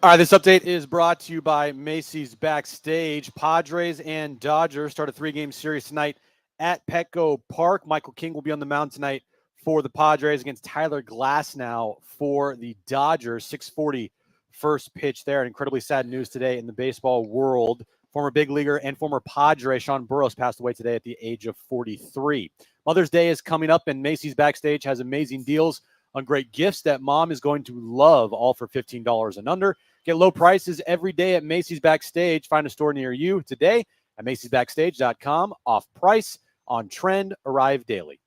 All right, this update is brought to you by Macy's Backstage. Padres and Dodgers start a 3-game series tonight at Petco Park. Michael King will be on the mound tonight for the Padres against Tyler Glasnow for the Dodgers. 6:40 first pitch there. Incredibly sad news today in the baseball world. Former big leaguer and former Padre Sean Burroughs passed away today at the age of 43. Mother's Day is coming up, and Macy's Backstage has amazing deals on great gifts that mom is going to love, all for $15 and under. Get low prices every day at Macy's Backstage. Find a store near you today at macysbackstage.com. Off price, on trend, arrive daily.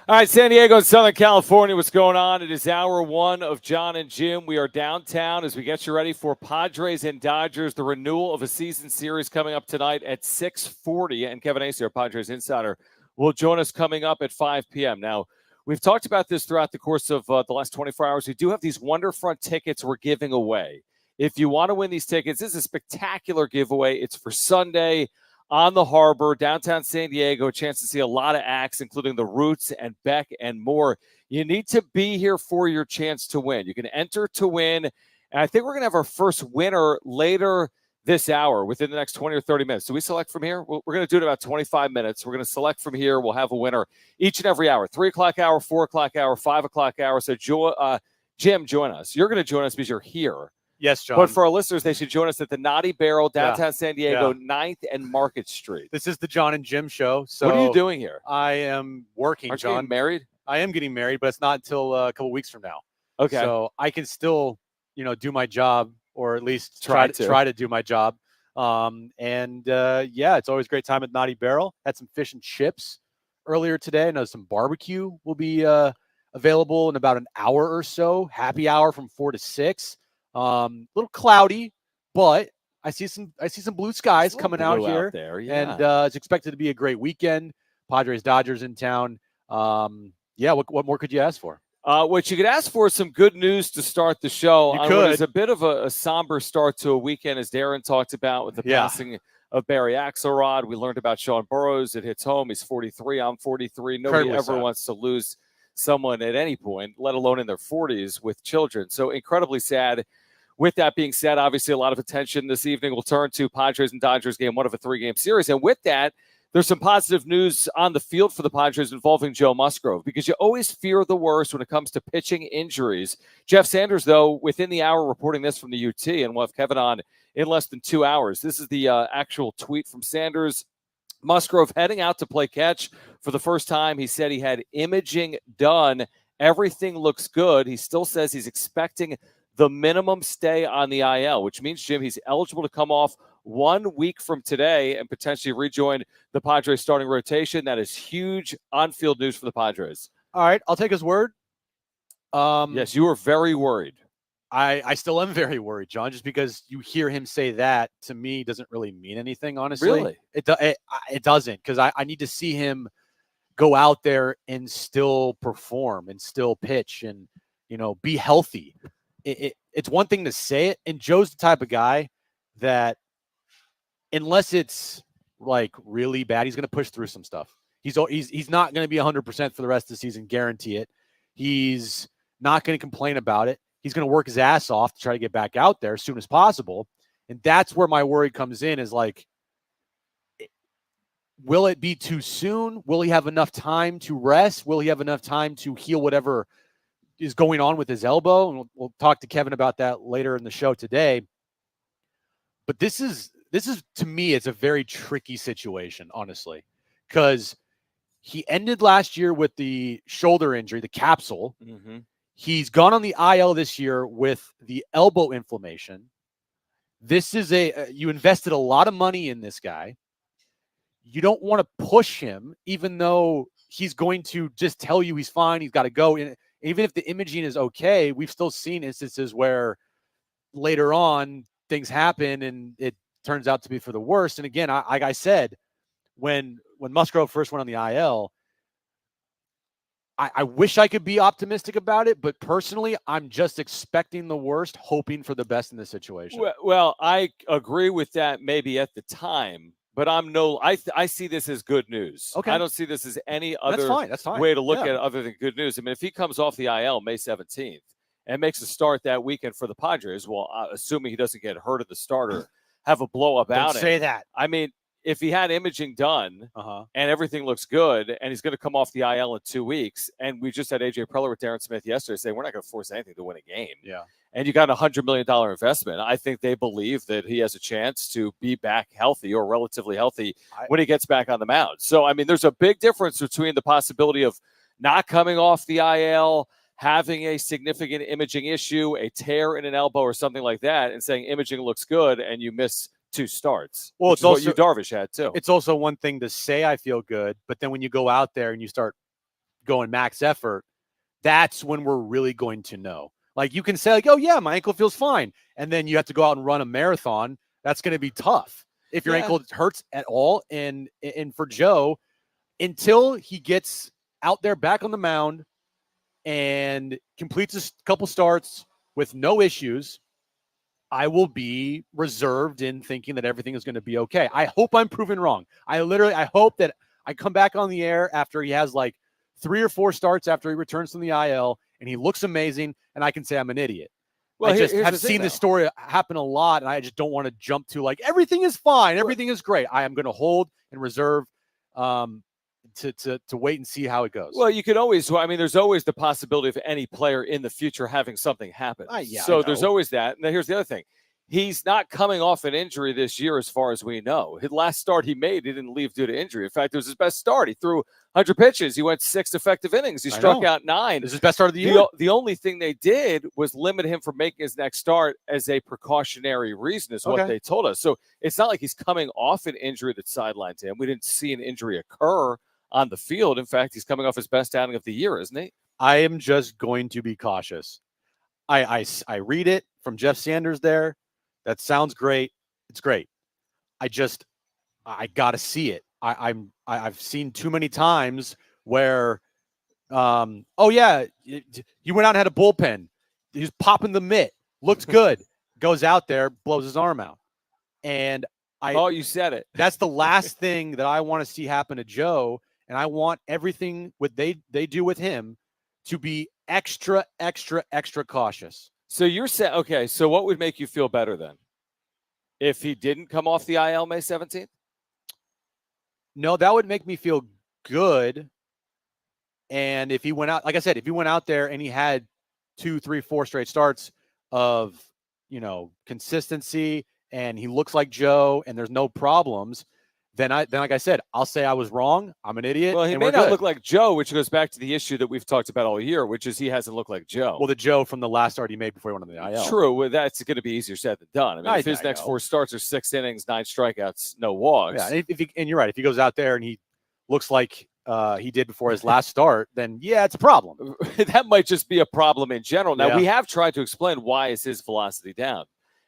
All right, San Diego and Southern California, what's going on? It is hour one of Jon and Jim. We are downtown as we get you ready for Padres and Dodgers, the renewal of a season series coming up tonight at 6:40. And Kevin Acee, our Padres insider, will join us coming up at 5 p.m. Now, we've talked about this throughout the course of the last 24 hours. We do have these Wonderfront tickets we're giving away. If you want to win these tickets, this is a spectacular giveaway. It's for Sunday on the harbor, downtown San Diego, a chance to see a lot of acts, including the Roots and Beck and more. You need to be here for your chance to win. You can enter to win, and I think we're going to have our first winner later this hour, within the next 20 or 30 minutes. So we select from here? We're going to do it in about 25 minutes. We're going to select from here. We'll have a winner each and every hour, 3 o'clock hour, 4 o'clock hour, 5 o'clock hour. So Jim, join us. You're going to join us because you're here. Yes, John. But for our listeners, they should join us at the Naughty Barrel, downtown San Diego, 9th and Market Street. This is the Jon and Jim show. So what are you doing here? I am working, Aren't John. you getting married? I am getting married, but it's not until a couple weeks from now. Okay. So I can still, do my job, or at least try to do my job. It's always a great time at Naughty Barrel. Had some fish and chips earlier today. I know some barbecue will be available in about an hour or so. Happy hour from 4 to 6. A little cloudy, but I see some blue skies coming out here. And it's expected to be a great weekend. Padres Dodgers in town. What more could you ask for? What you could ask for is some good news to start the show. You could. It's a bit of a somber start to a weekend, as Darren talked about, with the passing of Barry Axelrod. We learned about Sean Burroughs. It hits home. He's 43. I'm 43. Nobody ever wants to lose someone at any point, let alone in their 40s with children. So incredibly sad. With that being said, obviously a lot of attention this evening will turn to Padres and Dodgers game 1 of a 3-game series. And with that, there's some positive news on the field for the Padres involving Joe Musgrove, because you always fear the worst when it comes to pitching injuries. Jeff Sanders, though, within the hour reporting this from the UT, and we'll have Kevin on in less than 2 hours. This is the actual tweet from Sanders. Musgrove heading out to play catch for the first time. He said he had imaging done. Everything looks good. He still says he's expecting the minimum stay on the IL, which means, Jim, he's eligible to come off 1 week from today and potentially rejoin the Padres starting rotation. That is huge on-field news for the Padres. All right, I'll take his word. Yes, you were very worried. I still am very worried, John, just because you hear him say that, to me, doesn't really mean anything, honestly. Really? It doesn't, because I need to see him go out there and still perform and still pitch and, be healthy. It's one thing to say it, and Joe's the type of guy that, unless it's like really bad, he's going to push through some stuff. He's not going to be 100% for the rest of the season, guarantee it. He's not going to complain about it. He's going to work his ass off to try to get back out there as soon as possible. And that's where my worry comes in, is like, will it be too soon? Will he have enough time to rest? Will he have enough time to heal whatever is going on with his elbow? And we'll talk to Kevin about that later in the show today. But this is, to me, it's a very tricky situation, honestly, because he ended last year with the shoulder injury, the capsule. Mm-hmm. He's gone on the IL this year with the elbow inflammation. This is you invested a lot of money in this guy. You don't want to push him, even though he's going to just tell you he's fine, he's got to go. And even if the imaging is okay, we've still seen instances where later on things happen and it turns out to be for the worst. And again, like I said, when Musgrove first went on the IL, I wish I could be optimistic about it, but personally, I'm just expecting the worst, hoping for the best in this situation. Well, I agree with that maybe at the time, but I see this as good news. Okay. I don't see this as any other That's fine. way to look at it other than good news. I mean, if he comes off the IL May 17th and makes a start that weekend for the Padres, well, assuming he doesn't get hurt at the start or have a blow-up outing. Don't say that. I mean, if he had imaging done and everything looks good and he's going to come off the IL in 2 weeks, and we just had A.J. Preller with Darren Smith yesterday saying we're not going to force anything to win a game. Yeah. And you got a $100 million investment. I think they believe that he has a chance to be back healthy or relatively healthy when he gets back on the mound. So, I mean, there's a big difference between the possibility of not coming off the IL, having a significant imaging issue, a tear in an elbow or something like that, and saying imaging looks good and you miss 2 starts. Well, it's also what Yu Darvish had too. It's also one thing to say I feel good, but then when you go out there and you start going max effort, that's when we're really going to know. Like you can say like, oh yeah, my ankle feels fine. And then you have to go out and run a marathon. That's going to be tough if your ankle hurts at all. And for Joe, until he gets out there back on the mound and completes a couple starts with no issues, I will be reserved in thinking that everything is going to be okay. I hope I'm proven wrong. I hope that I come back on the air after he has like 3 or 4 starts after he returns from the IL and he looks amazing and I can say I'm an idiot. Well, I just have seen this story happen a lot and I just don't want to jump to like, everything is fine. Everything is great. I am going to hold and reserve to wait and see how it goes. Well, you can always, there's always the possibility of any player in the future having something happen. So there's always that. And then here's the other thing. He's not coming off an injury this year as far as we know. His last start he made, he didn't leave due to injury. In fact, it was his best start. He threw 100 pitches. He went 6 effective innings. He struck out 9. This is his best start of the year. The only thing they did was limit him from making his next start as a precautionary reason is what they told us. So it's not like he's coming off an injury that sidelined him. We didn't see an injury occur on the field. In fact, he's coming off his best outing of the year, isn't he? I am just going to be cautious. I read it from Jeff Sanders there. That sounds great. It's great. I got to see it. I've seen too many times where, oh yeah, you went out and had a bullpen. He's popping the mitt. Looks good. Goes out there, blows his arm out. And you said it. That's the last thing that I want to see happen to Joe. And I want everything what they do with him to be extra, extra, extra cautious. So you're saying, okay, so what would make you feel better then? If he didn't come off the IL May 17th? No, that would make me feel good. And if he went out, like I said, if he went out there and he had 2, 3, 4 straight starts of, consistency and he looks like Joe and there's no problems, then like I said, I'll say I was wrong. I'm an idiot. Well, he may not look like Joe, which goes back to the issue that we've talked about all year, which is he hasn't looked like Joe. Well, the Joe from the last start he made before he went on the IL. True. Well, that's going to be easier said than done. If his next 4 starts are 6 innings, 9 strikeouts, no walks. Yeah, and you're right. If he goes out there and he looks like he did before his last start, then yeah, it's a problem. That might just be a problem in general. Now, we have tried to explain why is his velocity down.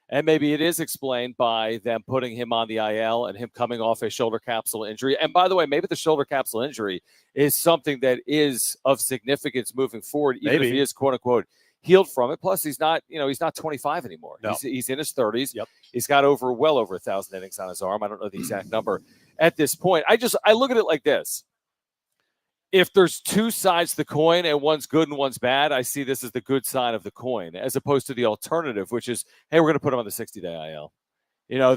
And maybe it is explained by them putting him on the IL and him coming off a shoulder capsule injury. And by the way, maybe the shoulder capsule injury is something that is of significance moving forward, even if he is, quote unquote, healed from it. Plus, he's not 25 anymore. No. He's in his 30s. Yep. He's got well over 1,000 innings on his arm. I don't know the exact number at this point. I look at it like this. If there's 2 sides to the coin and one's good and one's bad, I see this as the good side of the coin, as opposed to the alternative, which is, hey, we're going to put him on the 60-day IL.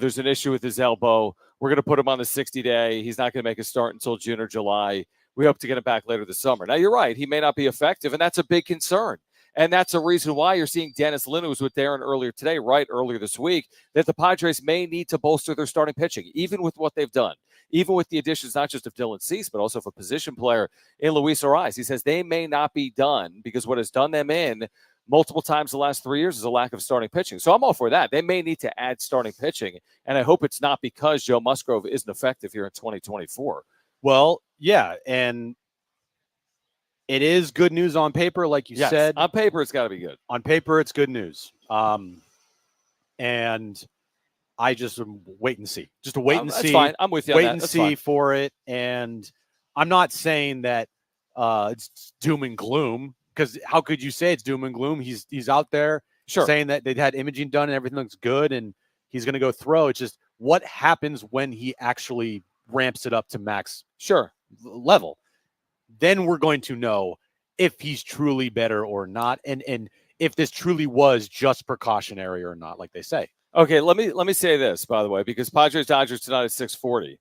There's an issue with his elbow. We're going to put him on the 60-day. He's not going to make a start until June or July. We hope to get him back later this summer. Now, you're right. He may not be effective, and that's a big concern. And that's a reason why you're seeing Dennis Lin, who was with Darren earlier today, earlier this week, that the Padres may need to bolster their starting pitching, even with what they've done. Even with the additions, not just of Dylan Cease, but also of a position player in Luis Ariz. He says they may not be done because what has done them in multiple times the last 3 years is a lack of starting pitching. So I'm all for that. They may need to add starting pitching, and I hope it's not because Joe Musgrove isn't effective here in 2024. Well, yeah, and it is good news on paper, like you said. On paper, it's got to be good. On paper, it's good news. And I just wait and see. Just to wait and see. That's fine. I'm with you. Wait and see for it. And I'm not saying that it's doom and gloom, because how could you say it's doom and gloom? He's out there saying that they'd had imaging done and everything looks good and he's going to go throw. It's just what happens when he actually ramps it up to max level. Then we're going to know if he's truly better or not, and if this truly was just precautionary or not, like they say. Okay, let me say this, by the way, because Padres Dodgers tonight at 6:40.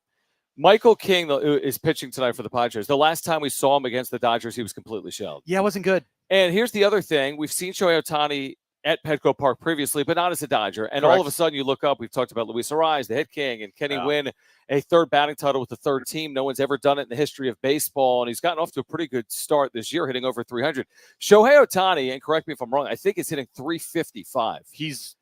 Michael King is pitching tonight for the Padres. The last time we saw him against the Dodgers, he was completely shelled. Yeah, it wasn't good. And here's the other thing. We've seen Shohei Ohtani at Petco Park previously, but not as a Dodger. And all of a sudden you look up, we've talked about Luis Ariz, the hit king, and Kenny win a third batting title with the third team. No one's ever done it in the history of baseball, and he's gotten off to a pretty good start this year, hitting over 300. Shohei Ohtani, and correct me if I'm wrong, I think he's hitting 355. He's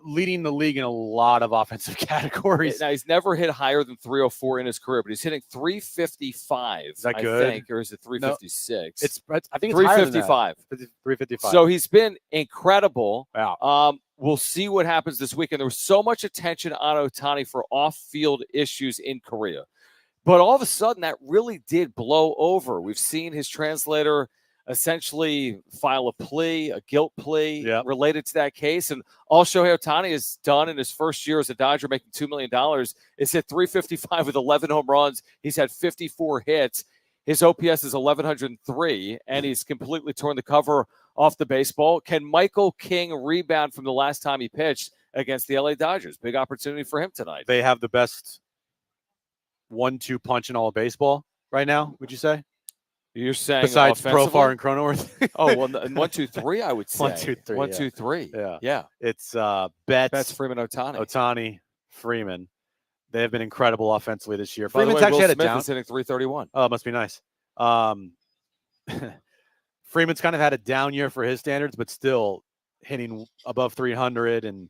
leading the league in a lot of offensive categories. Now, he's never hit higher than 304 in his career, but he's hitting 355. Is that good? I think, or is it 356? No, I think it's 355. 355. So he's been incredible. Wow. We'll see what happens this weekend. There was so much attention on Ohtani for off-field issues in Korea. But all of a sudden, that really did blow over. We've seen his translator essentially file a guilt plea related to that case. And all Shohei Ohtani has done in his first year as a Dodger, making $2 million, is hit 355 with 11 home runs. He's had 54 hits. His OPS is 1,103, and he's completely torn the cover off the baseball. Can Michael King rebound from the last time he pitched against the LA Dodgers? Big opportunity for him tonight. They have the best 1-2 punch in all of baseball right now, would you say? You're saying besides Profar and Cronenworth? Oh, well, 1, 2, 3, I would say. 1, 2, 3. 1, 2, 3. Yeah. It's Betts, Freeman, Ohtani, Freeman. They have been incredible offensively this year. By Freeman's the way, actually Will had a Smith down. is hitting 331. Oh, it must be nice. Freeman's kind of had a down year for his standards, but still hitting above 300, and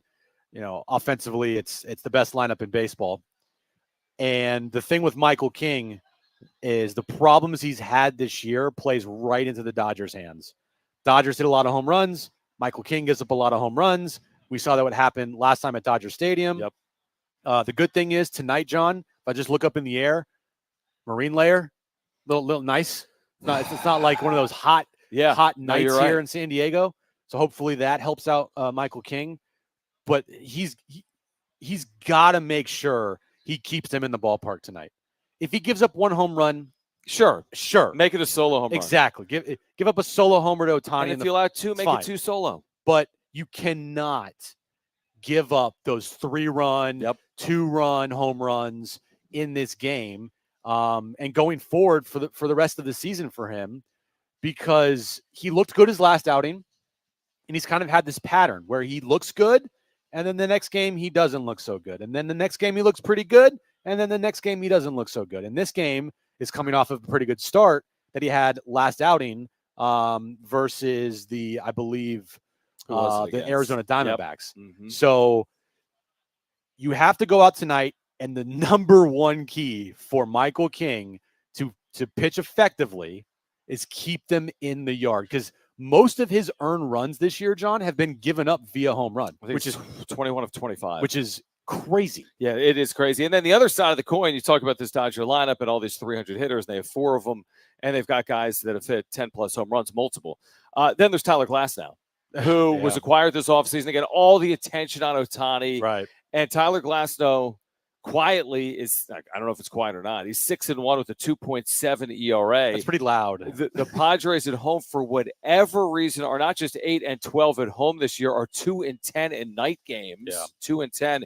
offensively, it's the best lineup in baseball. And the thing with Michael King is the problems he's had this year plays right into the Dodgers' hands. Dodgers hit a lot of home runs. Michael King gives up a lot of home runs. We saw that what happened last time at Dodger Stadium. The good thing is tonight, John, if I just look up in the air, marine layer, little nice. It's not like one of those hot nights here in San Diego. So hopefully that helps out Michael King. But he's got to make sure he keeps them in the ballpark tonight. If he gives up one home run, sure. Make it a solo home run. Exactly. Give up a solo homer to Ohtani. And if you allow two, make it 2 solo. But you cannot give up those 3-run, 2-run home runs in this game. And going forward for the rest of the season for him, because he looked good his last outing, and he's kind of had this pattern where he looks good, and then the next game he doesn't look so good, and then the next game he looks pretty good, and then the next game he doesn't look so good. And this game is coming off of a pretty good start that he had last outing versus the Arizona Diamondbacks. So you have to go out tonight, and the number one key for Michael King to pitch effectively is keep them in the yard, because most of his earned runs this year, John, have been given up via home run, which is 21 of 25, which is crazy. Yeah, it is crazy. And then the other side of the coin, you talk about this Dodger lineup and all these 300 hitters, and they have 4 of them, and they've got guys that have hit 10-plus home runs, multiple. Then there's Tyler Glasnow, who was acquired this offseason. Again, all the attention on Ohtani. Right. And Tyler Glasnow quietly is, I don't know if it's quiet or not, he's 6-1 with a 2.7 ERA. That's pretty loud. The Padres at home, for whatever reason, are not just 8-12 at home this year, are 2-10 in night games. 2-10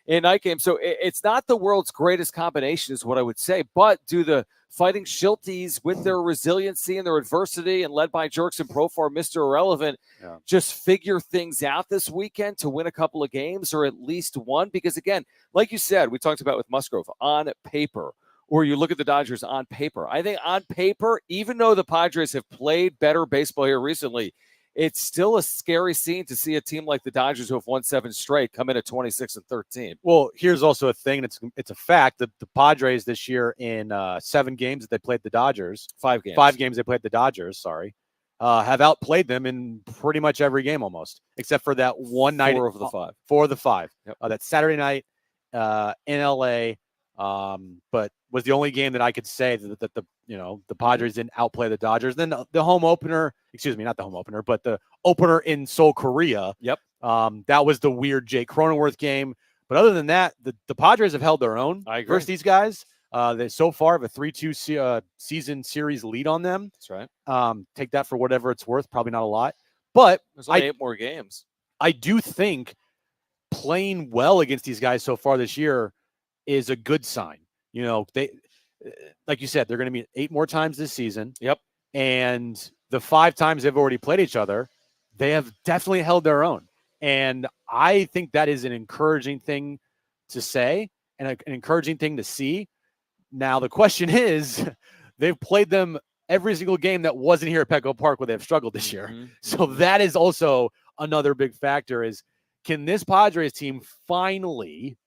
in night games. So it's not the world's greatest combination is what I would say, but do the Fighting Shilties, with their resiliency and their adversity, and led by Jerkson Profar, Mr. Irrelevant, just figure things out this weekend to win a couple of games, or at least one? Because again, like you said, we talked about with Musgrove, on paper, or you look at the Dodgers on paper. I think on paper, even though the Padres have played better baseball here recently, it's still a scary scene to see a team like the Dodgers, who have won 7 straight, come in at 26-13. Well, here's also a thing, and it's a fact that the Padres this year, in 7 games that they played the Dodgers, 5 games. 5 games they played the Dodgers, have outplayed them in pretty much every game almost, except for that one night. 4 of the 5. 4 of the 5. Yep. That Saturday night in LA, but was the only game that I could say that the Padres didn't outplay the Dodgers. Then the home opener, not the home opener, but the opener in Seoul, Korea. Yep. That was the weird Jake Cronenworth game But other than that, the Padres have held their own versus these guys. They so far have a 3-2 season series lead on them. That's right. Take that for whatever it's worth. Probably not a lot. But there's only 8 more games. I do think playing well against these guys so far this year is a good sign. You know, they, like you said, they're going to meet 8 more times this season. Yep. And the 5 times they've already played each other, they have definitely held their own. And I think that is an encouraging thing to say and an encouraging thing to see. Now, the question is, they've played them every single game that wasn't here at Petco Park where they've struggled this year. Mm-hmm. So that is also another big factor is, can this Padres team finally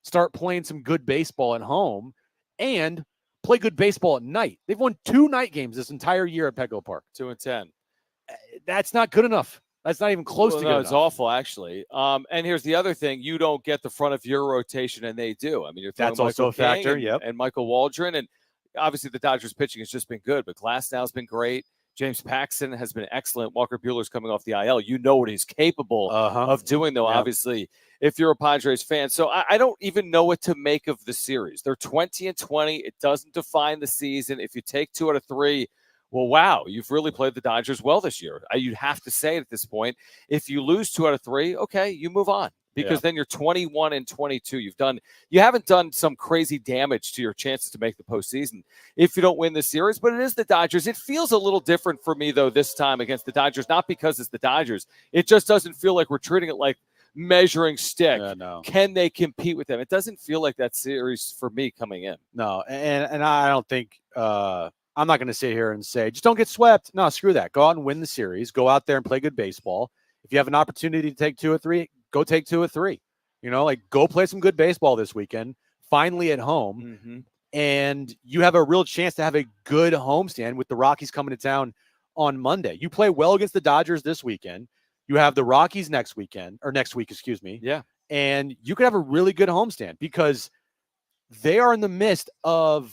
start playing some good baseball at home and play good baseball at night? They've won 2 night games this entire year at Petco Park. 2-10. That's not good enough. That's not even close to good It's awful, actually. And here's the other thing. You don't get the front of your rotation, and they do. I mean, that's also a factor, and Michael Waldron. And obviously the Dodgers pitching has just been good, but Glasnow's been great. James Paxton has been excellent. Walker Buehler's coming off the IL. You know what he's capable of doing, though, obviously, if you're a Padres fan. So I don't even know what to make of the series. They're 20-20. It doesn't define the season. If you take 2 out of 3, well, wow, you've really played the Dodgers well this year. You'd have to say it at this point. If you lose 2 out of 3, okay, you move on. Because then you're 21-22. You haven't done some crazy damage to your chances to make the postseason if you don't win the series. But it is the Dodgers. It feels a little different for me, though, this time against the Dodgers. Not because it's the Dodgers. It just doesn't feel like we're treating it like measuring stick. No. Can they compete with them? It doesn't feel like that series for me coming in. No, and I don't think I'm not going to sit here and say just don't get swept. No, screw that. Go out and win the series. Go out there and play good baseball. If you have an opportunity to take 2 or 3, go take 2 or 3. You know, like go play some good baseball this weekend, finally at home. Mm-hmm. And you have a real chance to have a good homestand with the Rockies coming to town on Monday. You play well against the Dodgers this weekend. You have the Rockies next week, excuse me. Yeah. And you could have a really good homestand because they are in the midst of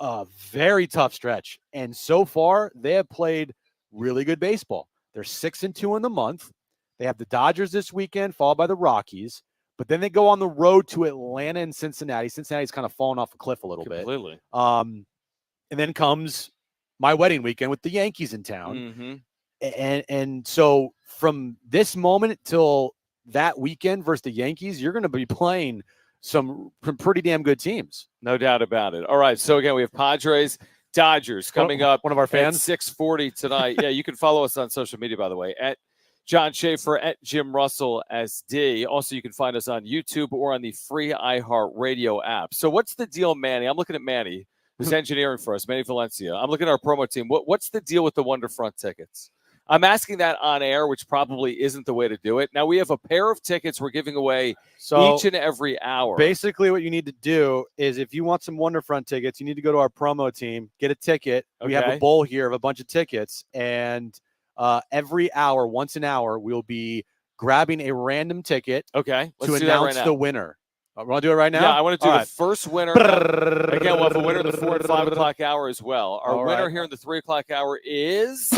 a very tough stretch. And so far, they have played really good baseball. They're 6-2 in the month. They have the Dodgers this weekend, followed by the Rockies. But then they go on the road to Atlanta and Cincinnati. Cincinnati's kind of fallen off a cliff a little bit. Completely. And then comes my wedding weekend with the Yankees in town. Mm-hmm. And so from this moment till that weekend versus the Yankees, you're going to be playing some pretty damn good teams. No doubt about it. All right. So again, we have Padres, Dodgers coming up. One of our fans. At 6:40 tonight. Yeah, you can follow us on social media, by the way, at Jon Schaefer, at Jim Russell SD. Also, you can find us on YouTube or on the free iHeartRadio app. So what's the deal, Manny? I'm looking at Manny, who's engineering for us, Manny Valencia. I'm looking at our promo team. What's the deal with the Wonderfront tickets? I'm asking that on air, which probably isn't the way to do it. Now, we have a pair of tickets we're giving away each and every hour. Basically, what you need to do is if you want some Wonderfront tickets, you need to go to our promo team, get a ticket. Okay. We have a bowl here of a bunch of tickets, and every hour, once an hour, we'll be grabbing a random ticket to announce the winner. Want to do it right now? Yeah, I want to do the first winner. Again, we'll have a winner in the 4 and 5 o'clock hour as well. Our winner here in the 3 o'clock hour is,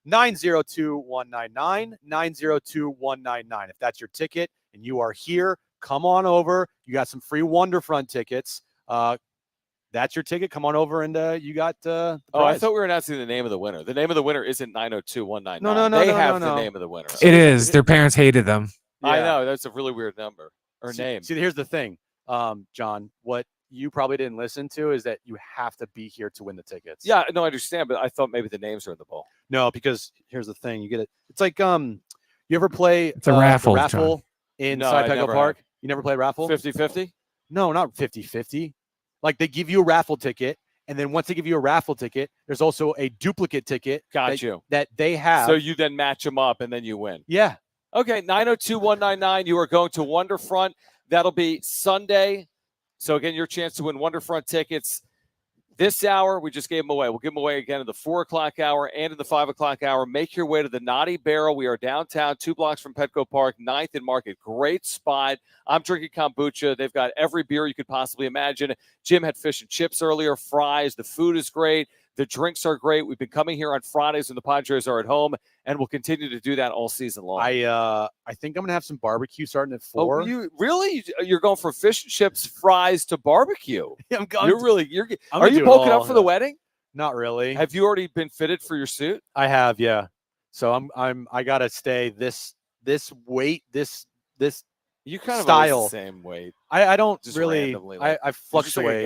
902-199, 902-199. If that's your ticket and you are here, come on over. You got some free Wonderfront tickets. That's your ticket. Come on over and you got the prize. I thought we were announcing the name of the winner. The name of the winner isn't 902-199. No. They have the name of the winner. It is. Their parents hated them. Yeah. I know. That's a really weird number or name. See, here's the thing, John. What you probably didn't listen to is that you have to be here to win the tickets. Yeah, no, I understand, but I thought maybe the names are in the bowl. No, because here's the thing. You get it. It's like you ever play it's a raffle inside Petco Park? You never played raffle? 50-50? No, not 50-50. Like they give you a raffle ticket, and then once they give you a raffle ticket, there's also a duplicate ticket that they have. So you then match them up, and then you win. Yeah. Okay, 902-199. You are going to Wonderfront. That'll be Sunday. So, again, your chance to win Wonderfront tickets this hour. We just gave them away. We'll give them away again in the 4 o'clock hour and in the 5 o'clock hour. Make your way to the Naughty Barrel. We are downtown, 2 blocks from Petco Park, 9th and Market. Great spot. I'm drinking kombucha. They've got every beer you could possibly imagine. Jim had fish and chips earlier, fries. The food is great. The drinks are great. We've been coming here on Fridays when the Padres are at home, and we'll continue to do that all season long. I think I'm gonna have some barbecue starting at 4. Oh, you really? You're going from fish and chips, fries to barbecue? I'm going. Are you bulking up for the wedding? Not really. Have you already been fitted for your suit? I have, yeah. So I gotta stay this weight, this you kind style. of the same weight. I don't just really. Randomly, like, I fluctuate.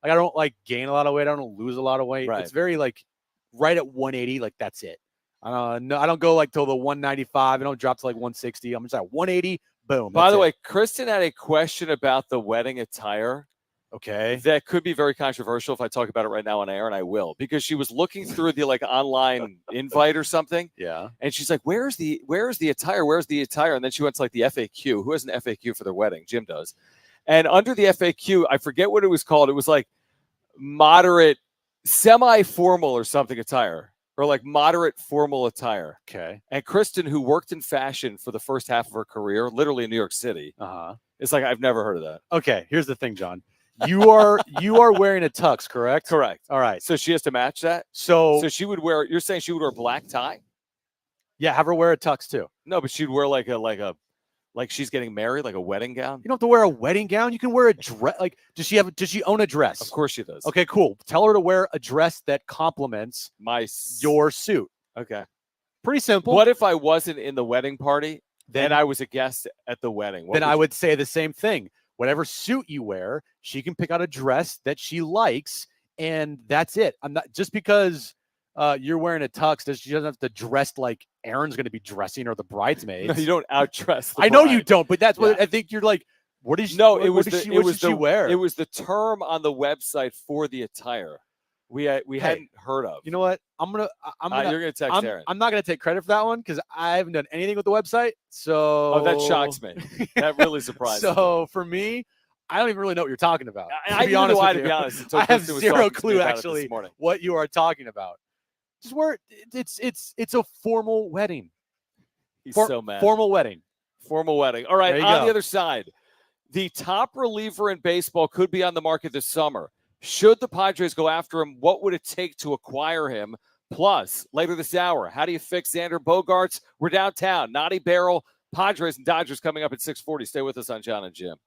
Like I don't like gain a lot of weight. I don't lose a lot of weight. Right. It's very like right at 180. Like that's it. No, I don't go like till the 195. I don't drop to like 160. I'm just at 180. Boom. By the way, Kristen had a question about the wedding attire. Okay. That could be very controversial if I talk about it right now on air, and I will, because she was looking through the like online invite or something. Yeah. And she's like, where's the attire? Where's the attire? And then she went to like the FAQ. Who has an FAQ for their wedding? Jim does. And under the FAQ, I forget what it was called. It was like moderate, semi-formal or something attire, or like moderate formal attire. Okay. And Kristen, who worked in fashion for the first half of her career, literally in New York City, it's like, I've never heard of that. Okay. Here's the thing, John. You are wearing a tux, correct? Correct. All right. So she has to match that? So she would wear, you're saying she would wear a black tie? Yeah, have her wear a tux too. No, but she'd wear like she's getting married, like a wedding gown. You don't have to wear a wedding gown. You can wear a dress. Like, does she own a dress? Of course she does. Okay, cool. Tell her to wear a dress that complements your suit. Okay. Pretty simple. What if I wasn't in the wedding party, then I was a guest at the wedding? Then I would say the same thing. Whatever suit you wear, she can pick out a dress that she likes, and that's it. I'm not just because you're wearing a tux, she doesn't have to dress like Aaron's going to be dressing or the bridesmaids. No, you don't outdress. I know you don't, but that's what I think. You're like, what is? No, what did she wear? It was the term on the website for the attire. We hadn't heard of. You know what? You're gonna text Aaron. I'm not gonna take credit for that one because I haven't done anything with the website. So that shocks me. That really surprised me. So for me, I don't even really know what you're talking about. To be honest, I have zero clue actually what you are talking about. Just wear it's a formal wedding. He's so mad. Formal wedding. Formal wedding. All right. On the other side, the top reliever in baseball could be on the market this summer. Should the Padres go after him, what would it take to acquire him? Plus, later this hour, how do you fix Xander Bogaerts? We're downtown. Naughty Barrel, Padres and Dodgers coming up at 6:40. Stay with us on Jon and Jim.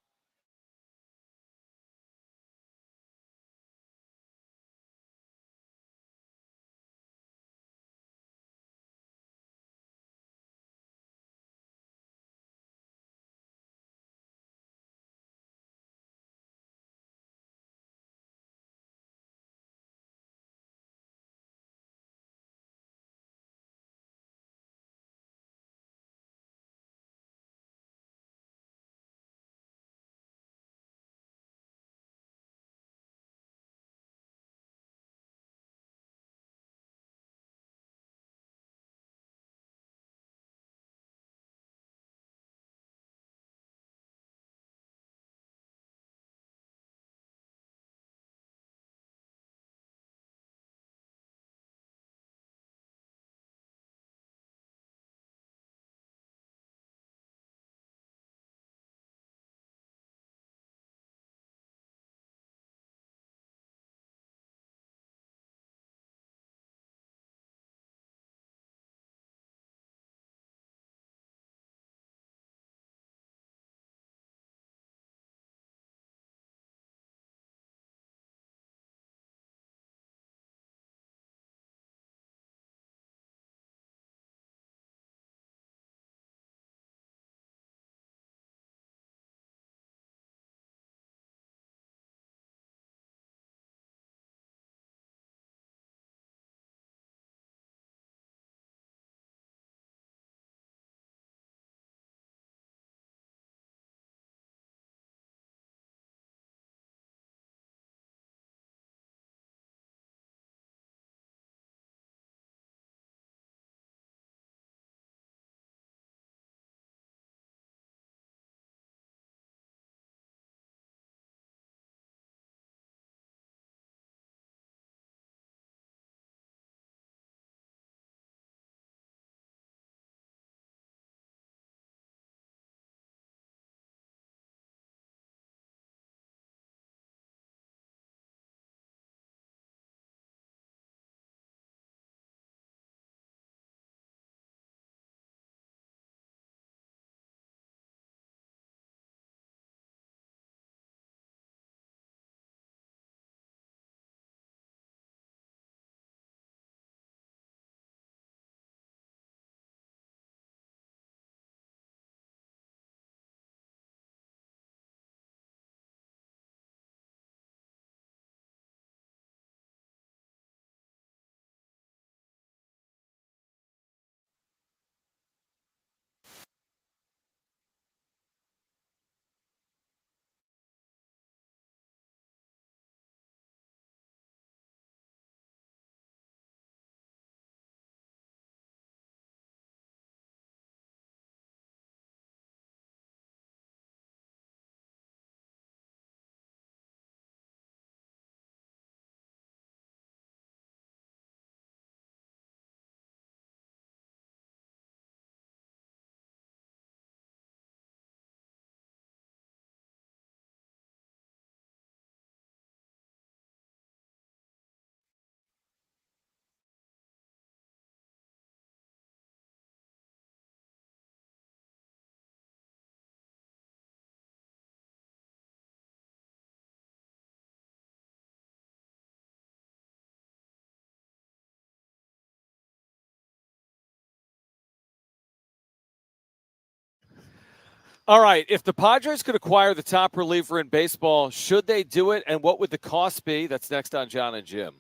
All right. If the Padres could acquire the top reliever in baseball, should they do it? And what would the cost be? That's next on Jon and Jim.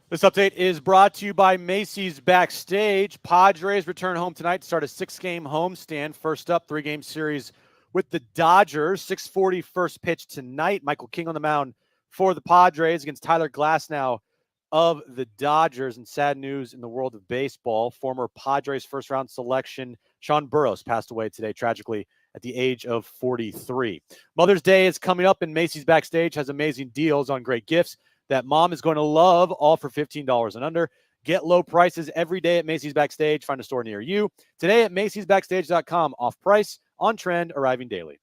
This update is brought to you by Macy's Backstage. Padres return home tonight to start a 6-game homestand. First up, 3-game series with the Dodgers. 6:40 first pitch tonight. Michael King on the mound for the Padres against Tyler Glasnow of the Dodgers. And sad news in the world of baseball, former Padres first-round selection Sean Burroughs passed away today, tragically, at the age of 43. Mother's Day is coming up, and Macy's Backstage has amazing deals on great gifts that mom is going to love, all for $15 and under. Get low prices every day at Macy's Backstage. Find a store near you. Today at Macy'sBackstage.com. Off price, on trend, arriving daily.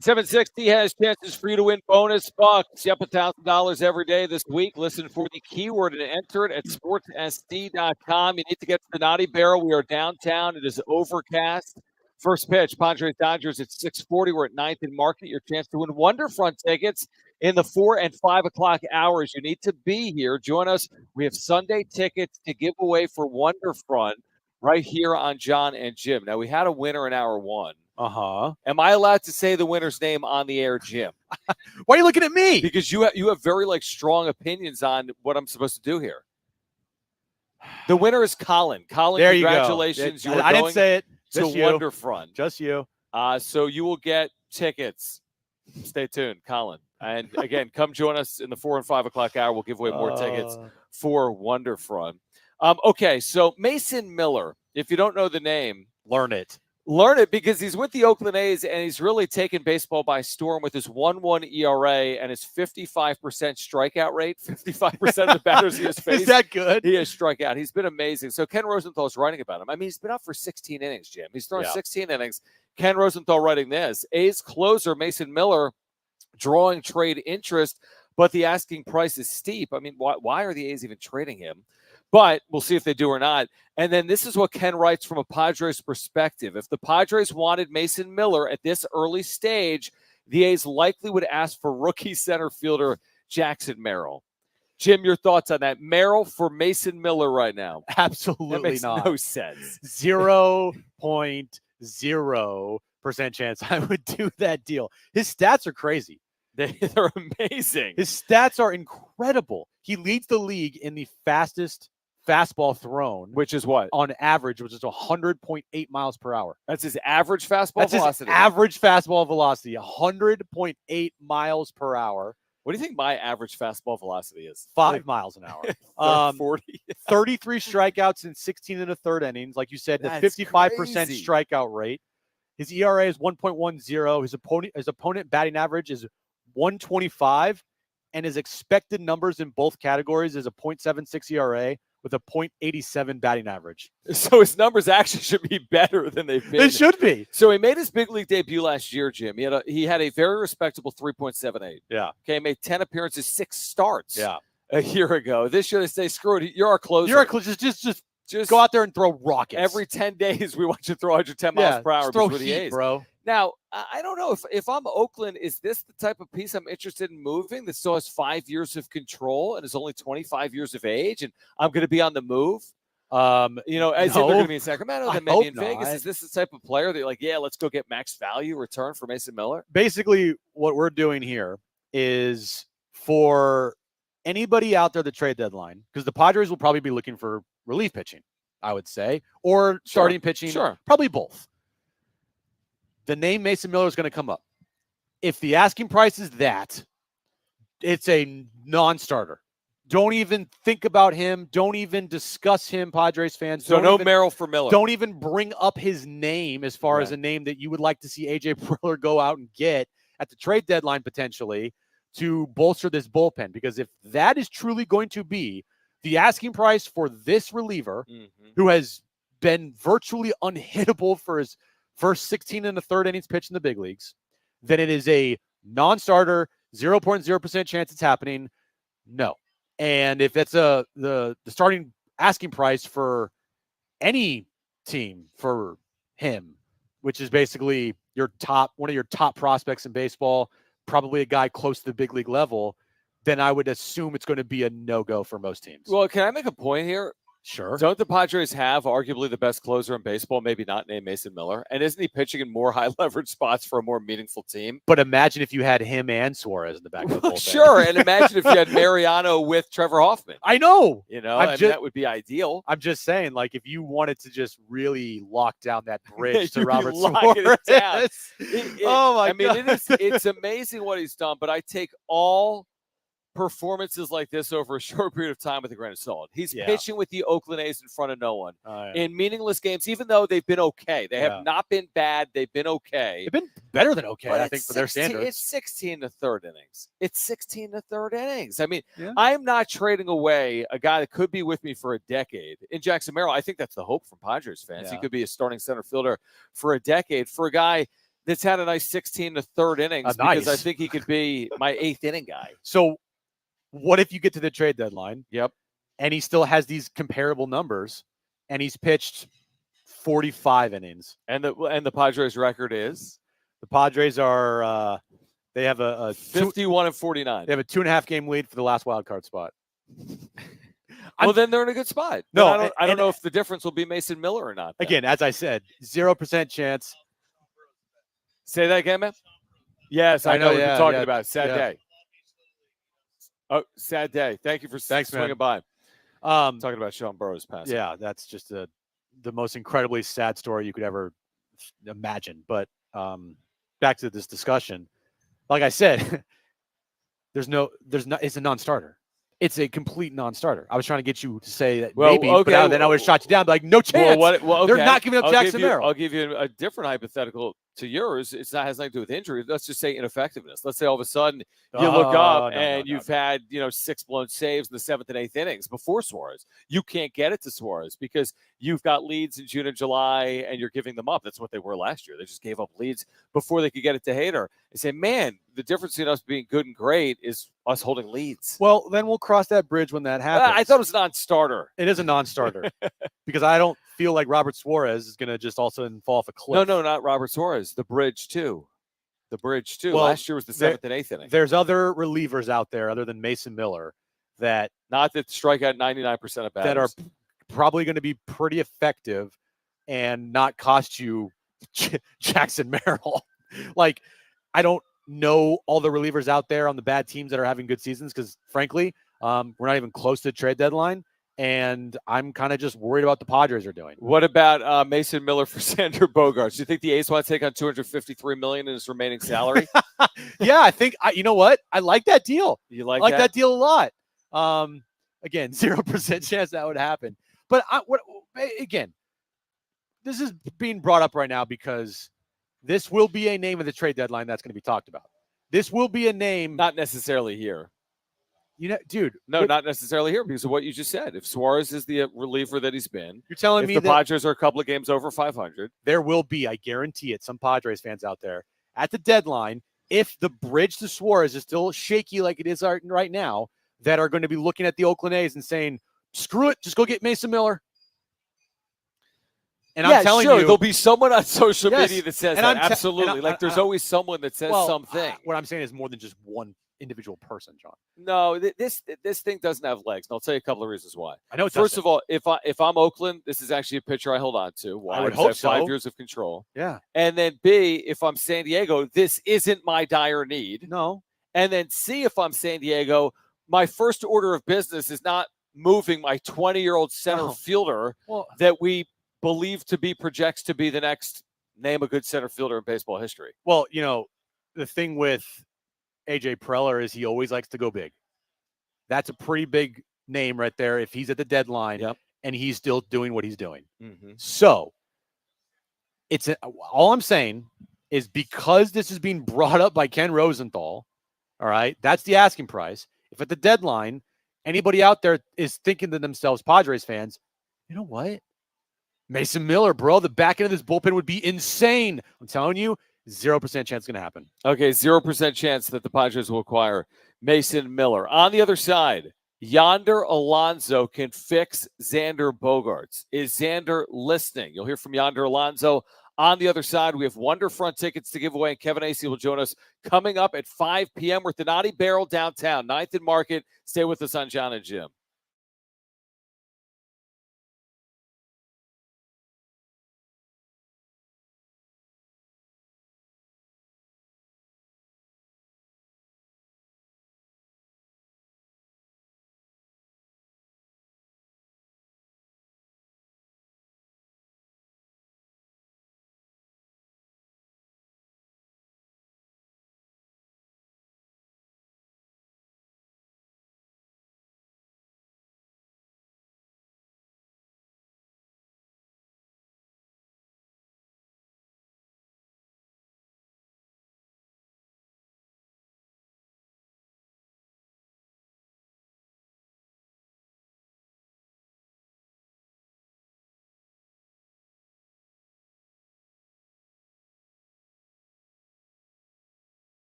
760 has chances for you to win bonus bucks. Yep, $1,000 every day this week. Listen for the keyword and enter it at sportsSD.com. You need to get to the Naughty Barrel. We are downtown. It is overcast. First pitch, Padres Dodgers at 6:40. We're at 9th and Market. Your chance to win Wonderfront tickets in the 4 and 5 o'clock hours. You need to be here. Join us. We have Sunday tickets to give away for Wonderfront right here on Jon and Jim. Now, we had a winner in hour one. Am I allowed to say the winner's name on the air, Jim? Why are you looking at me? Because you have very strong opinions on what I'm supposed to do here. The winner is Colin. Colin, there congratulations. You go. I didn't say it. To Wonderfront. Just you. So you will get tickets. Stay tuned, Colin. And again, come join us in the 4 and 5 o'clock hour. We'll give away more tickets for Wonderfront. Okay, so Mason Miller, if you don't know the name, learn it. Learn it because he's with the Oakland A's and he's really taken baseball by storm with his 1.1 ERA and his 55% strikeout rate. 55% of the batters he has faced. Is that good? He has struck out. He's been amazing. So Ken Rosenthal's writing about him. I mean, he's been out for 16 innings, Jim. He's thrown 16 innings. Ken Rosenthal writing this. A's closer Mason Miller drawing trade interest, but the asking price is steep. I mean, why are the A's even trading him? But we'll see if they do or not. And then this is what Ken writes from a Padres perspective. If the Padres wanted Mason Miller at this early stage, the A's likely would ask for rookie center fielder Jackson Merrill. Jim, your thoughts on that? Merrill for Mason Miller right now? Absolutely that makes not. No sense. 0.0% chance I would do that deal. His stats are crazy. They're amazing. His stats are incredible. He leads the league in the fastest fastball thrown, which is what? On average, which is 100.8 miles per hour. That's his average fastball velocity. His average fastball velocity, 100.8 miles per hour. What do you think my average fastball velocity is? 5 miles an hour. 40. 33 strikeouts in 16 and a third innings. Like you said, the 55% strikeout rate. His ERA is 1.10. His opponent batting average is 125, and his expected numbers in both categories is a 0.76 ERA with a 0.87 batting average. So his numbers actually should be better than they've been. They should be. So he made his big league debut last year, Jim. He had a very respectable 3.78. Yeah. Okay, made 10 appearances, 6 starts. Yeah. A year ago. This year they say, screw it. You're our closer. You're our closer. Just go out there and throw rockets. Every 10 days we want you to throw 110 miles per hour. Throw heat, bro. Now, I don't know if I'm Oakland, is this the type of piece I'm interested in moving that still has 5 years of control and is only 25 years of age, and I'm going to be on the move? As if they're going to be in Sacramento, then maybe in Vegas. Is this the type of player that you're like, yeah, let's go get max value return for Mason Miller? Basically, what we're doing here is for anybody out there at the trade deadline, because the Padres will probably be looking for relief pitching, I would say, or starting pitching. Sure. Probably both. The name Mason Miller is going to come up. If the asking price is that, it's a non-starter. Don't even think about him. Don't even discuss him, Padres fans. So no Merrill for Miller. Don't even bring up his name as far as a name that you would like to see A.J. Preller go out and get at the trade deadline potentially to bolster this bullpen. Because if that is truly going to be the asking price for this reliever, who has been virtually unhittable for his first 16 and a third innings pitched in the big leagues, then it is a non-starter, 0.0% chance it's happening. No. And if that's the starting asking price for any team for him, which is basically one of your top prospects in baseball, probably a guy close to the big league level, then I would assume it's going to be a no-go for most teams. Well, can I make a point here? Sure. Don't the Padres have arguably the best closer in baseball, maybe not named Mason Miller? And isn't he pitching in more high-leverage spots for a more meaningful team? But imagine if you had him and Suarez in the back of the bullpen. Sure, and imagine if you had Mariano with Trevor Hoffman. I know. That would be ideal. I'm just saying, like, if you wanted to just really lock down that bridge to Robert Suarez. Oh, my God. It's amazing what he's done, but I take all performances like this over a short period of time with a grain of salt. He's pitching with the Oakland A's in front of no one in meaningless games, even though they've been okay. They have not been bad. They've been okay. They've been better than okay, I think, for their standards. It's 16 to third innings. It's 16 to third innings. I mean, I'm not trading away a guy that could be with me for a decade. In Jackson Merrill, I think that's the hope from Padres fans. He could be a starting center fielder for a decade. For a guy that's had a nice 16 to third innings, because I think he could be my 8th inning guy. So what if you get to the trade deadline? Yep. And he still has these comparable numbers, and he's pitched 45 innings. And the Padres record is? The Padres are they have a 51 and 49. They have a 2.5 game lead for the last wild card spot. Well, then they're in a good spot. No, I don't know if the difference will be Mason Miller or not. Again, as I said, 0% chance. Say that again, man. Yes, I know what you're talking about. Sad day. Oh, sad day. Thank you for swinging by. Talking about Sean Burroughs passing. Yeah, that's just the most incredibly sad story you could ever imagine. But back to this discussion, like I said, it's a non-starter. It's a complete non-starter. I was trying to get you to say that maybe, but then I would have shot you down. Like, no chance. They're not giving up Jackson Merrill. I'll give you a different hypothetical to yours. It has nothing to do with injury. Let's just say ineffectiveness. Let's say all of a sudden you look up and you've had 6 blown saves in the 7th and 8th innings before Suarez. You can't get it to Suarez because you've got leads in June and July and you're giving them up. That's what they were last year. They just gave up leads before they could get it to Hader. They say, man, the difference between us being good and great is us holding leads. Well, then we'll cross that bridge when that happens. I thought it was a non-starter. It is a non-starter because I don't feel like Robert Suarez is going to just also fall off a cliff. No, not Robert Suarez. The bridge, too. Well, last year was the 7th and 8th inning. There's other relievers out there other than Mason Miller that strike out 99% of batters. That are probably going to be pretty effective and not cost you Jackson Merrill. Like, I don't know all the relievers out there on the bad teams that are having good seasons because, frankly, we're not even close to the trade deadline. And I'm kind of just worried about the Padres are doing. What about Mason Miller for Xander Bogaerts? Do you think the A's want to take on $253 million in his remaining salary? Yeah, I think you know what? I like that deal. You like that deal a lot. Again, 0% chance that would happen. But again, this is being brought up right now because this will be a name of the trade deadline that's going to be talked about. This will be a name, not necessarily here. Dude. No, not necessarily here because of what you just said. If Suarez is the reliever that he's been, you're telling me the Padres are a couple of games over 500. There will be, I guarantee it, some Padres fans out there at the deadline, if the bridge to Suarez is still shaky like it is right now, that are going to be looking at the Oakland A's and saying, screw it, just go get Mason Miller. And I'm telling you, there'll be someone on social media that says that. Absolutely. There's always someone that says something. What I'm saying is more than just one individual person, John. No, this thing doesn't have legs. And I'll tell you a couple of reasons why. I know. First of all, if I'm Oakland, this is actually a pitcher I hold on to. Why? I would hope so. 5 years of control. Yeah. And then B, if I'm San Diego, this isn't my dire need. No. And then C, if I'm San Diego, my first order of business is not moving my 20-year-old center fielder that we believe projects to be the next name a good center fielder in baseball history. Well, the thing with AJ Preller is he always likes to go big. That's a pretty big name right there if he's at the deadline and he's still doing what he's doing. Mm-hmm. So all I'm saying is because this is being brought up by Ken Rosenthal, all right, that's the asking price. If at the deadline, anybody out there is thinking to themselves, Padres fans, you know what? Mason Miller, bro, the back end of this bullpen would be insane. I'm telling you, 0% chance it's going to happen. Okay, 0% chance that the Padres will acquire Mason Miller. On the other side, Yonder Alonso can fix Xander Bogaerts. Is Xander listening? You'll hear from Yonder Alonso. On the other side, we have Wonderfront tickets to give away, and Kevin Acee will join us coming up at 5 p.m. We're at the Naughty Barrel downtown, 9th and Market. Stay with us on Jon and Jim.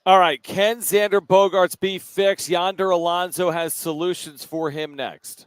All right, can Xander Bogaerts be fixed? Yonder Alonso has solutions for him next.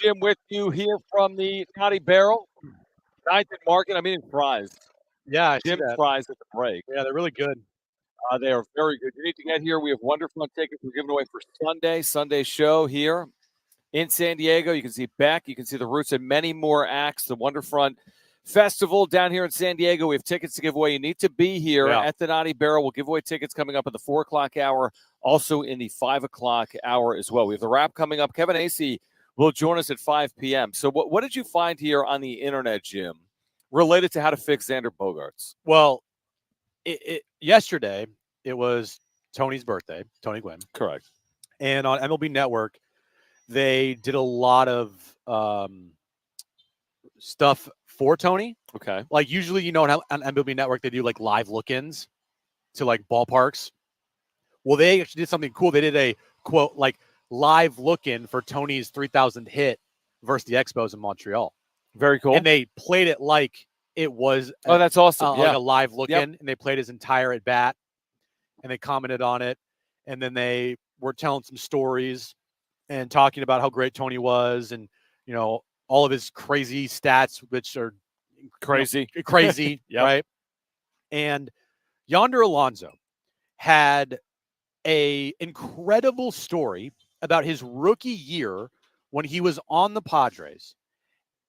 Jim with you here from the Naughty Barrel. 9th and Market. I'm eating fries. Yeah, I Jim see that. fries at the break. Yeah, they're really good. They are very good. You need to get here. We have wonderful tickets we're giving away for Sunday show here in San Diego. You can see Beck. You can see the Roots and many more acts. The Wonderfront Festival down here in San Diego. We have tickets to give away. You need to be here at the Naughty Barrel. We'll give away tickets coming up at the 4 o'clock hour, also in the 5 o'clock hour as well. We have the wrap coming up. Kevin Acee will join us at 5 p.m. So what did you find here on the internet, Jim, related to how to fix Xander Bogaerts? Well, yesterday, it was Tony's birthday, Tony Gwynn. Correct. And on MLB Network, they did a lot of stuff for Tony. Okay. Like usually, on MLB Network, they do like live look-ins to like ballparks. Well, they actually did something cool. They did a quote like live look-in for Tony's 3,000 hit versus the Expos in Montreal. Very cool. And they played it like it was that's awesome. like a live look-in, and they played his entire at bat, and they commented on it, and then they were telling some stories and talking about how great Tony was, and all of his crazy stats, which are crazy, right? And Yonder Alonso had a incredible story about his rookie year when he was on the Padres,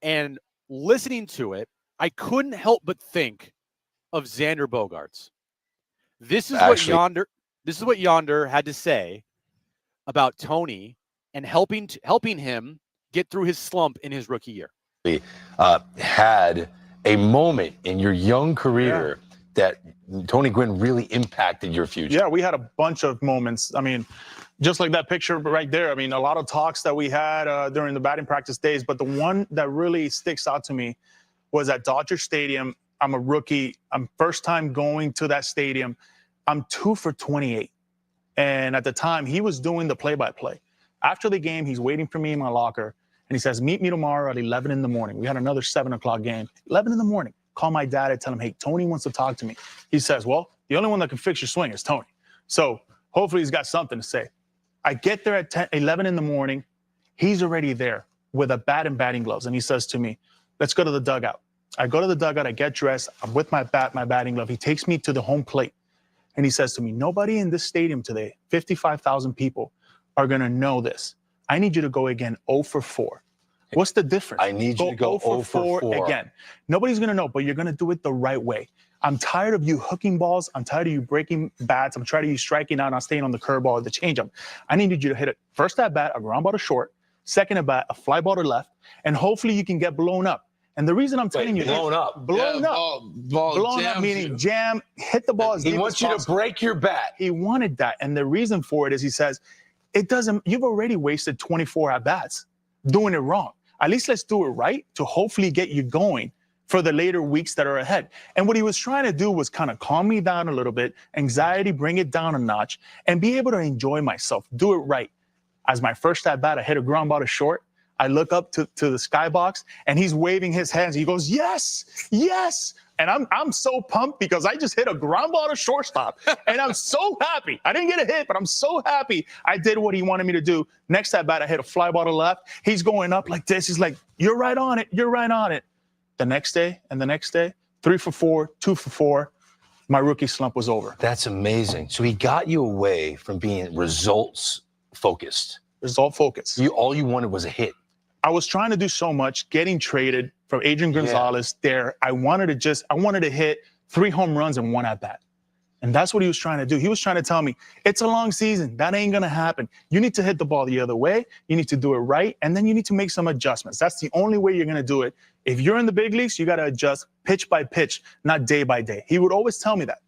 and listening to it, I couldn't help but think of Xander Bogaerts. This is what Yonder had to say about Tony and helping him get through his slump in his rookie year. Had a moment in your young career that Tony Gwynn really impacted your future? Yeah, we had a bunch of moments. I mean, just like that picture right there. I mean, a lot of talks that we had during the batting practice days, but the one that really sticks out to me was at Dodger Stadium. I'm a rookie. I'm first time going to that stadium. I'm 2 for 28. And at the time, he was doing the play-by-play. After the game, he's waiting for me in my locker, and he says, meet me tomorrow at 11 in the morning. We had another 7 o'clock game. 11 in the morning. Call my dad and tell him, hey, Tony wants to talk to me. He says, well, the only one that can fix your swing is Tony. So hopefully he's got something to say. I get there at 11 in the morning. He's already there with a bat and batting gloves. And he says to me, let's go to the dugout. I go to the dugout. I get dressed. I'm with my bat, my batting glove. He takes me to the home plate. And he says to me, nobody in this stadium today, 55,000 people, are going to know this. I need you to go again 0 for 4. What's the difference? I need you to go 0 for 4 again. Nobody's going to know, but you're going to do it the right way. I'm tired of you hooking balls. I'm tired of you breaking bats. I'm tired of you striking out, not staying on the curveball or the changeup. I needed you to hit it first at bat, a ground ball to short, second at bat, a fly ball to left, and hopefully you can get blown up. And the reason I'm telling you blown this, up. Blown up. Blown up meaning jam, hit the ball as deep as possible. He wants you to break your bat. He wanted that. And the reason for it is he says, you've already wasted 24 at-bats doing it wrong. At least let's do it right to hopefully get you going for the later weeks that are ahead. And what he was trying to do was kind of calm me down a little bit, anxiety, bring it down a notch, and be able to enjoy myself, do it right. As my first at-bat, I hit a ground ball to short. I look up to the skybox, and he's waving his hands. He goes, yes, yes. And I'm so pumped because I just hit a ground ball to shortstop, and I'm so happy. I didn't get a hit, but I'm so happy I did what he wanted me to do. Next at bat, I hit a fly ball to left. He's going up like this. He's like, you're right on it. You're right on it. The next day and the next day, 3 for 4, 2 for 4. My rookie slump was over. That's amazing. So he got you away from being results focused. Result focused. All you wanted was a hit. I was trying to do so much, getting traded from Adrian Gonzalez there. I wanted to hit 3 home runs and 1 at bat. And that's what he was trying to do. He was trying to tell me, it's a long season. That ain't going to happen. You need to hit the ball the other way. You need to do it right. And then you need to make some adjustments. That's the only way you're going to do it. If you're in the big leagues, you got to adjust pitch by pitch, not day by day. He would always tell me that.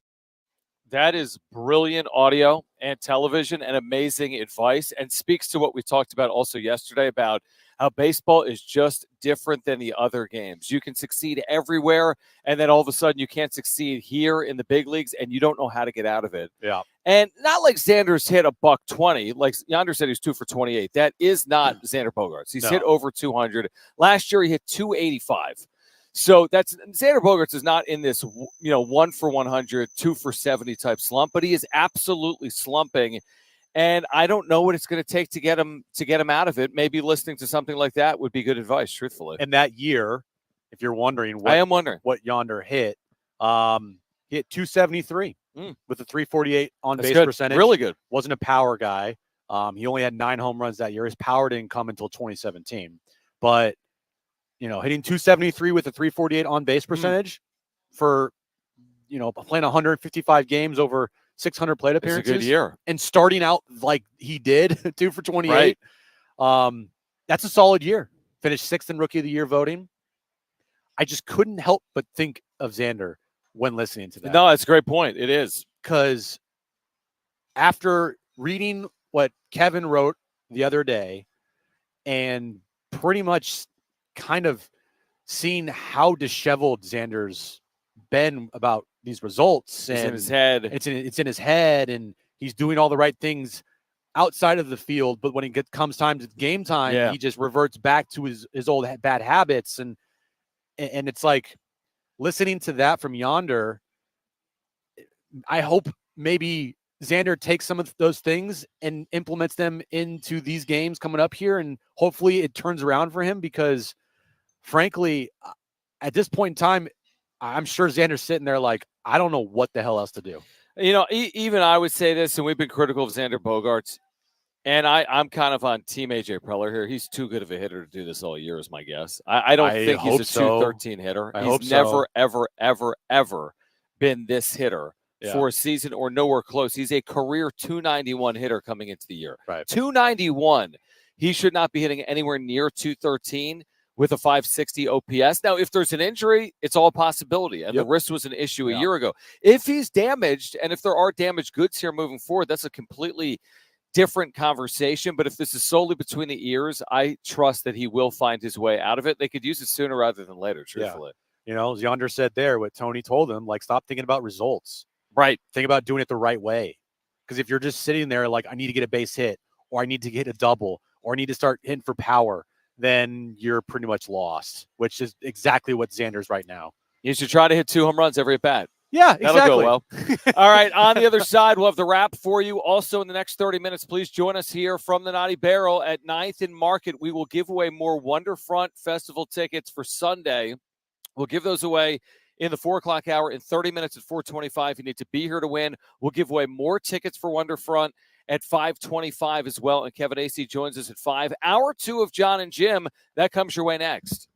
That is brilliant audio and television and amazing advice, and speaks to what we talked about also yesterday about how baseball is just different than the other games. You can succeed everywhere, and then all of a sudden you can't succeed here in the big leagues, and you don't know how to get out of it. Yeah. And not like Xander's hit a $120. Like Yonder said, he's 2 for 28. That is not Xander Bogaerts. He's hit over 200. Last year he hit 285. So that's Xander Bogaerts is not in this, 1 for 100, 2 for 70 type slump, but he is absolutely slumping. And I don't know what it's going to take to get him out of it. Maybe listening to something like that would be good advice, truthfully. And that year, if you're wondering, I am wondering what Yonder hit. He hit 273 with a 348 on base percentage. Really good. Wasn't a power guy. He only had 9 home runs that year. His power didn't come until 2017. But hitting 273 with a 348 on base percentage for playing 155 games over 600 plate appearances. It's a good year. And starting out like he did, 2 for 28. Right. That's a solid year. Finished 6th in Rookie of the Year voting. I just couldn't help but think of Xander when listening to that. No, that's a great point. It is. Because after reading what Kevin wrote the other day and pretty much kind of seeing how disheveled Xander's been about these results, and it's in his head. It's in his head, and he's doing all the right things outside of the field. But when comes time to game time, he just reverts back to his old bad habits, and it's like listening to that from Yonder. I hope maybe Xander takes some of those things and implements them into these games coming up here, and hopefully it turns around for him, because frankly, at this point in time, I'm sure Xander's sitting there like, I don't know what the hell else to do. Even I would say this, and we've been critical of Xander Bogaerts, and I'm kind of on Team AJ Preller here. He's too good of a hitter to do this all year, is my guess. I don't think he's a 213 hitter. He's never, ever, ever, ever been this hitter for a season or nowhere close. He's a career 291 hitter coming into the year. Right. 291. He should not be hitting anywhere near 213 with a 560 OPS. Now, if there's an injury, it's all a possibility, and the wrist was an issue a year ago. If he's damaged, and if there are damaged goods here moving forward, that's a completely different conversation. But if this is solely between the ears, I trust that he will find his way out of it. They could use it sooner rather than later, truthfully. You know, as Xander said there, what Tony told him, like, stop thinking about results. Right. Think about doing it the right way. Because if you're just sitting there like, I need to get a base hit, or I need to hit a double, or I need to start hitting for power, then you're pretty much lost, which is exactly what Xander's right now. You should try to hit 2 home runs every at bat. Yeah, exactly. That'll go well. All right, on the other side, we'll have the wrap for you. Also, in the next 30 minutes, please join us here from the Naughty Barrel at 9th and Market. We will give away more Wonderfront Festival tickets for Sunday. We'll give those away in the 4 o'clock hour in 30 minutes at 4:25. You need to be here to win. We'll give away more tickets for Wonderfront at 5:25 as well. And Kevin Acee joins us at 5. Hour 2 of Jon and Jim. That comes your way next.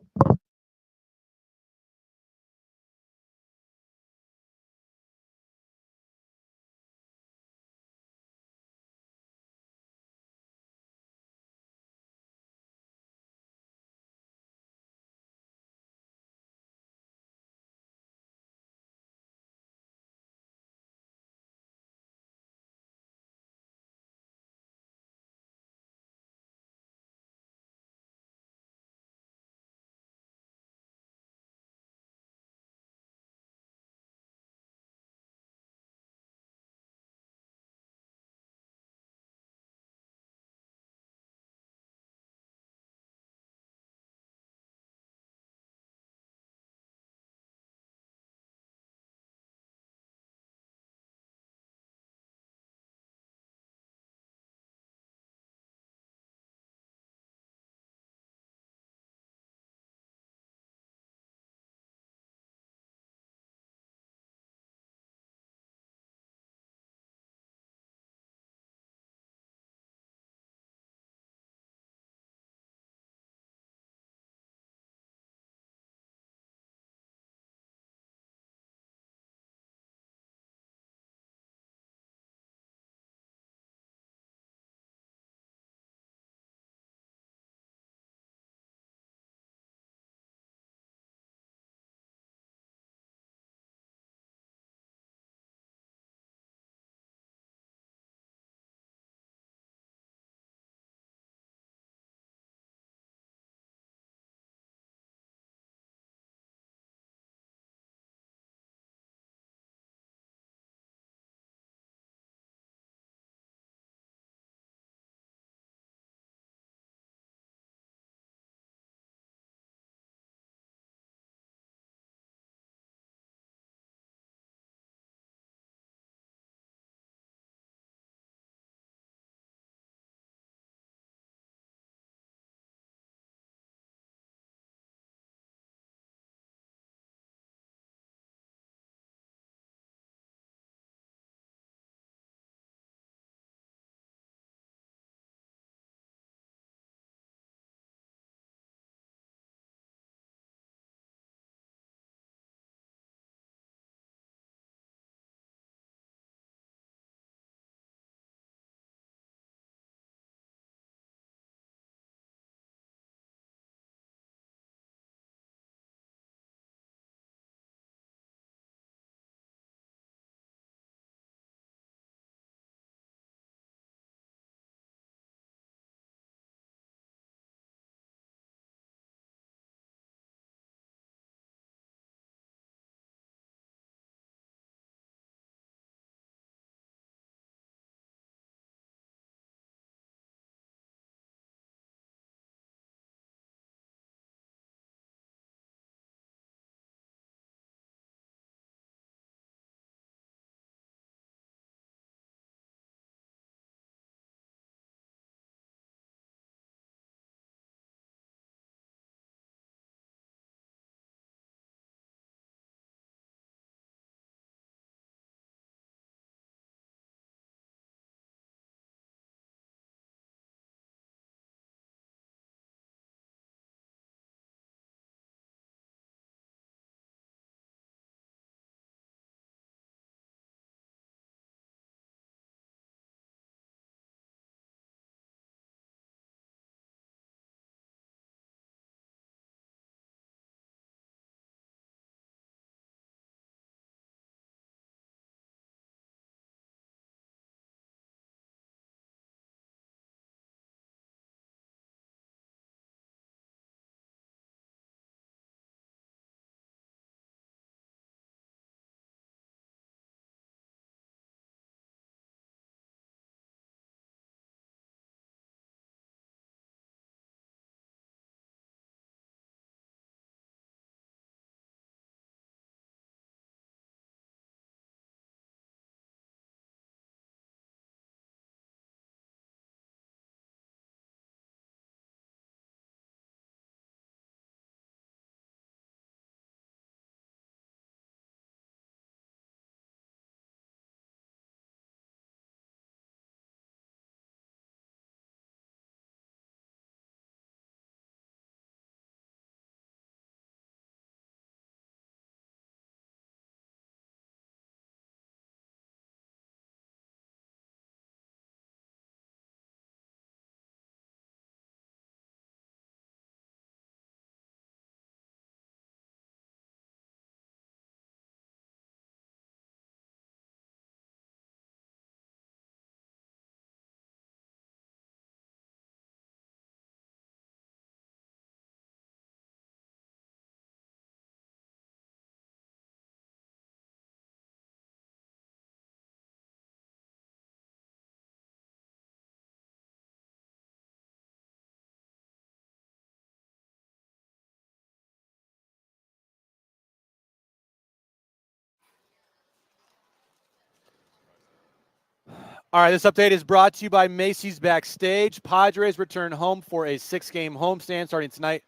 All right, this update is brought to you by Macy's Backstage. Padres return home for a 6-game homestand starting tonight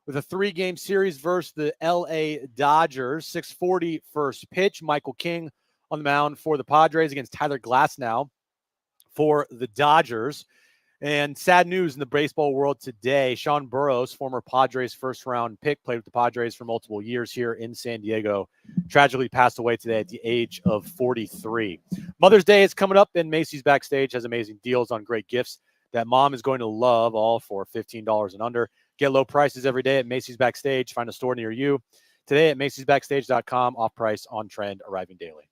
with a 3-game series versus the LA Dodgers. 6:40 first pitch. Michael King on the mound for the Padres against Tyler Glasnow for the Dodgers. And sad news in the baseball world today. Sean Burroughs, former Padres first-round pick, played with the Padres for multiple years here in San Diego, tragically passed away today at the age of 43. Mother's Day is coming up, and Macy's Backstage has amazing deals on great gifts that mom is going to love, all for $15 and under. Get low prices every day at Macy's Backstage. Find a store near you. Today at macysbackstage.com, off price, on trend, arriving daily.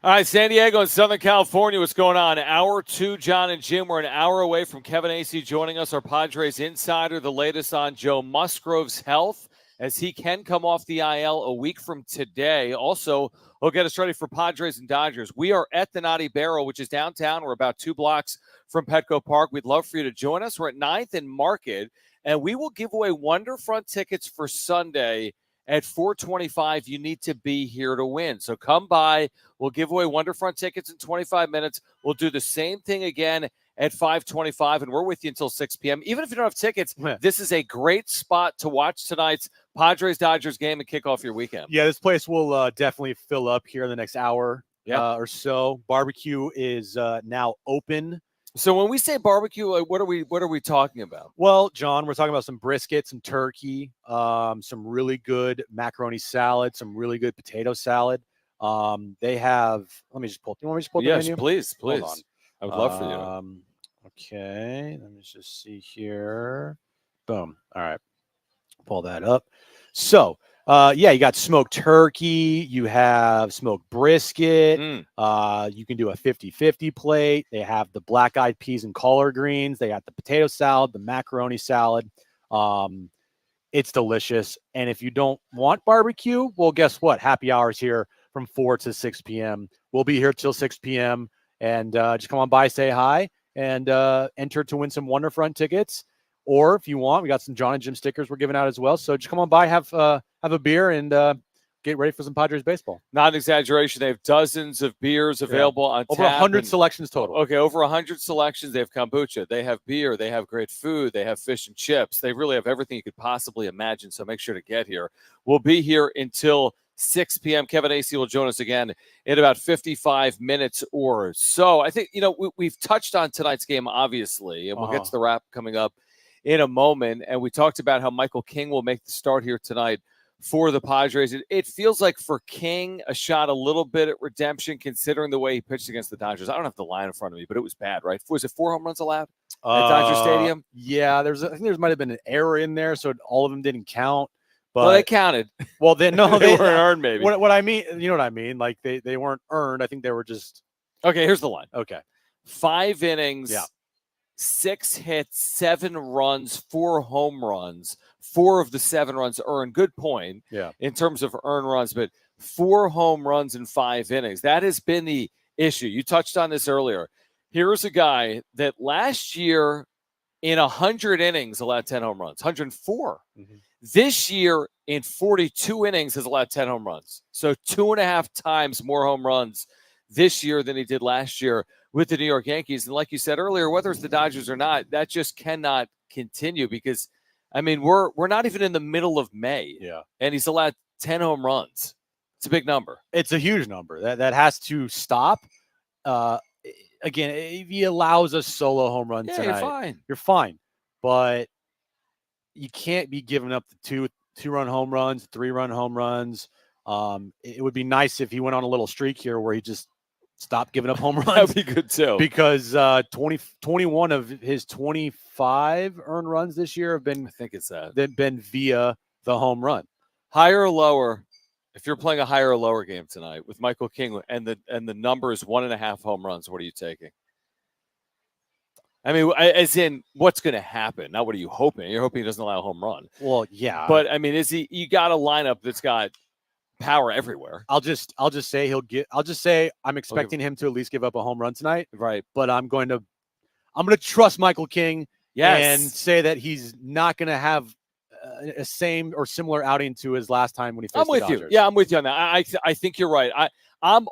All right, San Diego and Southern California, what's going on? Hour 2, Jon and Jim. We're an hour away from Kevin Acee joining us, our Padres insider. The latest on Joe Musgrove's health, as he can come off the IL a week from today. Also, he'll get us ready for Padres and Dodgers. We are at the Naughty Barrel, which is downtown. We're about 2 blocks from Petco Park. We'd love for you to join us. We're at 9th and Market, and we will give away Wonderfront tickets for Sunday at 4:25. You need to be here to win. So come by. We'll give away Wonderfront tickets in 25 minutes. We'll do the same thing again at 5:25, and we're with you until 6 p.m. Even if you don't have tickets, this is a great spot to watch tonight's Padres-Dodgers game and kick off your weekend. Yeah, this place will definitely fill up here in the next hour or so. Barbecue is now open. So when we say barbecue, what are we talking about? Well, John, we're talking about some brisket, some turkey, some really good macaroni salad, some really good potato salad. They have. Let me just pull. You want me to just pull the menu? Please. Hold on. I would love for you. Okay, let me just see here. Boom. All right, pull that up. So, you got smoked turkey. You have smoked brisket. You can do a 50-50 plate. They have the black-eyed peas and collard greens. They got the potato salad, the macaroni salad. It's delicious. And if you don't want barbecue, well, guess what? Happy hours here from 4 to 6 p.m. We'll be here till 6 p.m. And just come on by, say hi, and enter to win some Wonderfront tickets. Or if you want, we got some Jon and Jim stickers we're giving out as well. So just come on by, have a beer, and get ready for some Padres baseball. Not an exaggeration. They have dozens of beers available on over tap. 100 selections total. Okay, over 100 selections. They have kombucha. They have beer. They have great food. They have fish and chips. They really have everything you could possibly imagine. So make sure to get here. We'll be here until 6 p.m. Kevin Acee will join us again in about 55 minutes or so. I think, we've touched on tonight's game, obviously, and we'll get to the wrap coming up in a moment. And we talked about how Michael King will make the start here tonight for the Padres. It feels like for King, a shot a little bit at redemption, considering the way he pitched against the Dodgers. I don't have the line in front of me, but it was bad, right? Was it 4 home runs allowed at Dodger Stadium? Yeah, I think there might have been an error in there, so all of them didn't count. But well, they counted. Well, they weren't earned, maybe. What I mean, you know what I mean? Like they weren't earned. I think they were just. Okay, here's the line. Okay. 5 innings. Yeah. 6 hits, 7 runs, 4 home runs. 4 of the 7 runs earned. Good point. Yeah. In terms of earned runs, but 4 home runs in 5 innings. That has been the issue. You touched on this earlier. Here's a guy that last year in 100 innings allowed 10 home runs, 104. Mm-hmm. This year in 42 innings has allowed 10 home runs. So 2.5 times more home runs this year than he did last year with the New York Yankees. And like you said earlier, whether it's the Dodgers or not, that just cannot continue because, I mean, we're not even in the middle of May. Yeah. And he's allowed 10 home runs. It's a big number. It's a huge number. That has to stop. Again, if he allows a solo home run tonight, you're fine. But you can't be giving up the two-run home runs, 3-run home runs. It would be nice if he went on a little streak here where he just stopped giving up home runs. That would be good too. Because 21 of his 25 earned runs this year have been, I think it's that. They've been via the home run. Higher or lower? If you're playing a higher or lower game tonight with Michael King and the number is 1.5 home runs, what are you taking? I mean, as in what's going to happen? Not what are you hoping? You're hoping he doesn't allow a home run. Well, yeah. But I mean, you got a lineup that's got power everywhere. I'll just say I'm expecting him to at least give up a home run tonight. Right. But I'm going to I'm going to trust Michael King and Yes. say that he's not going to have a same or similar outing to his last time when he faced I'm with the Dodgers. you. Yeah, I'm with you on that. I think you're right. I'm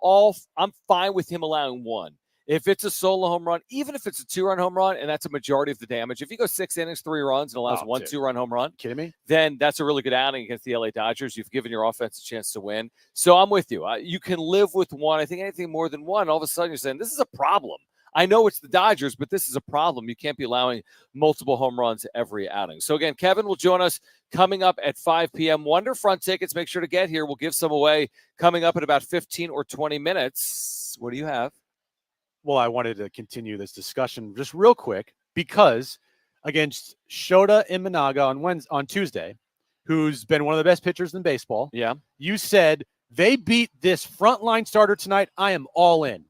fine with him allowing one. If it's a solo home run, even if it's a 2-run home run, and that's a majority of the damage, if he goes 6 innings, 3 runs, and allows 1 2-run home run, kidding me? Then that's a really good outing against the LA Dodgers. You've given your offense a chance to win. So I'm with you. You can live with one. I think anything more than one, all of a sudden you're saying, this is a problem. I know it's the Dodgers, but this is a problem. You can't be allowing multiple home runs every outing. So, again, Kevin will join us coming up at 5 p.m. Wonderfront tickets. Make sure to get here. We'll give some away coming up in about 15 or 20 minutes. What do you have? Well, I wanted to continue this discussion just real quick because against Shota Imanaga on Tuesday, who's been one of the best pitchers in baseball. Yeah. You said they beat this frontline starter tonight. I am all in.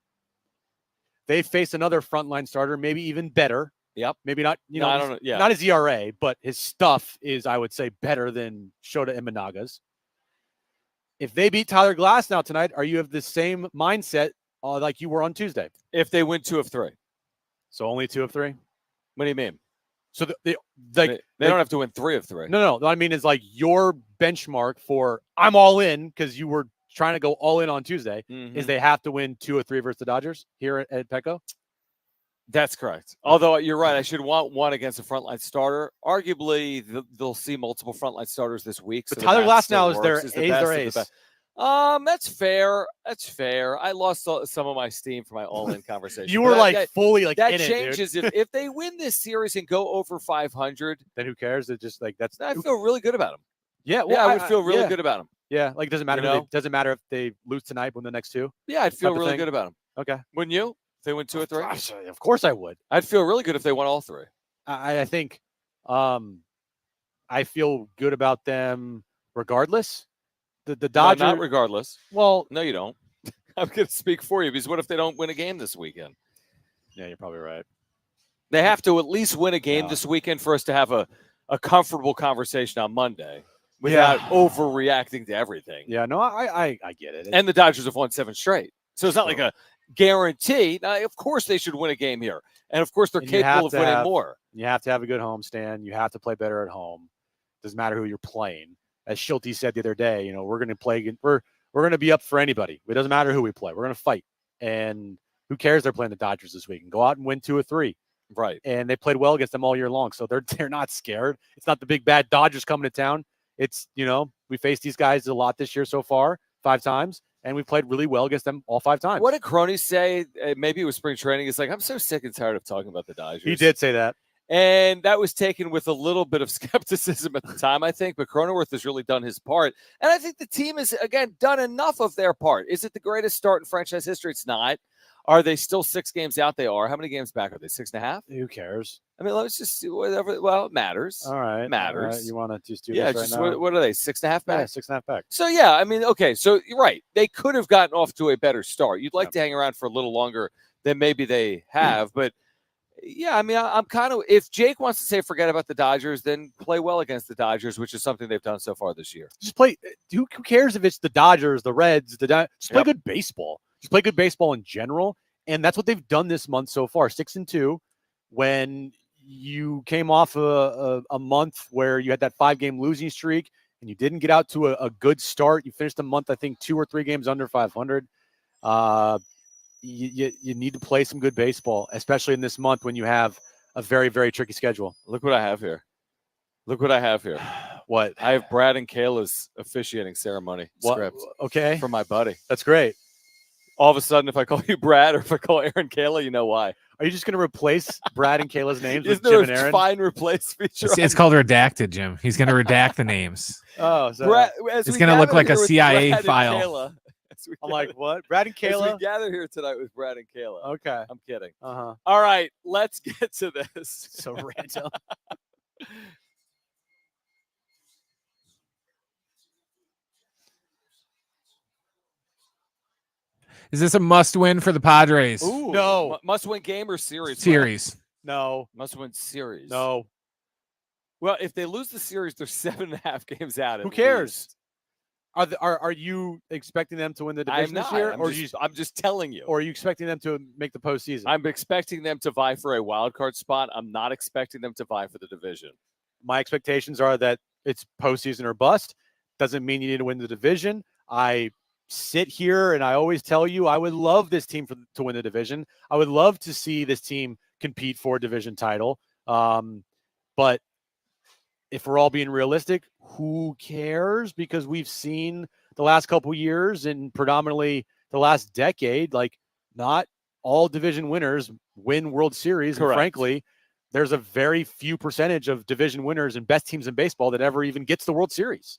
They face another frontline starter, maybe even better. Yep. Maybe not, I don't know. Yeah. Not his ERA, but his stuff is, I would say, better than Shota Imanaga's. If they beat Tyler Glass now tonight, are you have the same mindset like you were on Tuesday? If they win 2 of 3. So only 2 of 3? What do you mean? So they don't have to win 3 of 3. No. What I mean is like your benchmark for I'm all in because you were trying to go all in on Tuesday is they have to win 2 or 3 versus the Dodgers here at Petco. That's correct. Although you're right, I should want one against a frontline starter. Arguably, they'll see multiple frontline starters this week. But so Tyler Glass now is their ace. That's fair. That's fair. I lost some of my steam for my all-in conversation. You were fully like that in changes it, if they win this series and go over 500. Then who cares? It's just like that's. I feel really good about them. Yeah, well, I would feel really good about them. Yeah, like it doesn't matter. Doesn't matter if they lose tonight, win the next 2. Yeah, I'd feel really good about them. Okay, wouldn't you? If they win 2 or 3, of course I would. I'd feel really good if they won all 3. I think, I feel good about them regardless. The Dodgers, not regardless. Well, no, you don't. I'm going to speak for you because what if they don't win a game this weekend? Yeah, you're probably right. They have to at least win a game this weekend for us to have a comfortable conversation on Monday without overreacting to everything. Yeah, no, I get it. And the Dodgers have won 7 straight. So it's not like a guarantee. Now, of course, they should win a game here. And, of course, they're capable of winning more. You have to have a good homestand. You have to play better at home. Doesn't matter who you're playing. As Schulte said the other day, we're going to play. We're going to be up for anybody. It doesn't matter who we play. We're going to fight. And who cares? They're playing the Dodgers this week and go out and win 2 or 3. Right. And they played well against them all year long. So they're not scared. It's not the big bad Dodgers coming to town. It's, we faced these guys a lot this year so far, 5 times, and we played really well against them all 5 times. What did Crony say? Maybe it was spring training. It's like, I'm so sick and tired of talking about the Dodgers. He did say that. And that was taken with a little bit of skepticism at the time, I think. But Cronenworth has really done his part. And I think the team has, again, done enough of their part. Is it the greatest start in franchise history? It's not. Are they still 6 games out? They are. How many games back are they? 6.5? Who cares? I mean, let's just see whatever. Well, it matters. All right. It matters. All right. You want to just do this right now? What are they, 6.5 back? Yeah, 6.5 back. So, yeah, I mean, okay. So, you're right. They could have gotten off to a better start. You'd like to hang around for a little longer than maybe they have. But, yeah, I mean, I'm kind of – if Jake wants to say forget about the Dodgers, then play well against the Dodgers, which is something they've done so far this year. Just play – who cares if it's the Dodgers, the Reds, just play good baseball. Just play good baseball in general. And that's what they've done this month so far, 6-2. When you came off a month where you had that 5-game losing streak and you didn't get out to a good start, you finished the month, I think, 2 or 3 games under 500. You need to play some good baseball, especially in this month when you have a very, very tricky schedule. Look what I have here. What? I have Brad and Kayla's officiating ceremony script. Okay. From my buddy. That's great. All of a sudden, if I call you Brad or if I call Aaron Kayla, you know why. Are you just going to replace Brad and Kayla's names with Isn't Jim and there Aaron? a fine replace feature? It's called redacted, Jim. He's going to redact the names. Oh, so Brad, it's going to look like a CIA file. Kayla, I'm like, what? Brad and Kayla? As we gather here tonight with Brad and Kayla. Okay. I'm kidding. Uh-huh. All right, let's get to this. So random. Is this a must-win for the Padres? Ooh, no. Must-win game or series? Series. No. Must-win series. No. Well, if they lose the series, they're 7.5 games out. Who cares? Are you expecting them to win the division this year? I'm just telling you. Or are you expecting them to make the postseason? I'm expecting them to vie for a wild card spot. I'm not expecting them to vie for the division. My expectations are that it's postseason or bust. Doesn't mean you need to win the division. I sit here and I always tell you I would love this team to win the division. I would love to see this team compete for a division title. But if we're all being realistic, who cares? Because we've seen the last couple of years and predominantly the last decade, like not all division winners win World Series. And frankly, there's a very few percentage of division winners and best teams in baseball that ever even gets the World Series.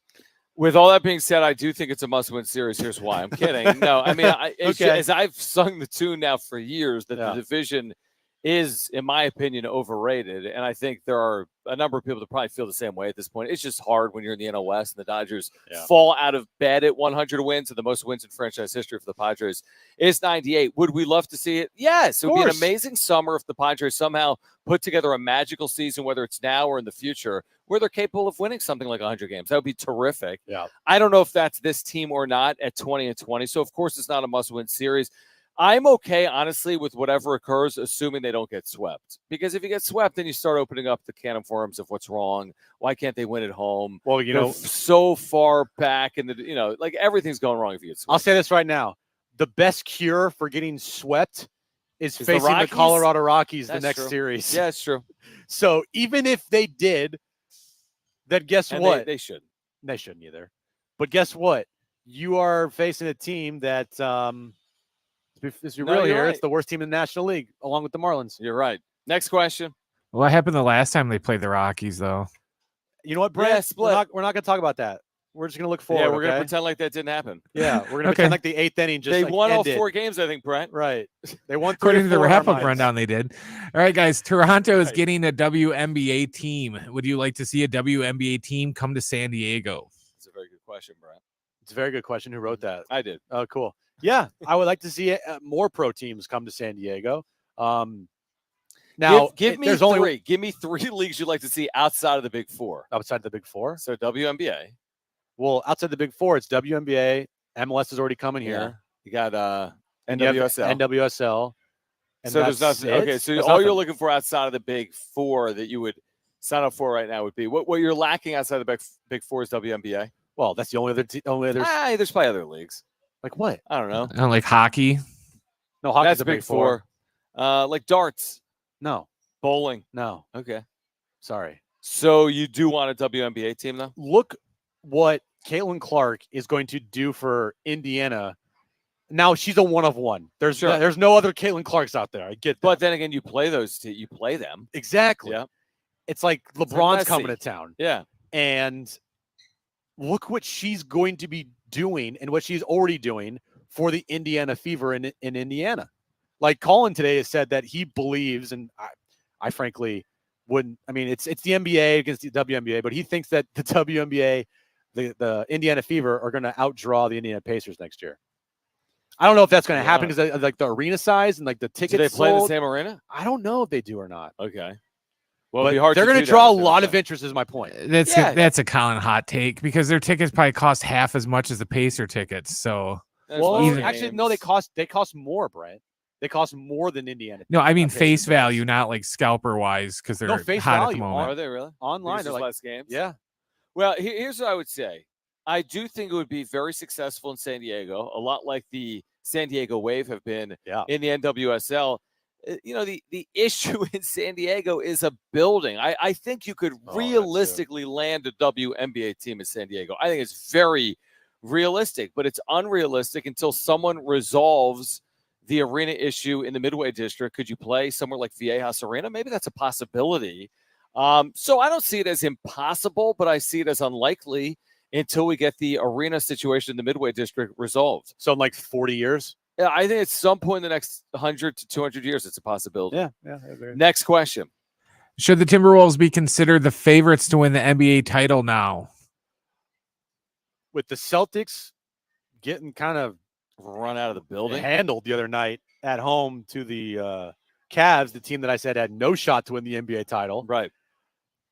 With all that being said, I do think it's a must-win series. Here's why. I'm kidding. No, I mean, as I've sung the tune now for years, that the division is, in my opinion, overrated. And I think there are a number of people that probably feel the same way at this point. It's just hard when you're in the NL West and the Dodgers fall out of bed at 100 wins, and the most wins in franchise history for the Padres is 98. Would we love to see it? Yes. It would be an amazing summer if the Padres somehow put together a magical season, whether it's now or in the future, where they're capable of winning something like 100 games. That would be terrific. Yeah. I don't know if that's this team or not at 20-20. So, of course, it's not a must-win series. I'm okay, honestly, with whatever occurs, assuming they don't get swept. Because if you get swept, then you start opening up the can of worms of what's wrong. Why can't they win at home? Well, they're so far back in the, like everything's going wrong if you get swept. I'll say this right now. The best cure for getting swept is facing the Colorado Rockies the next series. Yeah, it's true. So even if they did, then guess what? They shouldn't. They shouldn't either. But guess what? You are facing a team that if you're real here, it's the worst team in the National League, along with the Marlins. You're right. Next question. What happened the last time they played the Rockies, though? You know what, Brett? We're not going to talk about that. We're just going to look forward. Yeah, we're going to pretend like that didn't happen. Yeah, we're going to pretend like the 8th inning just They won ended. all 4 games, I think, Brett. Right. They won 3 According to the wrap-up rundown, rundown, they did. All right, guys. Toronto is getting a WNBA team. Would you like to see a WNBA team come to San Diego? That's a very good question, Brett. It's a very good question. Who wrote that? I did. Oh, cool. Yeah, I would like to see more pro teams come to San Diego. Now, give me three. Give me 3 leagues you'd like to see outside of the Big Four. Outside the Big Four? So WNBA. Well, outside the Big Four, it's WNBA. MLS is already coming here. You got NWSL. NWSL. And so there's nothing. Okay, so all you're looking for outside of the Big Four that you would sign up for right now would be what you're lacking outside the Big Four is WNBA. Well, that's the only other. There's probably other leagues. Like what? I don't know. Like hockey. No, hockey's that's the Big Four. Like darts. No. Bowling. No. Okay. Sorry. So you do want a WNBA team, though? Look what Caitlin Clark is going to do for Indiana. Now she's a one of one. There's no other Caitlin Clarks out there. I get that. But then again, you play those two. You play them. Exactly. Yeah. It's like LeBron's coming to town. Yeah. And look what she's going to be doing and what she's already doing for the Indiana Fever in Indiana. Like Colin today has said that he believes, and I frankly wouldn't. I mean, it's the NBA against the WNBA, but he thinks that the WNBA, the Indiana Fever, are going to outdraw the Indiana Pacers next year. I don't know if that's going to happen because like the arena size and like the tickets. Do they play sold, the same arena? I don't know if they do or not. Okay. Well, but it'd be hard they're going to draw a lot of interest. Is my point. That's a Colin hot take because their tickets probably cost half as much as the Pacer tickets. So actually, no, they cost more, Brett. They cost more than Indiana. No, I mean face value, not like scalper wise, because they're face hot value. at the moment. Are they really? Online, they're like less games. Yeah. Well, here's what I would say. I do think it would be very successful in San Diego, a lot like the San Diego Wave have been in the NWSL. You know, the issue in San Diego is a building. I think you could realistically land a WNBA team in San Diego. I think it's very realistic, but it's unrealistic until someone resolves the arena issue in the Midway District. Could you play somewhere like Viejas Arena? Maybe that's a possibility. So I don't see it as impossible, but I see it as unlikely until we get the arena situation in the Midway District resolved. So in like 40 years? Yeah, I think at some point in the next 100 to 200 years, it's a possibility. Yeah. Next question. Should the Timberwolves be considered the favorites to win the NBA title now? With the Celtics getting kind of run out of the building, handled the other night at home to the Cavs, the team that I said had no shot to win the NBA title. Right.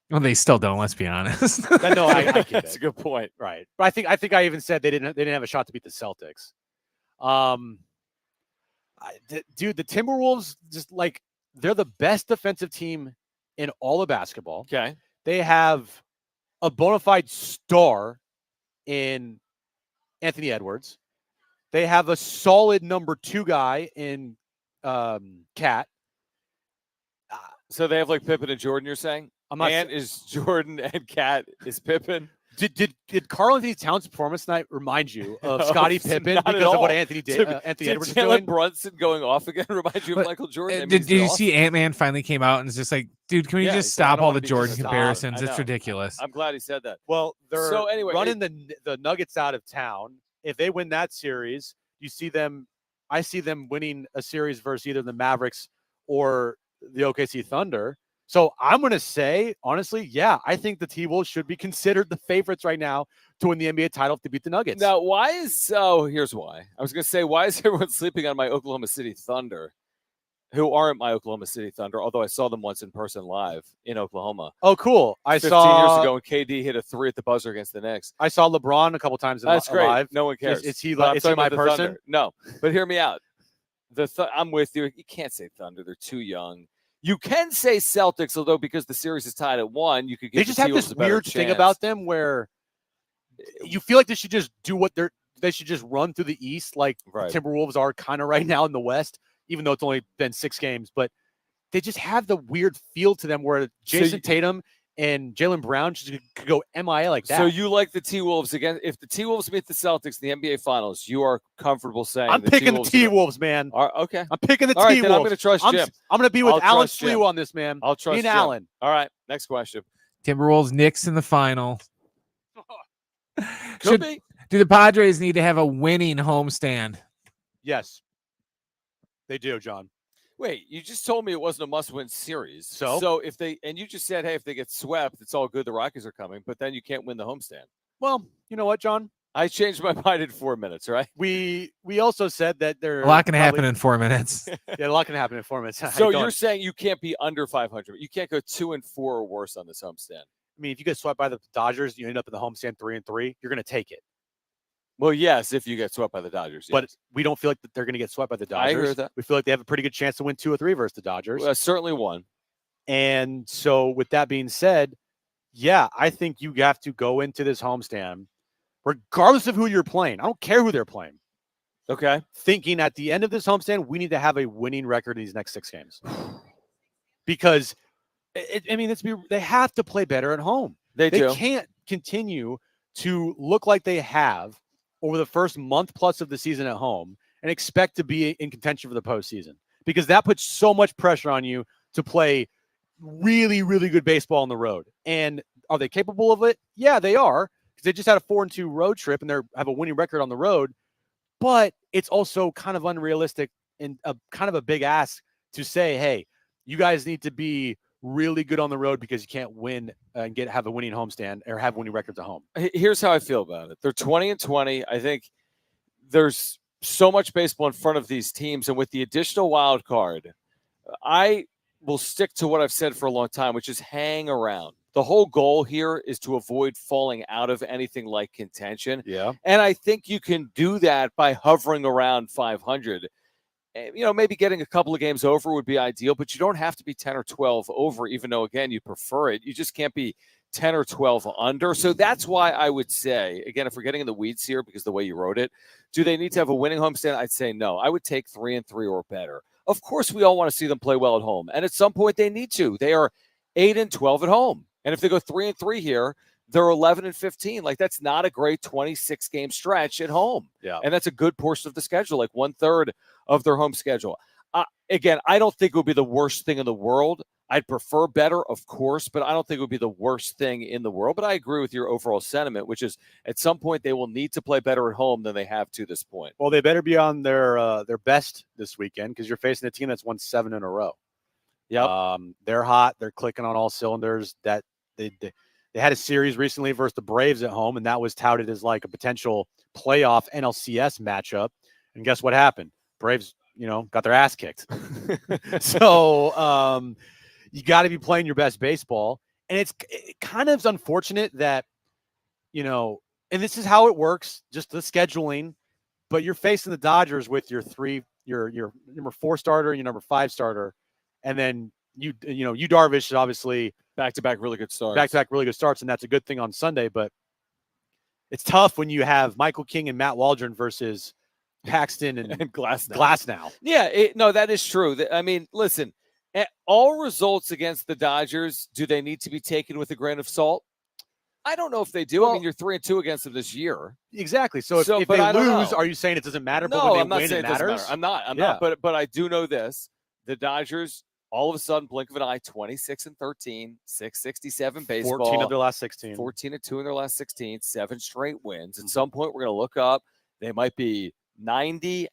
Well, they still don't. Let's be honest. No, I get it. That's a good point. Right, but I think I even said they didn't have a shot to beat the Celtics. Dude, the Timberwolves just like they're the best defensive team in all of basketball. Okay, they have a bona fide star in Anthony Edwards. They have a solid number 2 guy in Cat. So they have like Pippen and Jordan. You're saying? Ant is Jordan and Cat is Pippen. Did Karl-Anthony Towns' performance tonight remind you of Scottie Pippen because of what Anthony Edwards is doing? Brunson going off again remind you of Michael Jordan? Did you see Ant-Man finally came out and is just like, dude, can we just stop all the Jordan comparisons? It's ridiculous. I'm glad he said that. Well, they're running the Nuggets out of town. If they win that series, I see them winning a series versus either the Mavericks or the OKC Thunder. So I'm going to say, honestly, yeah, I think the T-Wolves should be considered the favorites right now to win the NBA title if they beat the Nuggets. Now, here's why. I was going to say, why is everyone sleeping on my Oklahoma City Thunder, who aren't my Oklahoma City Thunder, although I saw them once in person live in Oklahoma. Oh, cool. 15 years ago when KD hit a 3 at the buzzer against the Knicks. I saw LeBron a couple times That's great. live. No one cares. Is he my person? Thunder. No, but hear me out. I'm with you. You can't say Thunder. They're too young. You can say Celtics, although because the series is tied at 1, you could get. They just have this weird thing about them where you feel like they should just do what they should just run through the East like the Timberwolves are kind of right now in the West, even though it's only been 6 games. But they just have the weird feel to them where Jason Tatum and Jaylen Brown just could go MIA like that. So you like the T-Wolves again? If the T-Wolves beat the Celtics in the NBA Finals, you are comfortable saying I'm picking the T-Wolves, man. Okay. I'm picking the T-Wolves. Right, then I'm going to trust Jim. I'm going to be with Alan Slew on this, man. I'll trust Jim. Allen. All right. Next question. Timberwolves, Knicks in the final. Could be. Do the Padres need to have a winning homestand? Yes. They do, John. Wait, you just told me it wasn't a must-win series. So if you just said, hey, if they get swept, it's all good. The Rockies are coming, but then you can't win the homestand. Well, you know what, John? I changed my mind in 4 minutes, right? We also said that there a lot can happen in 4 minutes. Yeah, a lot can happen in 4 minutes. So you're saying you can't be under 500. You can't go 2-4 or worse on this homestand. I mean, if you get swept by the Dodgers, you end up in the homestand 3-3. You're going to take it. Well, yes, if you get swept by the Dodgers. Yes. But we don't feel like they're going to get swept by the Dodgers. I agree with that. We feel like they have a pretty good chance to win 2 or 3 versus the Dodgers. Well, certainly one. And so with that being said, yeah, I think you have to go into this homestand, regardless of who you're playing. I don't care who they're playing. Okay. Thinking at the end of this homestand, we need to have a winning record in these next 6 games. Because, they have to play better at home. They can't continue to look like they have over the first month plus of the season at home and expect to be in contention for the postseason, because that puts so much pressure on you to play really, really good baseball on the road. And are they capable of it? Yeah, they are, because they just had a 4-2 road trip and they have a winning record on the road. But it's also kind of unrealistic and kind of a big ask to say, hey, you guys need to be really good on the road because you can't win and have a winning homestand or have winning records at home. Here's how I feel about it. They're 20-20. I think there's so much baseball in front of these teams, and with the additional wild card, I will stick to what I've said for a long time, which is hang around. The whole goal here is to avoid falling out of anything like contention. Yeah. And I think you can do that by hovering around 500. Maybe getting a couple of games over would be ideal, but you don't have to be 10 or 12 over, even though, again, you prefer it. You just can't be 10 or 12 under. So that's why I would say, again, if we're getting in the weeds here, because the way you wrote it, do they need to have a winning homestand? I'd say no. I would take 3-3 or better. Of course, we all want to see them play well at home. And at some point, they need to. They are 8-12 at home. And if they go 3-3 here, they're 11-15. Like, that's not a great 26-game stretch at home. Yeah. And that's a good portion of the schedule, like 1/3 of their home schedule. Again, I don't think it would be the worst thing in the world. I'd prefer better, of course, but I don't think it would be the worst thing in the world. But I agree with your overall sentiment, which is at some point they will need to play better at home than they have to this point. Well, they better be on their best this weekend, because you're facing a team that's won 7 in a row. Yeah, they're hot. They're clicking on all cylinders. That they had a series recently versus the Braves at home, and that was touted as like a potential playoff NLCS matchup. And guess what happened? Braves, got their ass kicked. So you got to be playing your best baseball. And it kind of unfortunate that, and this is how it works, just the scheduling, but you're facing the Dodgers with your number 4 starter and your number 5 starter. And then you Darvish is obviously back-to-back really good starts. Back-to-back really good starts, and that's a good thing on Sunday, but it's tough when you have Michael King and Matt Waldron versus Paxton and Glasnow. Yeah, no, that is true. I mean, listen, all results against the Dodgers, do they need to be taken with a grain of salt? I don't know if they do. Well, I mean, you're 3-2 against them this year. Exactly. So if they lose, are you saying it doesn't matter? No, but when I'm not win, saying it doesn't matter. I'm not. But I do know this: the Dodgers, all of a sudden, blink of an eye, 26-13, 667 baseball, 14 of their last 16, 14-2 in their last 16, 7 straight wins. At some point, we're going to look up. They might be 90-40.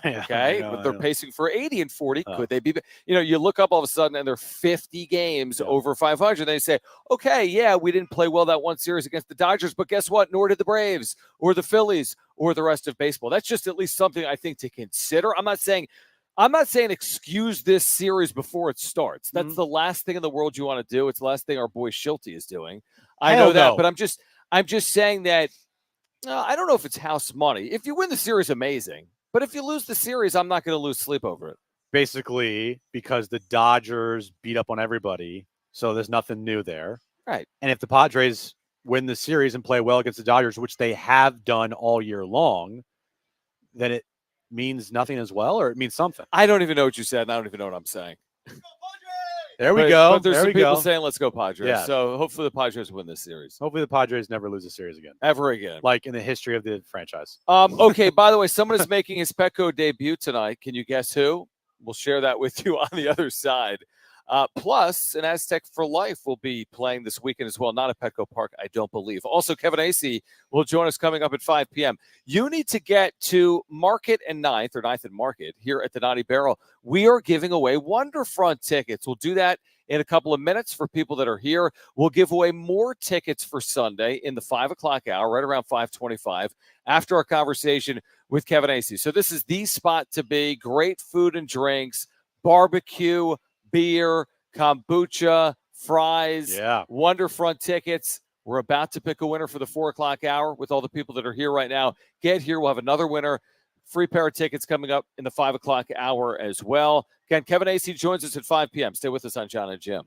Okay, but they're pacing for 80-40. Could they be? You look up all of a sudden and they're 50 games over 500. They say, okay, yeah, we didn't play well that one series against the Dodgers, but guess what? Nor did the Braves or the Phillies or the rest of baseball. That's just at least something I think to consider. I'm not saying excuse this series before it starts. That's the last thing in the world you want to do. It's the last thing our boy Schulte is doing. I know that, but I'm just saying that. I don't know if it's house money. If you win the series, amazing. But if you lose the series, I'm not going to lose sleep over it. Basically, because the Dodgers beat up on everybody, so there's nothing new there. Right. And if the Padres win the series and play well against the Dodgers, which they have done all year long, then it means nothing as well, or it means something. I don't even know what you said, and I don't even know what I'm saying. There we go. But there's some people saying, let's go Padres. Yeah. So hopefully the Padres win this series. Hopefully the Padres never lose a series again. Ever again. Like in the history of the franchise. Okay, by the way, someone is making his Petco debut tonight. Can you guess who? We'll share that with you on the other side. Plus, an Aztec for Life will be playing this weekend as well. Not at Petco Park, I don't believe. Also, Kevin Acee will join us coming up at 5 p.m. You need to get to Market and 9th, or 9th and Market, here at the Naughty Barrel. We are giving away Wonderfront tickets. We'll do that in a couple of minutes for people that are here. We'll give away more tickets for Sunday in the 5 o'clock hour, right around 5:25, after our conversation with Kevin Acee. So this is the spot to be. Great food and drinks, barbecue, beer, kombucha, fries, Wonderfront tickets. We're about to pick a winner for the 4 o'clock hour with all the people that are here right now. Get here. We'll have another winner. Free pair of tickets coming up in the 5 o'clock hour as well. Again, Kevin Acee joins us at 5 p.m. Stay with us on Jon and Jim.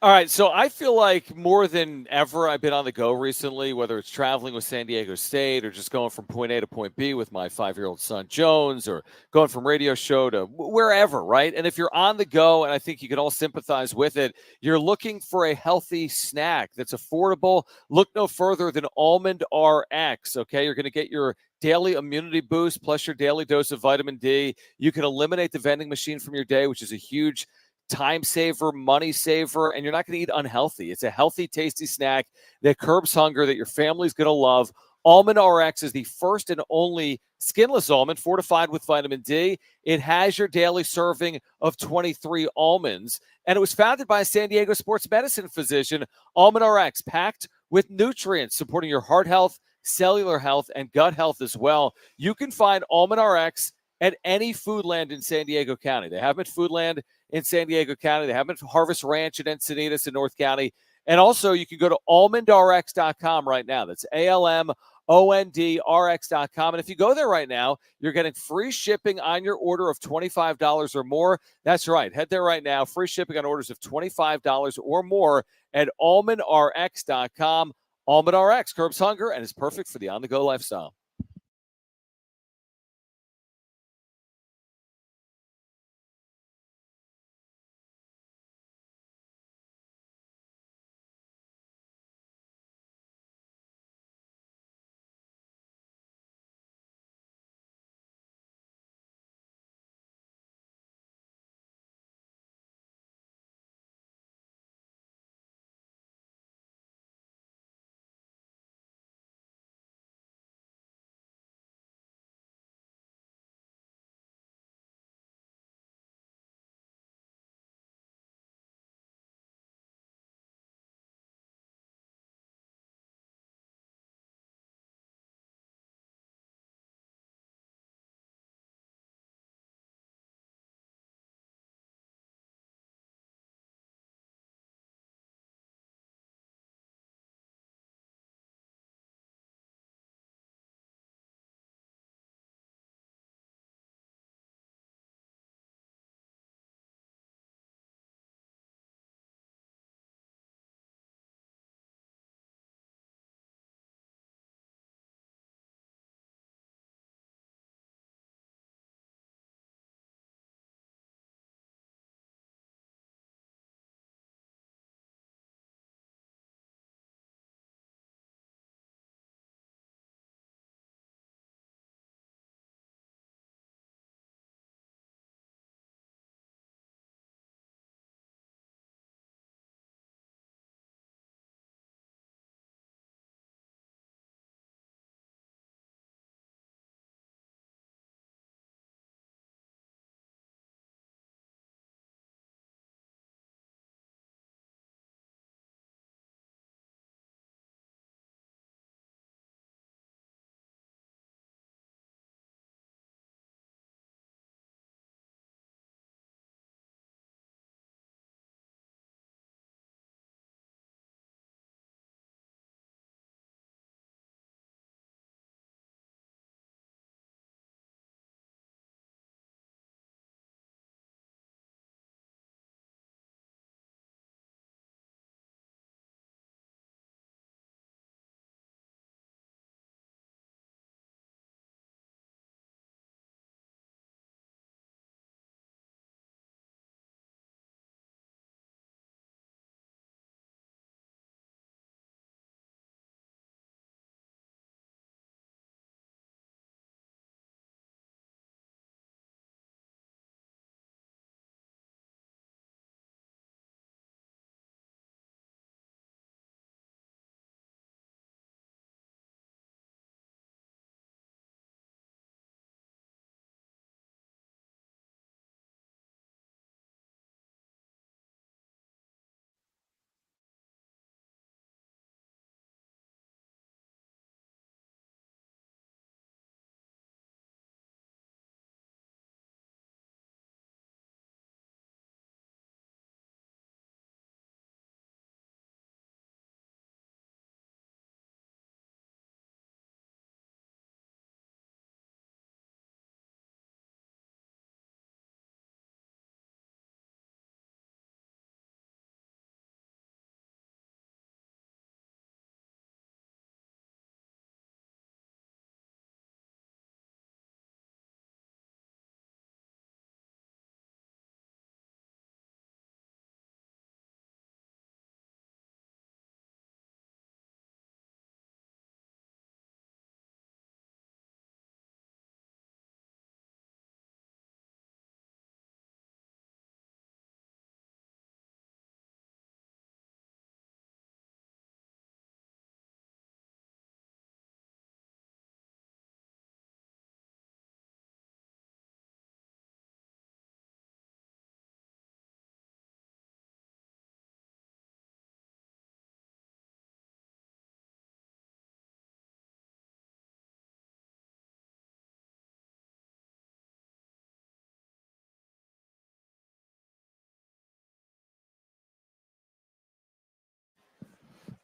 All right, so I feel like more than ever I've been on the go recently, whether it's traveling with San Diego State or just going from point A to point B with my 5-year-old son Jones, or going from radio show to wherever, right? And if you're on the go, and I think you can all sympathize with it, you're looking for a healthy snack that's affordable. Look no further than Almond RX, okay? You're going to get your daily immunity boost plus your daily dose of vitamin D. You can eliminate the vending machine from your day, which is a huge time saver, money saver, and you're not going to eat unhealthy. It's a healthy, tasty snack that curbs hunger that your family's going to love. Almond RX is the first and only skinless almond fortified with vitamin D. It has your daily serving of 23 almonds, and it was founded by a San Diego sports medicine physician. Almond RX, packed with nutrients supporting your heart health, cellular health, and gut health as well. You can find Almond RX at any Foodland in San Diego County. They have them at Foodland in San Diego County. They have them at Harvest Ranch in Encinitas in North County. And also, you can go to almondrx.com right now. That's ALMONDRX.com. And if you go there right now, you're getting free shipping on your order of $25 or more. That's right. Head there right now. Free shipping on orders of $25 or more at almondrx.com. Almond RX curbs hunger and is perfect for the on-the-go lifestyle.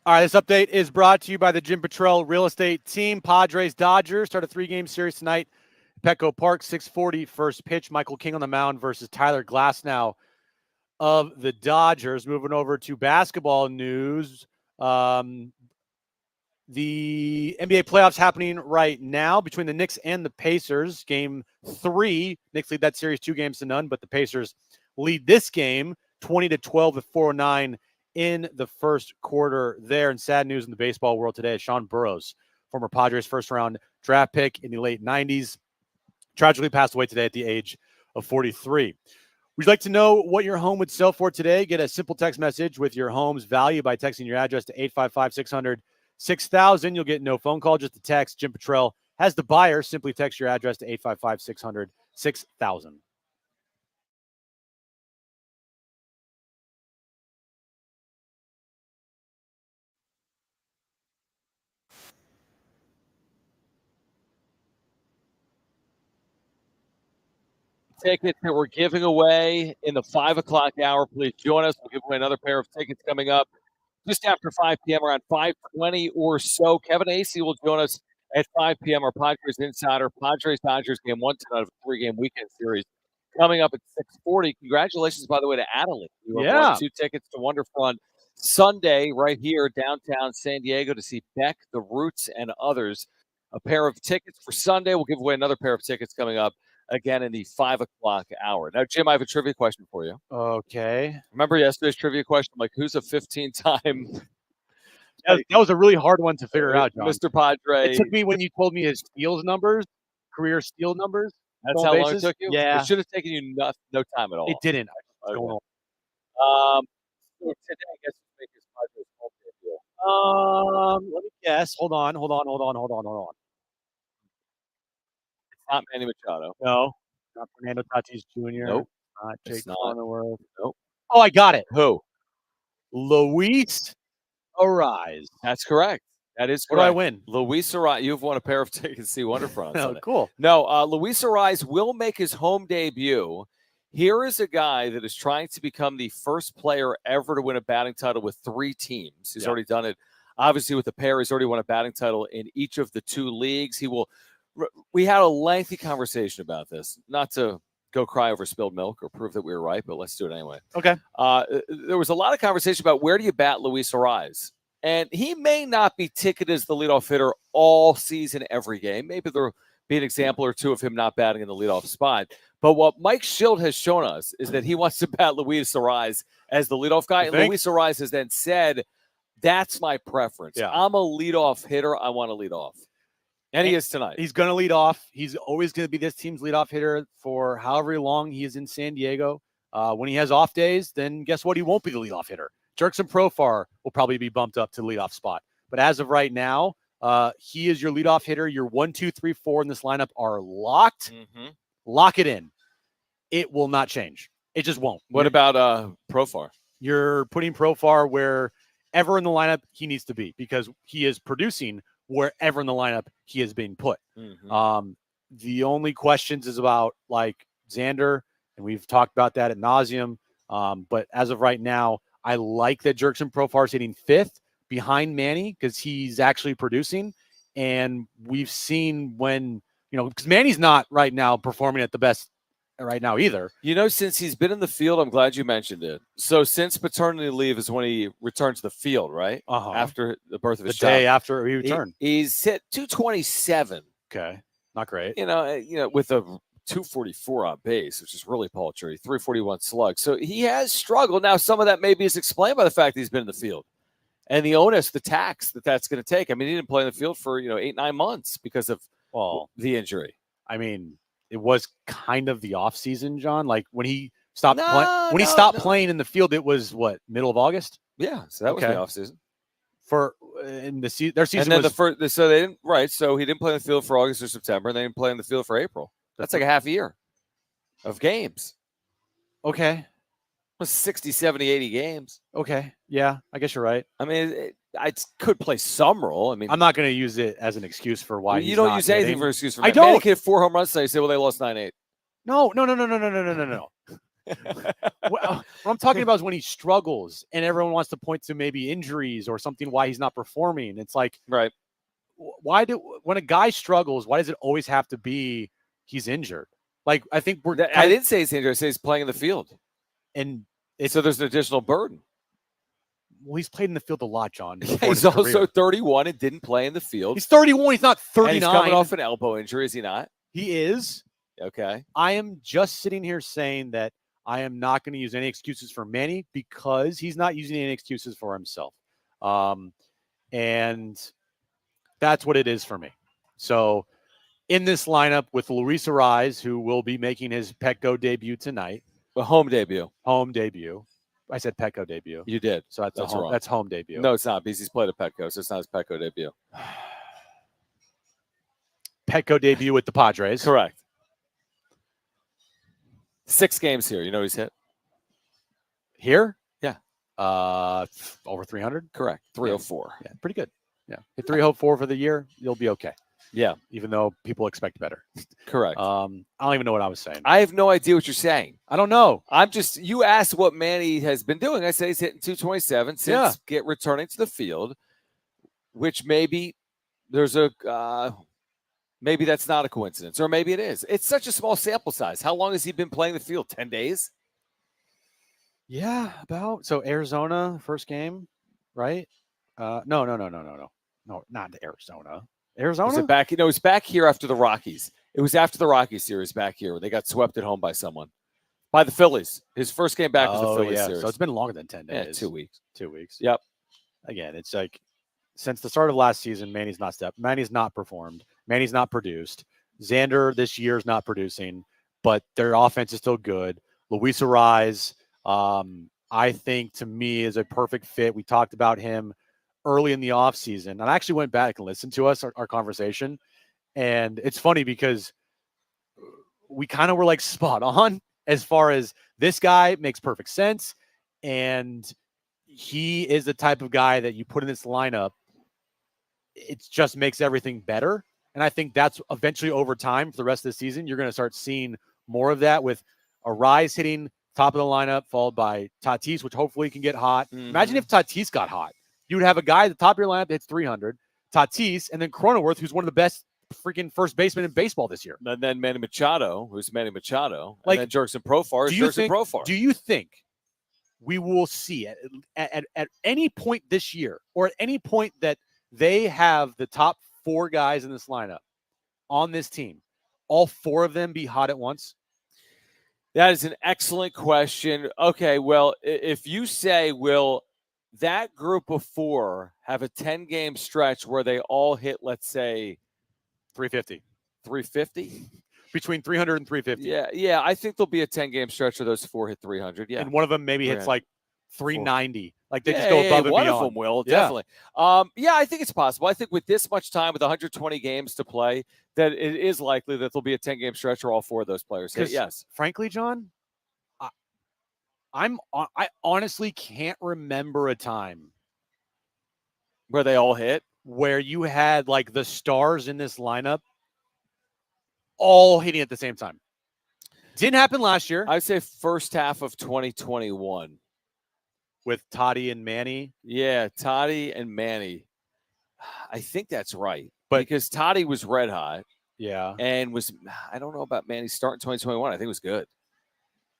All right, this update is brought to you by the Jim Petrell Real Estate Team. Padres Dodgers start a 3-game series tonight. Petco Park, 6:40 first pitch. Michael King on the mound versus Tyler Glasnow of the Dodgers. Moving over to basketball news. The NBA playoffs happening right now between the Knicks and the Pacers. Game 3. Knicks lead that series 2-0, but the Pacers lead this game 20-12 with 4:09 in the first quarter there. And sad news in the baseball world today, Sean Burroughs, former Padres first-round draft pick in the late 90s, tragically passed away today at the age of 43. Would you like to know what your home would sell for today? Get a simple text message with your home's value by texting your address to 855-600-6000. You'll get no phone call, just a text. Jim Petrell has the buyer. Simply text your address to 855-600-6000. Tickets that we're giving away in the 5 o'clock hour. Please join us. We'll give away another pair of tickets coming up just after 5 p.m. around 5:20 or so. Kevin Acee will join us at 5 p.m. Our Padres Insider. Padres Dodgers game 1 tonight of a 3-game weekend series coming up at 6:40. Congratulations, by the way, to Adelie. You have won 2 tickets to Wonderfront Sunday right here downtown San Diego to see Beck, The Roots, and others. A pair of tickets for Sunday. We'll give away another pair of tickets coming up again in the 5 o'clock hour. Now, Jim, I have a trivia question for you. Okay. Remember yesterday's trivia question? Like, who's a 15-time? That was a really hard one to figure out, John. Mr. Padre. It took me when you told me his steals numbers, career steal numbers. That's how long it took you? Yeah. It should have taken you no time at all. It didn't. Okay. So today, I guess you make his Padres home debut. let me guess. Hold on. It's not Manny Machado. No, not Fernando Tatis Jr. Nope. Not It's Jake not. Cronenworth. Nope. Oh, I got it. Who? Luis Arise. That's correct. That is What correct. do I win? Luis Arise. You've won a pair of tickets to see Wonderfront. Oh, cool. No, Luis Arise will make his home debut. Here is a guy that is trying to become the first player ever to win a batting title with 3 teams. He's already done it. Obviously, with the pair, he's already won a batting title in each of the 2 leagues. We had a lengthy conversation about this, not to go cry over spilled milk or prove that we were right, but let's do it anyway. Okay. There was a lot of conversation about where do you bat Luis Arise? And he may not be ticketed as the leadoff hitter all season, every game. Maybe there'll be an example or 2 of him not batting in the leadoff spot. But what Mike Schilt has shown us is that he wants to bat Luis Arise as the leadoff guy. And Luis Arise has then said, that's my preference. Yeah. I'm a leadoff hitter. I want to lead off. And he is tonight. He's going to lead off. He's always going to be this team's leadoff hitter for however long he is in San Diego. When he has off days, then guess what? He won't be the leadoff hitter. Jerkson Profar will probably be bumped up to the leadoff spot. But as of right now, he is your leadoff hitter. Your 1, 2, 3, 4 in this lineup are locked. Mm-hmm. Lock it in. It will not change. It just won't. What about Profar? You're putting Profar wherever in the lineup he needs to be because he is producing wherever in the lineup he is being put. Mm-hmm. The only questions is about like Xander, and we've talked about that ad nauseum. But as of right now, I like that Jerkson Profar is hitting 5th behind Manny because he's actually producing. And we've seen when, because Manny's not right now performing at the best right now either. Since he's been in the field, I'm glad you mentioned it. So since paternity leave is when he returned to the field, right? After the birth of his child. The day after he returned. He's hit 227. Okay. Not great. With a 244 on base, which is really paltry, 341 slug. So he has struggled. Now, some of that maybe is explained by the fact that he's been in the field. And the onus, the tax that's going to take. I mean, he didn't play in the field for, 8-9 months because of the injury. I mean, it was kind of the off season, John. Like when he stopped playing in the field, it was what, middle of August? Yeah, so that was the off season. For in their season, and then so they didn't So he didn't play in the field for August or September, and they didn't play in the field for April. That's like a half a year of games. Okay, it was 60, 70, 80 games. Okay, yeah, I guess you're right. I mean, I could play some role. I mean, I'm not going to use it as an excuse for why you don't use anything for an excuse for. I don't. Manny hit 4 home runs today. You say, well, they lost 9-8. No. What I'm talking about is when he struggles and everyone wants to point to maybe injuries or something why he's not performing. It's like, right. When a guy struggles, why does it always have to be he's injured? Like, I think I didn't say he's injured. I said he's playing in the field. And so there's an additional burden. Well, he's played in the field a lot, John. Yeah, he's also 31 and didn't play in the field. He's 31. He's not 39. And he's coming off an elbow injury, is he not? He is. Okay. I am just sitting here saying that I am not going to use any excuses for Manny because he's not using any excuses for himself. And that's what it is for me. So in this lineup with Luis Ariz, who will be making his Petco debut tonight. A home debut. Home debut. I said Petco debut. You did. So that's home, that's home debut. No, it's not because he's played at Petco, so it's not his Petco debut. Petco debut with the Padres. Correct. 6 games here. You know he's hit? Here? Yeah. Over 300? Correct. 304. Yeah, pretty good. Yeah. Hit 304 for the year, you'll be okay. Yeah. Even though people expect better. Correct. I don't even know what I was saying. I have no idea what you're saying. I don't know. You asked what Manny has been doing. I said he's hitting 227 since returning to the field, which maybe there's maybe that's not a coincidence, or maybe it is. It's such a small sample size. How long has he been playing the field? 10 days? Yeah, about. So Arizona, first game, right? No, not Arizona. Arizona? Was it back? No, it was back here after the Rockies. It was after the Rockies series back here where they got swept at home by someone. By the Phillies. His first game back was the Phillies series. So it's been longer than 10 days. Yeah, 2 weeks. 2 weeks. Yep. Again, it's like since the start of last season, Manny's not performed. Manny's not produced. Xander this year is not producing, but their offense is still good. Luis Ariz, I think to me is a perfect fit. We talked about him early in the offseason. And I actually went back and listened to our conversation. And it's funny because we kind of were like spot on as far as this guy makes perfect sense. And he is the type of guy that you put in this lineup. It just makes everything better. And I think that's eventually over time for the rest of the season, you're going to start seeing more of that with Ariz hitting top of the lineup, followed by Tatis, which hopefully can get hot. Mm-hmm. Imagine if Tatis got hot. You would have a guy at the top of your lineup that hits 300, Tatis, and then Cronenworth, who's one of the best freaking first basemen in baseball this year. And then Manny Machado, who's Manny Machado. Like, and then Jurickson Profar is Jurickson Profar. Do you think we will see at any point this year or at any point that they have the top 4 guys in this lineup on this team, all 4 of them be hot at once? That is an excellent question. Okay, well, if you say, will that group of 4 have a 10-game stretch where they all hit, let's say, 350? 350? Between 300 and 350. Yeah. I think there'll be a 10-game stretch where those 4 hit 300. Yeah. And one of them maybe hits like 390. Like they just go above and one beyond. One of them will, definitely. I think it's possible. I think with this much time, with 120 games to play, that it is likely that there'll be a 10-game stretch where all 4 of those players hit. Yes. Frankly, John, I honestly can't remember a time where they all hit, where you had like the stars in this lineup all hitting at the same time. Didn't happen last year. I'd say first half of 2021 with Toddy and Manny. Yeah, Toddy and Manny. I think that's right. But because Toddy was red hot. Yeah. And I don't know about Manny's start in 2021. I think it was good.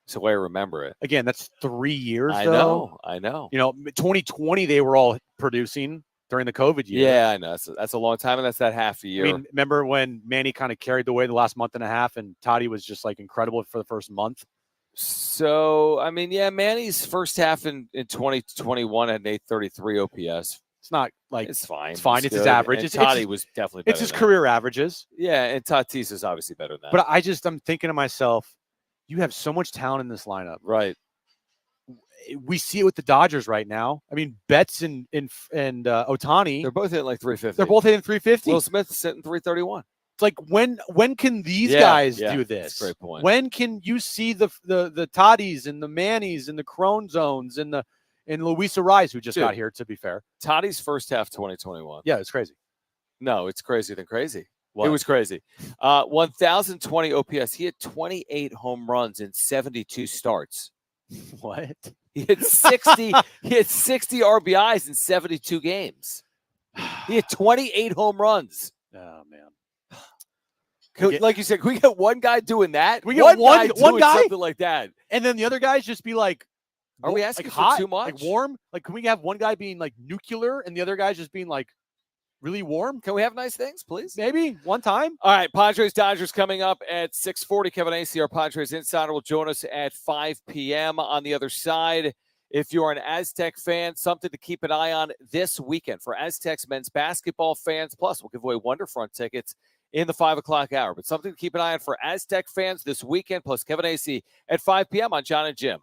That's the way I remember it. Again, that's 3 years, I though. know. 2020, they were all producing during the COVID year. Yeah, I know. That's a long time, and that's that half a year. I mean, remember when Manny kind of carried the way the last month and a half, and Toddy was just, like, incredible for the first month? So, I mean, yeah, Manny's first half in 2021 had an 833 OPS. It's not like it's fine. It's fine. It's his average. And Toddy was definitely better. It's his career averages. Yeah, and Tatis is obviously better than that. But I'm thinking to myself, you have so much talent in this lineup. Right. We see it with the Dodgers right now. I mean, Betts and Ohtani. They're both hitting like 350. They're both hitting 350. Will Smith's hitting 331. It's like when can these guys do this? That's a great point. When can you see the Toddies and the Mannies and the Crone Zones and Luis Ariz, who just got here, to be fair? Toddy's first half 2021. Yeah, it's crazy. No, it's crazier than crazy. It was crazy. 1,020 OPS. He had 28 home runs in 72 starts. What? He had 60. He had 60 RBIs in 72 games. He had 28 home runs. Oh man. Like you said, can we get one guy doing that? We get one guy something like that, and then the other guys just be like, "Are we asking like for hot, too much? Like warm? Like can we have one guy being like nuclear and the other guys just being like really warm? Can we have nice things, please? Maybe one time." All right, Padres Dodgers coming up at 6:40. Kevin Acee, our Padres insider, will join us at 5 p.m. On the other side, if you're an Aztec fan, something to keep an eye on this weekend for Aztecs men's basketball fans. Plus, we'll give away Wonderfront tickets in the 5 o'clock hour. But something to keep an eye on for Aztec fans this weekend. Plus, Kevin Acee at 5 p.m. on Jon and Jim.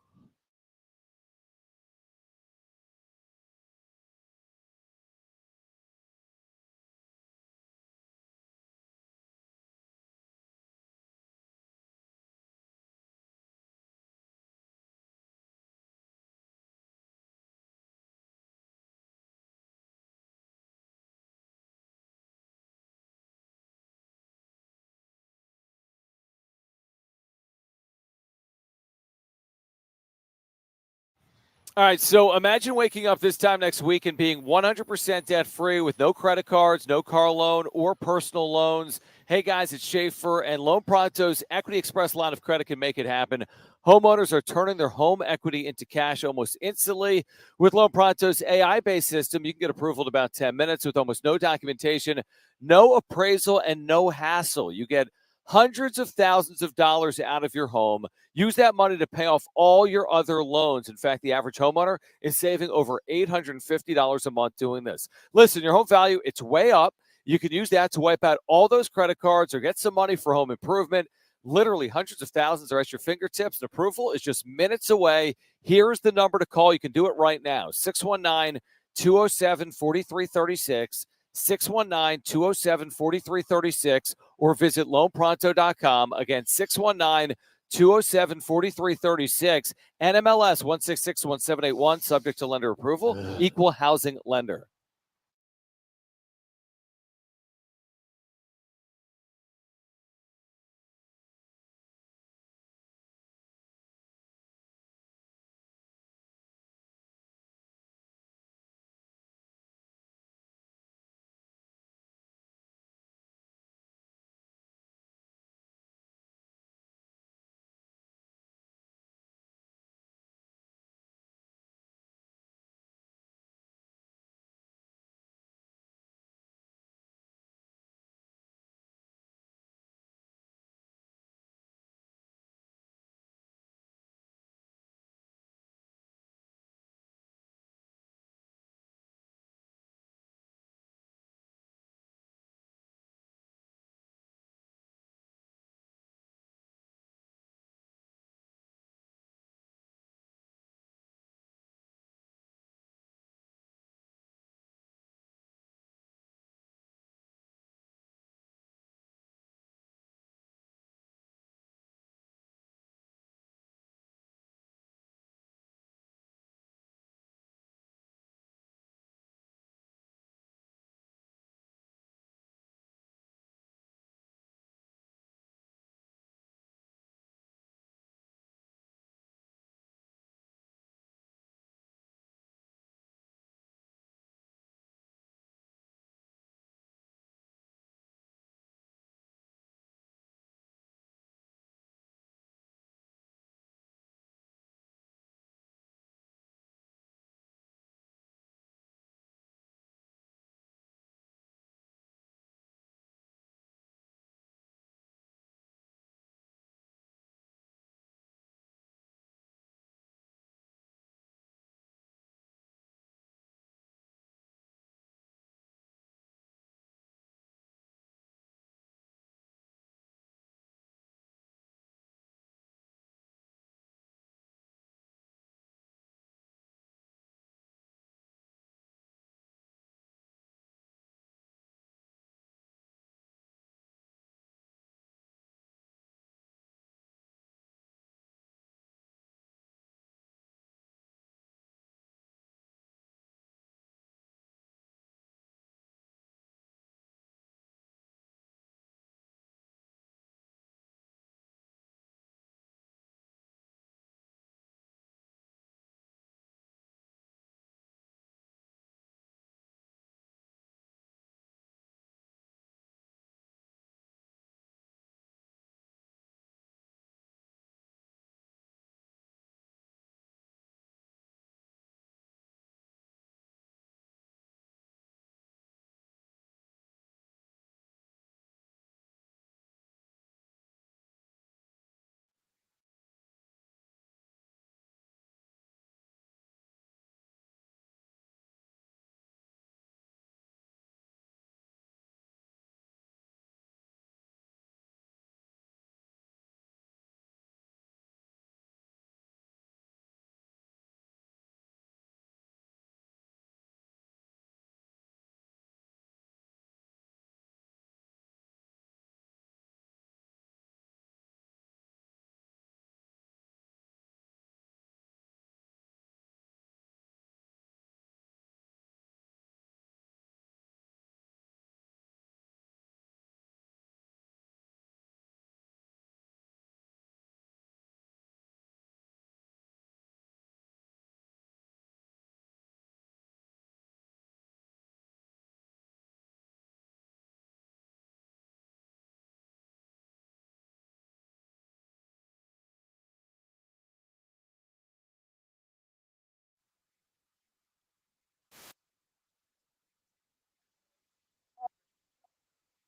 All right, so imagine waking up this time next week and being 100% debt-free with no credit cards, no car loan, or personal loans. Hey, guys, it's Schaefer, and Loan Pronto's Equity Express line of credit can make it happen. Homeowners are turning their home equity into cash almost instantly. With Loan Pronto's AI-based system, you can get approval in about 10 minutes with almost no documentation, no appraisal, and no hassle. You get hundreds of thousands of dollars out of your home. Use that money to pay off all your other loans. In fact, the average homeowner is saving over $850 a month doing this. Listen, your home value, it's way up. You can use that to wipe out all those credit cards or get some money for home improvement. Literally hundreds of thousands are at your fingertips, and approval is just minutes away. Here's the number to call. You can do it right now, 619-207-4336. 619-207-4336 or visit loanpronto.com. Again, 619-207-4336. NMLS 1661781, subject to lender approval, equal housing lender.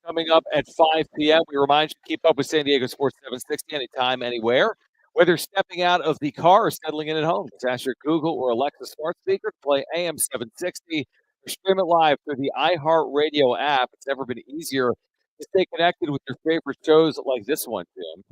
coming up at 5 p.m. We remind you to keep up with San Diego Sports 760 anytime, anywhere. Whether stepping out of the car or settling in at home, just ask your Google or Alexa smart speaker to play AM 760 or stream it live through the iHeartRadio app. It's never been easier to stay connected with your favorite shows like this one, Jim.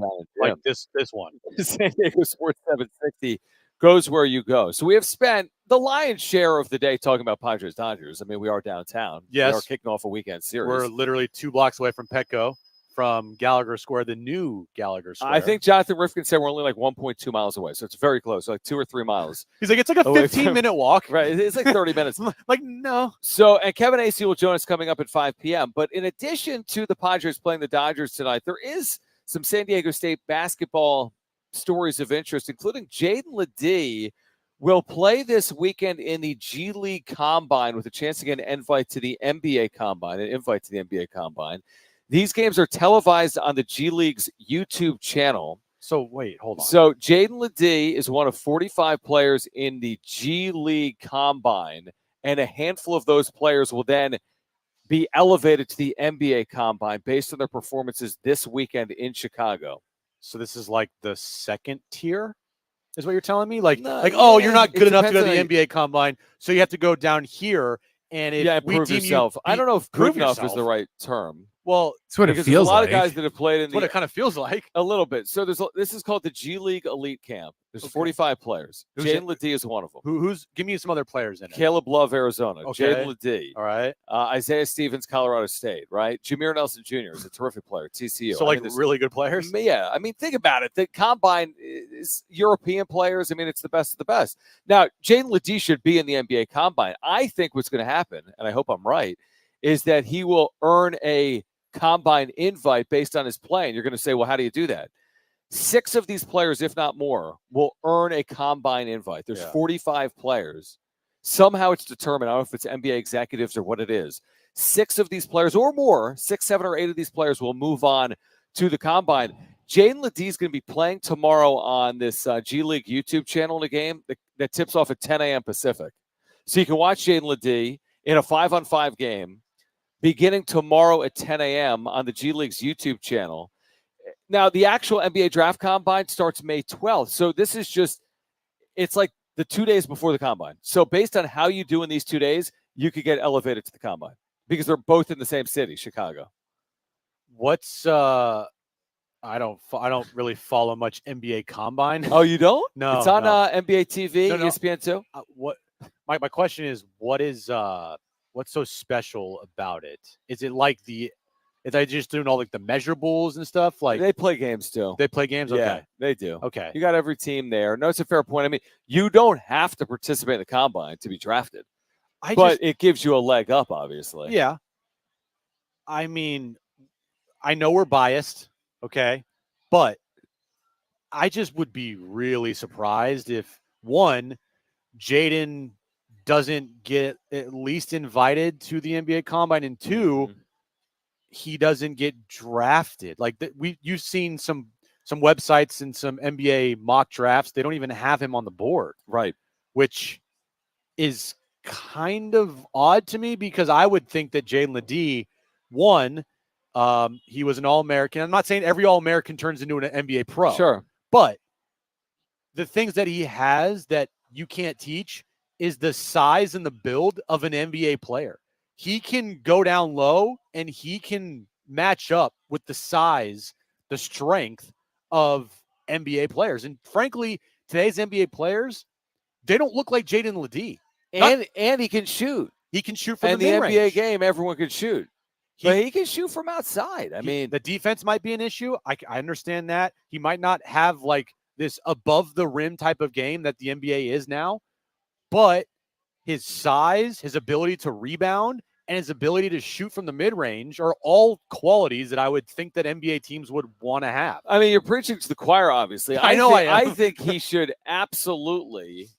Like this one. San Diego Sports 760 goes where you go. So we have spent the lion's share of the day talking about Padres Dodgers. I mean, we are downtown. Yes. We are kicking off a weekend series. We're literally 2 blocks away from Petco, from Gallagher Square, the new Gallagher Square. I think Jonathan Rifkin said we're only like 1.2 miles away, so it's very close, like 2 or 3 miles. He's like, it's like a 15-minute walk. Right, it's like 30 minutes. Like, no. So, and Kevin Acee will join us coming up at 5 p.m. But in addition to the Padres playing the Dodgers tonight, there is some San Diego State basketball stories of interest, including Jaden LeDee will play this weekend in the G League Combine with a chance to get an invite to the NBA Combine. These games are televised on the G League's YouTube channel. So wait, hold on. So Jaden LeDee is one of 45 players in the G League Combine, and a handful of those players will then be elevated to the NBA Combine based on their performances this weekend in Chicago. So this is like the second tier, is what you're telling me? Like, No, oh, you're not good enough to go to depends the NBA Combine, so you have to go down here. And if we prove deem yourself. I don't know if prove prove enough is yourself. the right term. Well, That's what it Because feels there's a lot like. of guys that have played in what the it kind of feels like. a little bit. So this is called the G League Elite Camp. There's Okay. 45 players. Who's Jaden LeDee is one of them. Who's give me some other players in it? Caleb Love, Arizona. Okay. Jaden LeDee. All right. Isaiah Stevens, Colorado State. Right. Jameer Nelson Jr. is a terrific player. TCU. So I like mean, there's- really good players. Yeah, I mean, think about it. The combine is European players. I mean, it's the best of the best. Now, Jaden LeDee should be in the NBA combine. I think what's going to happen, and I hope I'm right, is that he will earn a combine invite based on his play. And you're going to say, well, how do you do that? 6 of these players, if not more, will earn a combine invite. There's 45 players. Somehow it's determined. I don't know if it's NBA executives or what it is. 6 of these players or more, 6, 7, or 8 of these players will move on to the combine. Jaden LeDee is going to be playing tomorrow on this G League YouTube channel in a game that tips off at 10 a.m. Pacific. So you can watch Jaden LeDee in a 5-on-5 game beginning tomorrow at 10 a.m. on the G League's YouTube channel. Now, the actual NBA Draft Combine starts May 12th. So this is it's like the 2 days before the Combine. So based on how you do in these 2 days, you could get elevated to the Combine because they're both in the same city, Chicago. What's I don't really follow much NBA Combine. Oh, you don't? No, It's on no. NBA TV, No, no. ESPN2. What my question is, what's so special about it? Is it like is they just doing all like the measurables and stuff? Like They play games too. they play games? Yeah, Okay. they do. Okay. You got every team there. No, it's a fair point. I mean, you don't have to participate in the Combine to be drafted, but it gives you a leg up, obviously. Yeah. I mean, I know we're biased, okay? But I just would be really surprised if, one, Jaden doesn't get at least invited to the NBA Combine, and 2, he doesn't get drafted. Like you've seen some websites and some NBA mock drafts, they don't even have him on the board. Right. Which is kind of odd to me because I would think that Jaden LeDee, one, he was an All-American. I'm not saying every All-American turns into an NBA pro. Sure. But the things that he has that you can't teach is the size and the build of an NBA player. He can go down low and he can match up with the size, the strength of NBA players. And frankly, today's NBA players, they don't look like Jaden LeDee. And he can shoot. He can shoot from And the the mid-range. NBA game, everyone can shoot. But he can shoot from outside. I mean, the defense might be an issue. I understand that. He might not have like this above the rim type of game that the NBA is now, but his size, his ability to rebound, and his ability to shoot from the mid-range are all qualities that I would think that NBA teams would want to have. I mean, you're preaching to the choir, obviously. I know I am. I think he should absolutely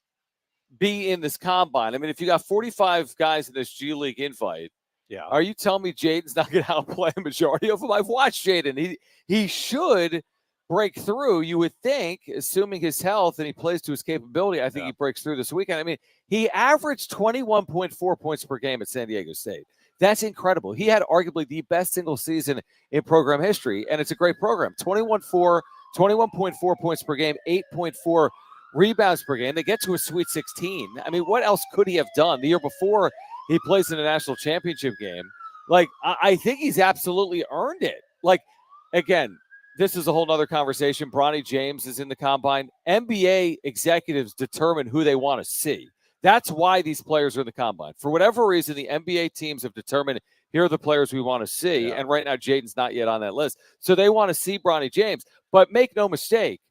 be in this combine. I mean, if you got 45 guys in this G League invite, are you telling me Jaden's not going to outplay a majority of them? I've watched Jaden. He should break through, you would think, assuming his health and he plays to his capability, I think he breaks through this weekend. I mean, he averaged 21.4 points per game at San Diego State. That's incredible. He had arguably the best single season in program history, and it's a great program. 21.4 points per game, 8.4 rebounds per game. They get to a Sweet 16. I mean, what else could he have done? The year before, he plays in a national championship game. Like, I think he's absolutely earned it. Like, again, this is a whole nother conversation. Bronny James is in the combine. NBA executives determine who they want to see. That's why these players are in the combine. For whatever reason, the NBA teams have determined here are the players we want to see. And right now, Jaden's not yet on that list. So they want to see Bronny James. But make no mistake,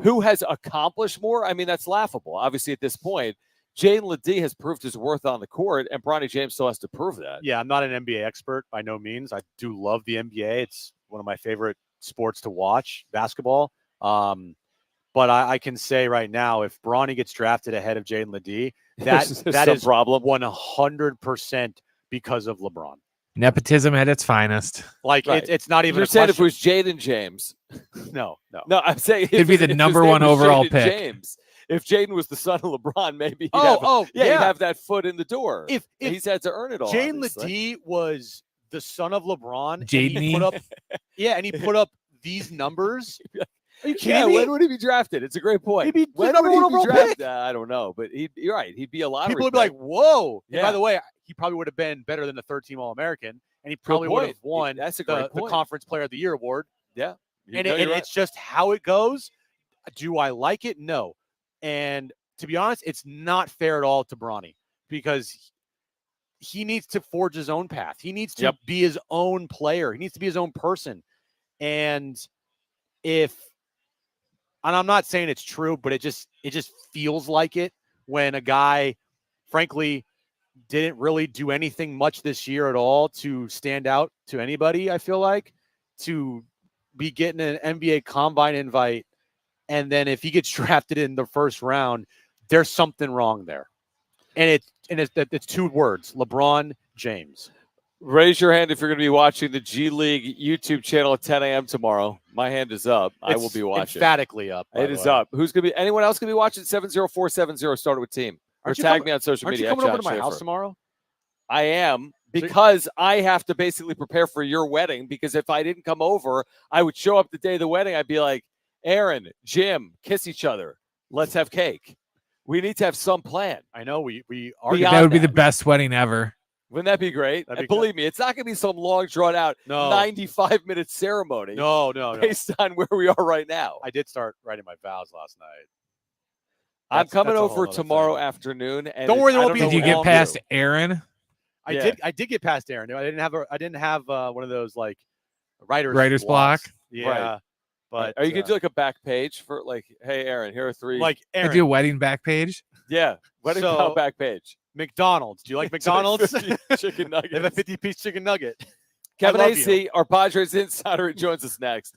who has accomplished more? I mean, that's laughable. Obviously, at this point, Jaden Ledee has proved his worth on the court, and Bronny James still has to prove that. Yeah, I'm not an NBA expert by no means. I do love the NBA. It's one of my favorite sports to watch, basketball. But I can say right now, if Bronny gets drafted ahead of Jaden Ledee, that is problem 100% because of LeBron. Nepotism at its finest. Like it's not even. You're saying if it was Jaden James? No. I'm saying it'd be the number one overall pick. James. If Jaden was the son of LeBron, maybe he'd he'd have that foot in the door. If he's had to earn it all. Jaden Ledee was the son of LeBron, Jaden, and he put up these numbers. Are you kidding me? When would he be drafted? It's a great point. He'd be when number one overall pick. I don't know, but you're right. He'd be a lottery. People would be like, "Whoa!" Yeah. And by the way, he probably would have been better than the third-team All-American, and he probably would have won the Conference Player of the Year award. Yeah, and it's just how it goes. Do I like it? No. And to be honest, it's not fair at all to Bronny because he needs to forge his own path. He needs to be his own player. He needs to be his own person. And I'm not saying it's true, but it just feels like it when a guy, frankly, didn't really do anything much this year at all to stand out to anybody, I feel like, to be getting an NBA Combine invite. And then if he gets drafted in the first round, there's something wrong there. And it's two words, LeBron James. Raise your hand if you're going to be watching the G League YouTube channel at 10 a.m. tomorrow. My hand is up. I will be watching. Emphatically up. It is up. Who's going to be? Anyone else going to be watching? 70470 started with team. Or tag me on social media. Aren't you coming over to my house tomorrow? I am, because I have to basically prepare for your wedding. Because if I didn't come over, I would show up the day of the wedding. I'd be like, Aaron, Jim, kiss each other. Let's have cake. We need to have some plan. I know we are. That would be the best wedding ever. Wouldn't that be great? Believe me, it's not going to be some long, drawn-out 95-minute ceremony. No. Based on where we are right now. I did start writing my vows last night. I'm coming over tomorrow afternoon. And don't worry, there won't be. Did you get past Aaron? I did get past Aaron. I didn't have one of those like writer's block. Yeah. Right. But are you going to do like a back page for like, hey, Aaron, here are 3. Like Aaron. I do a wedding back page. Yeah. Wedding back page. McDonald's. Do you like McDonald's? Chicken nuggets. They have a 50-piece chicken nugget. Kevin Acee, our Padres insider, joins us next.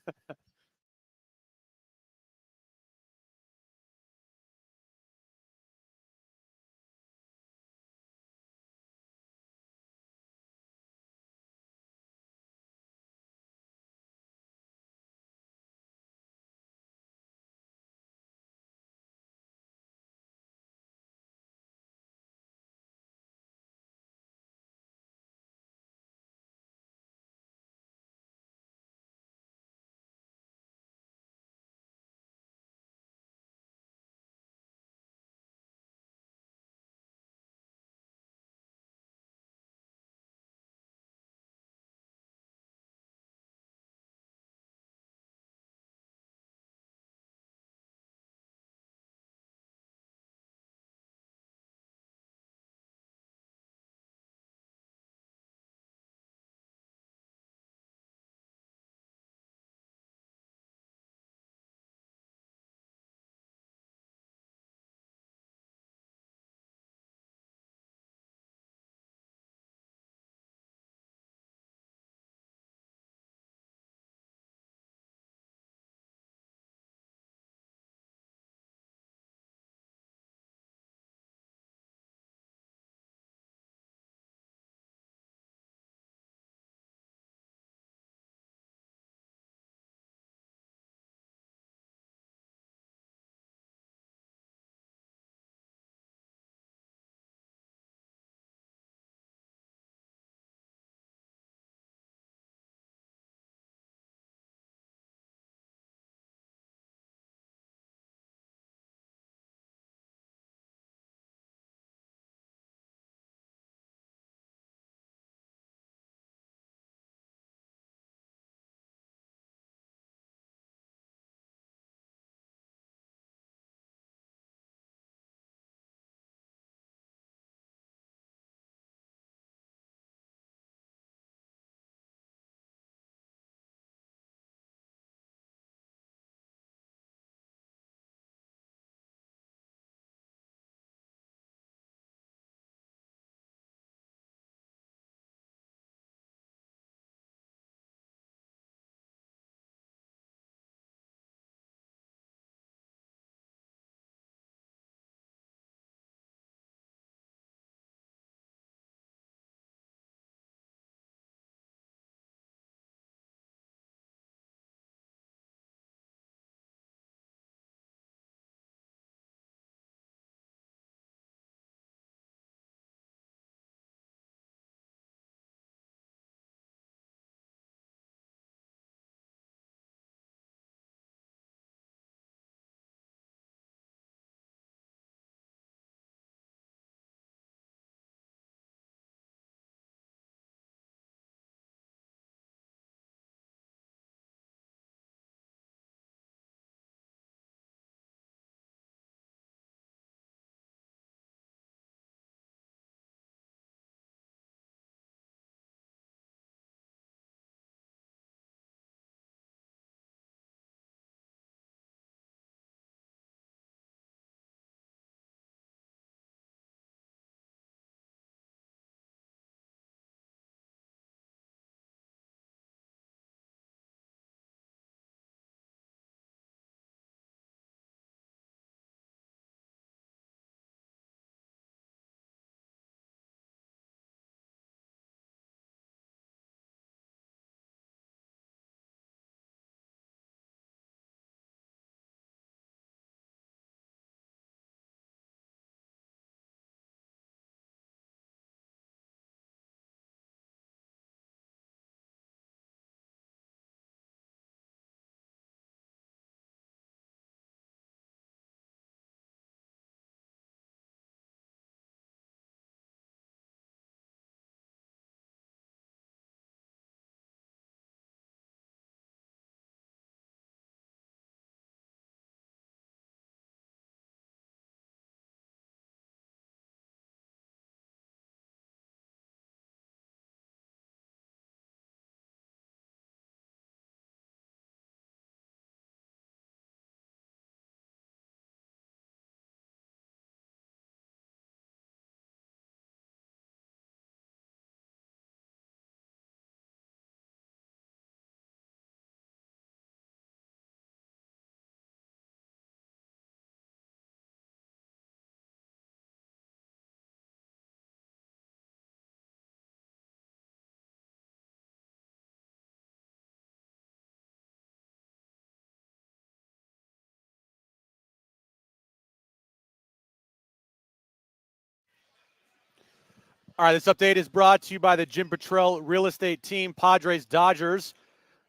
All right, this update is brought to you by the Jim Petrell real estate team, Padres Dodgers.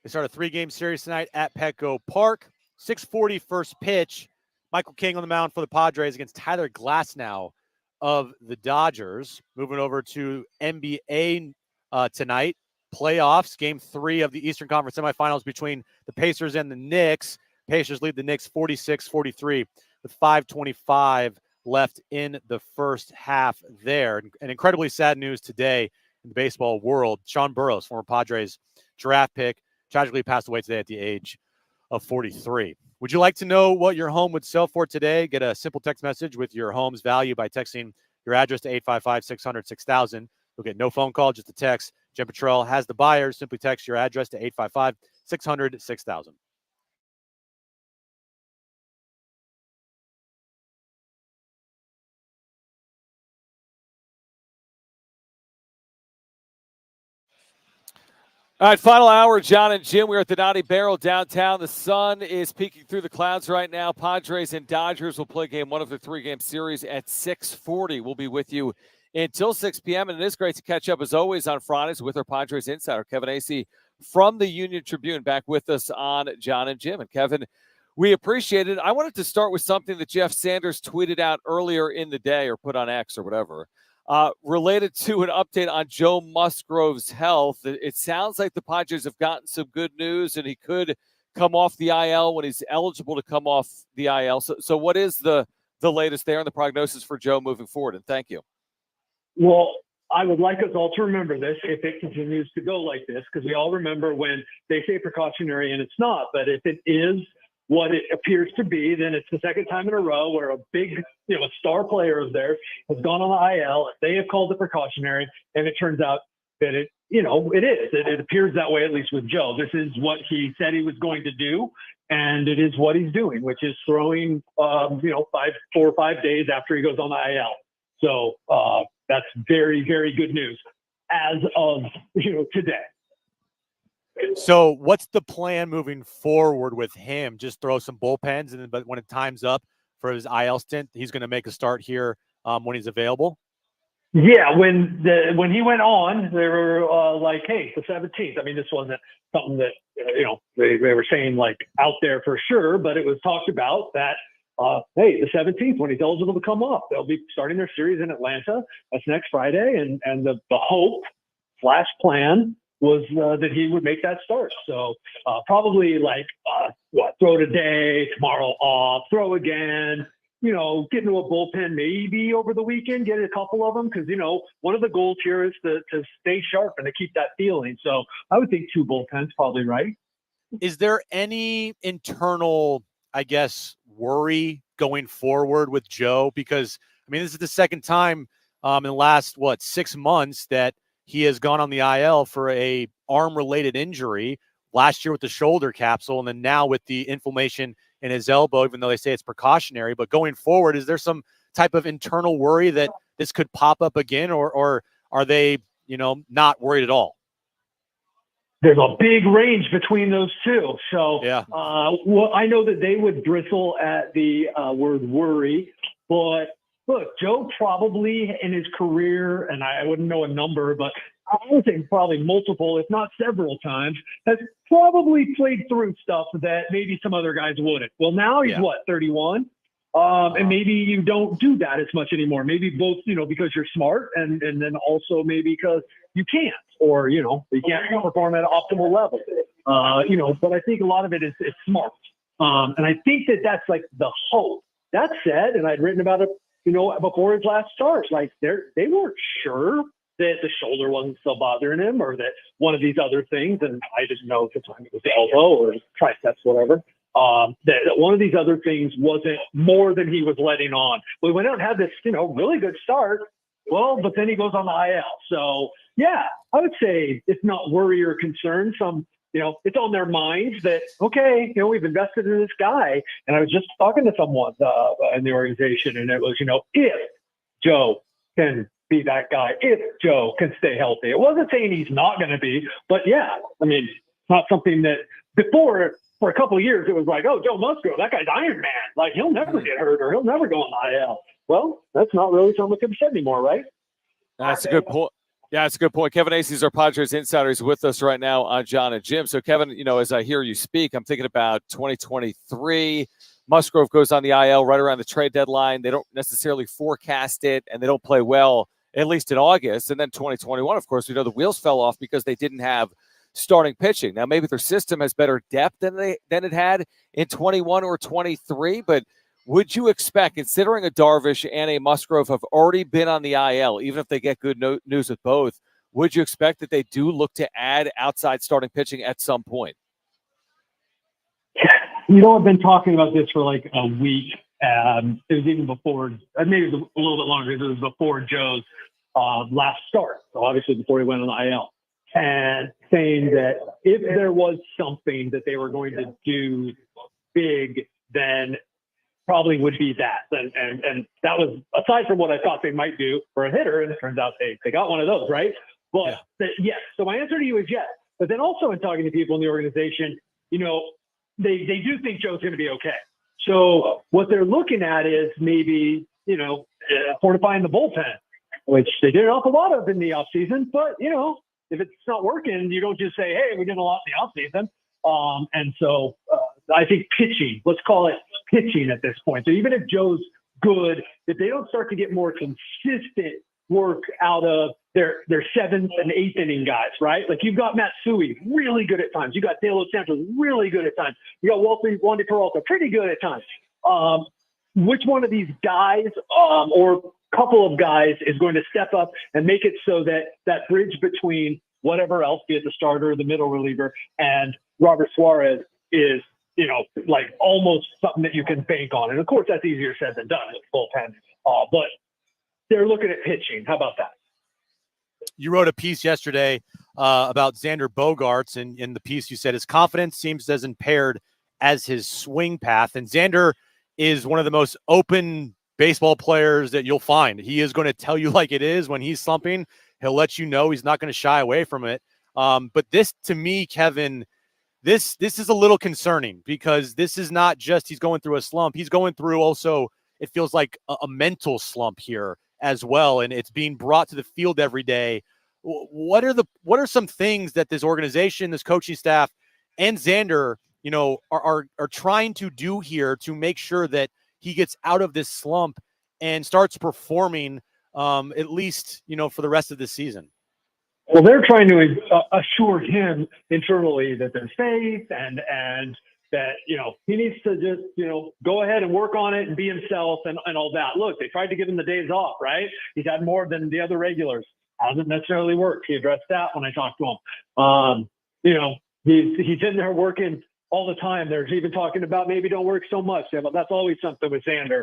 They start a 3-game series tonight at Petco Park. 6:40 first pitch. Michael King on the mound for the Padres against Tyler Glasnow of the Dodgers. Moving over to NBA tonight. Playoffs, game 3 of the Eastern Conference semifinals between the Pacers and the Knicks. Pacers lead the Knicks 46-43 with 5:25 left in the first half there. And incredibly sad news today in the baseball world. Sean Burroughs, former Padres draft pick, tragically passed away today at the age of 43. Would you like to know what your home would sell for today? Get a simple text message with your home's value by texting your address to 855-600-6000. You'll get no phone call, just a text. Jim Petrell has the buyers. Simply text your address to 855-600-6000. All right, final hour, Jon and Jim. We're at the Naughty Barrel downtown. The sun is peeking through the clouds right now. Padres and Dodgers will play game 1 of the 3-game series at 6:40. We'll be with you until 6 p.m., and it is great to catch up, as always, on Fridays with our Padres insider, Kevin Acee from the Union Tribune, back with us on Jon and Jim. And, Kevin, we appreciate it. I wanted to start with something that Jeff Sanders tweeted out earlier in the day, or put on X or whatever. Related to an update on Joe Musgrove's health. It sounds like the Padres have gotten some good news, and he could come off the IL when he's eligible to come off the IL. So what is the latest there and the prognosis for Joe moving forward? And thank you. Well, I would like us all to remember this if it continues to go like this, because we all remember when they say precautionary and it's not. But if it is what it appears to be, then it's the second time in a row where a big, a star player of theirs has gone on the IL. They have called it precautionary, and it turns out that it is. It appears that way, at least with Joe. This is what he said he was going to do, and it is what he's doing, which is throwing, 4 or 5 days after he goes on the IL. So that's very, very good news as of, today. So what's the plan moving forward with him? Just throw some bullpens, and then, but when it time's up for his IL stint, he's going to make a start here when he's available? Yeah, when he went on, they were like, hey, the 17th. I mean, this wasn't something that, they were saying like out there for sure, but it was talked about that, hey, the 17th, when he's eligible to come up, they'll be starting their series in Atlanta. That's next Friday. And the hope / plan was that he would make that start. So probably like, throw today, tomorrow off, throw again, get into a bullpen maybe over the weekend, get a couple of them. Because, one of the goals here is to stay sharp and to keep that feeling. So I would think 2 bullpens probably right. Is there any internal, I guess, worry going forward with Joe? Because, this is the second time in the last, 6 months that he has gone on the IL for a arm-related injury, last year with the shoulder capsule, and then now with the inflammation in his elbow, even though they say it's precautionary. But going forward, is there some type of internal worry that this could pop up again, or are they, not worried at all? There's a big range between those two. So yeah. I know that they would bristle at the word worry, but look, Joe probably in his career, and I wouldn't know a number, but I would say probably multiple, if not several times, has probably played through stuff that maybe some other guys wouldn't. Well, now he's 31? And maybe you don't do that as much anymore. Maybe both, because you're smart, and then also maybe because you can't, or, you can't perform at an optimal level. But I think a lot of it is smart. And I think that that's like the hope. That said, and I'd written about it, before his last start, like they weren't sure that the shoulder wasn't still bothering him, or that one of these other things, and I didn't know at the time it was the elbow or triceps, whatever, that one of these other things wasn't more than he was letting on. We went out and had this, really good start. Well, but then he goes on the IL. So, yeah, I would say it's not worry or concern. It's on their minds that, okay, we've invested in this guy. And I was just talking to someone in the organization, and it was, if Joe can be that guy, if Joe can stay healthy. It wasn't saying he's not going to be, but yeah, it's not something that before, for a couple of years, it was like, oh, Joe Musgrove, that guy's Iron Man. Like, he'll never get hurt, or he'll never go on the IL. Well, that's not really something that can be said anymore, right? That's a good point. Yeah, that's a good point. Kevin Acee is our Padres insider. He's with us right now on Jon and Jim. So, Kevin, as I hear you speak, I'm thinking about 2023. Musgrove goes on the IL right around the trade deadline. They don't necessarily forecast it, and they don't play well, at least in August. And then 2021, of course, we know the wheels fell off because they didn't have starting pitching. Now, maybe their system has better depth than it had in 21 or 23, but would you expect, considering a Darvish and a Musgrove have already been on the IL, even if they get good news with both, would you expect that they do look to add outside starting pitching at some point? I've been talking about this for like a week. It was even before, maybe it was a little bit longer. It was before Joe's last start. So obviously before he went on the IL. And saying that if there was something that they were going to do big, then probably would be that. And that was aside from what I thought they might do for a hitter, and it turns out they got one of those, right? But yes. So my answer to you is yes. But then also in talking to people in the organization, they do think Joe's going to be okay. So what they're looking at is maybe, fortifying the bullpen, which they did an awful lot of in the offseason. But, if it's not working, you don't just say, hey, we did a lot in the offseason. And so I think pitching, let's call it pitching at this point. So even if Joe's good, if they don't start to get more consistent work out of their 7th and 8th inning guys, right? Like you've got Matsui, really good at times. You got De Los Santos, really good at times. You got Wandy Peralta, pretty good at times. Which one of these guys or couple of guys is going to step up and make it so that bridge between whatever else, be it the starter or the middle reliever, and Robert Suarez is, like almost something that you can bank on. And of course, that's easier said than done with bullpen. But they're looking at pitching. How about that? You wrote a piece yesterday about Xander Bogaerts, and in the piece you said his confidence seems as impaired as his swing path. And Xander is one of the most open baseball players that you'll find. He is going to tell you like it is. When he's slumping, he'll let you know. He's not going to shy away from it. But this, to me, Kevin, this is a little concerning because this is not just he's going through a slump. He's going through also, it feels like a mental slump here as well, and it's being brought to the field every day. What are some things that this organization, this coaching staff, and Xander, are trying to do here to make sure that he gets out of this slump and starts performing at least, for the rest of the season? Well, they're trying to assure him internally that there's faith and that, he needs to just, go ahead and work on it and be himself and all that. Look, they tried to give him the days off, right? He's had more than the other regulars. Hasn't necessarily worked. He addressed that when I talked to him. He's in there working all the time. There's even talking about maybe don't work so much. Yeah, but that's always something with Xander.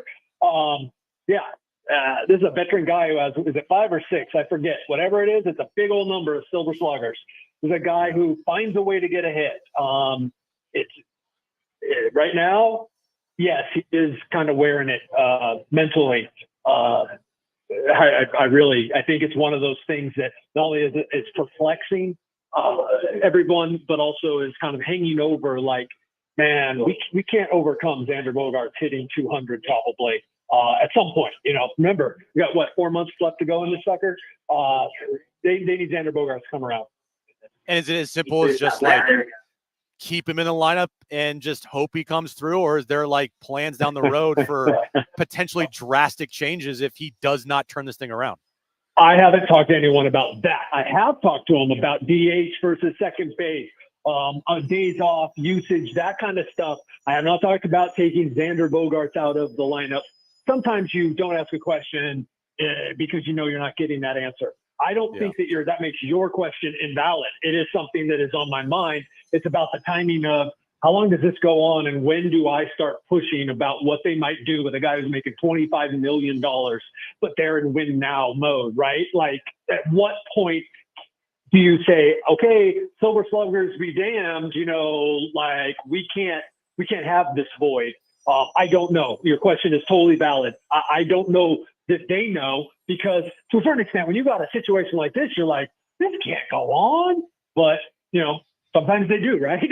This is a veteran guy who has, is it 5 or 6? I forget. Whatever it is, it's a big old number of silver sluggers. He's a guy who finds a way to get a hit. Right now, yes, he is kind of wearing it mentally. I think it's one of those things that not only is it's perplexing everyone, but also is kind of hanging over like, man, we can't overcome Xander Bogaerts hitting 200 probably at some point. Remember, we got 4 months left to go in this sucker. They need Xander Bogaerts to come around. And is it as simple as just like keep him in the lineup and just hope he comes through, or is there like plans down the road for potentially drastic changes if he does not turn this thing around? I haven't talked to anyone about that. I have talked to him about DH versus second base, days off, usage, that kind of stuff. I have not talked about taking Xander Bogaerts out of the lineup. Sometimes you don't ask a question because you're not getting that answer. I don't think that makes your question invalid. It is something that is on my mind. It's about the timing of how long does this go on and when do I start pushing about what they might do with a guy who's making $25 million, but they're in win now mode, right? Like at what point do you say, okay, silver sluggers be damned, like we can't have this void. I don't know. Your question is totally valid. I don't know that they know, because to a certain extent, when you got a situation like this, you're like, this can't go on. But, sometimes they do, right?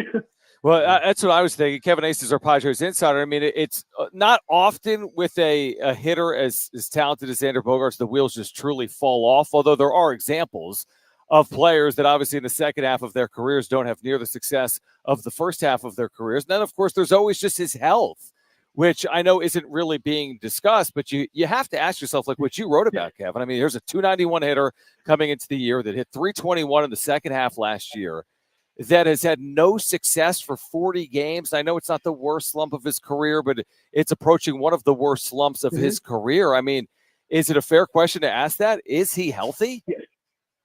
Well, that's what I was thinking. Kevin Acee is our Padres insider. I mean, it's not often with a hitter as talented as Xander Bogaerts, the wheels just truly fall off, although there are examples of players that obviously in the second half of their careers don't have near the success of the first half of their careers. And then, of course, there's always just his health, which I know isn't really being discussed, but you have to ask yourself, like what you wrote about, Kevin. I mean, here's a 291 hitter coming into the year that hit 321 in the second half last year, that has had no success for 40 games. I know it's not the worst slump of his career, but it's approaching one of the worst slumps of his career. I mean, is it a fair question to ask that? Is he healthy?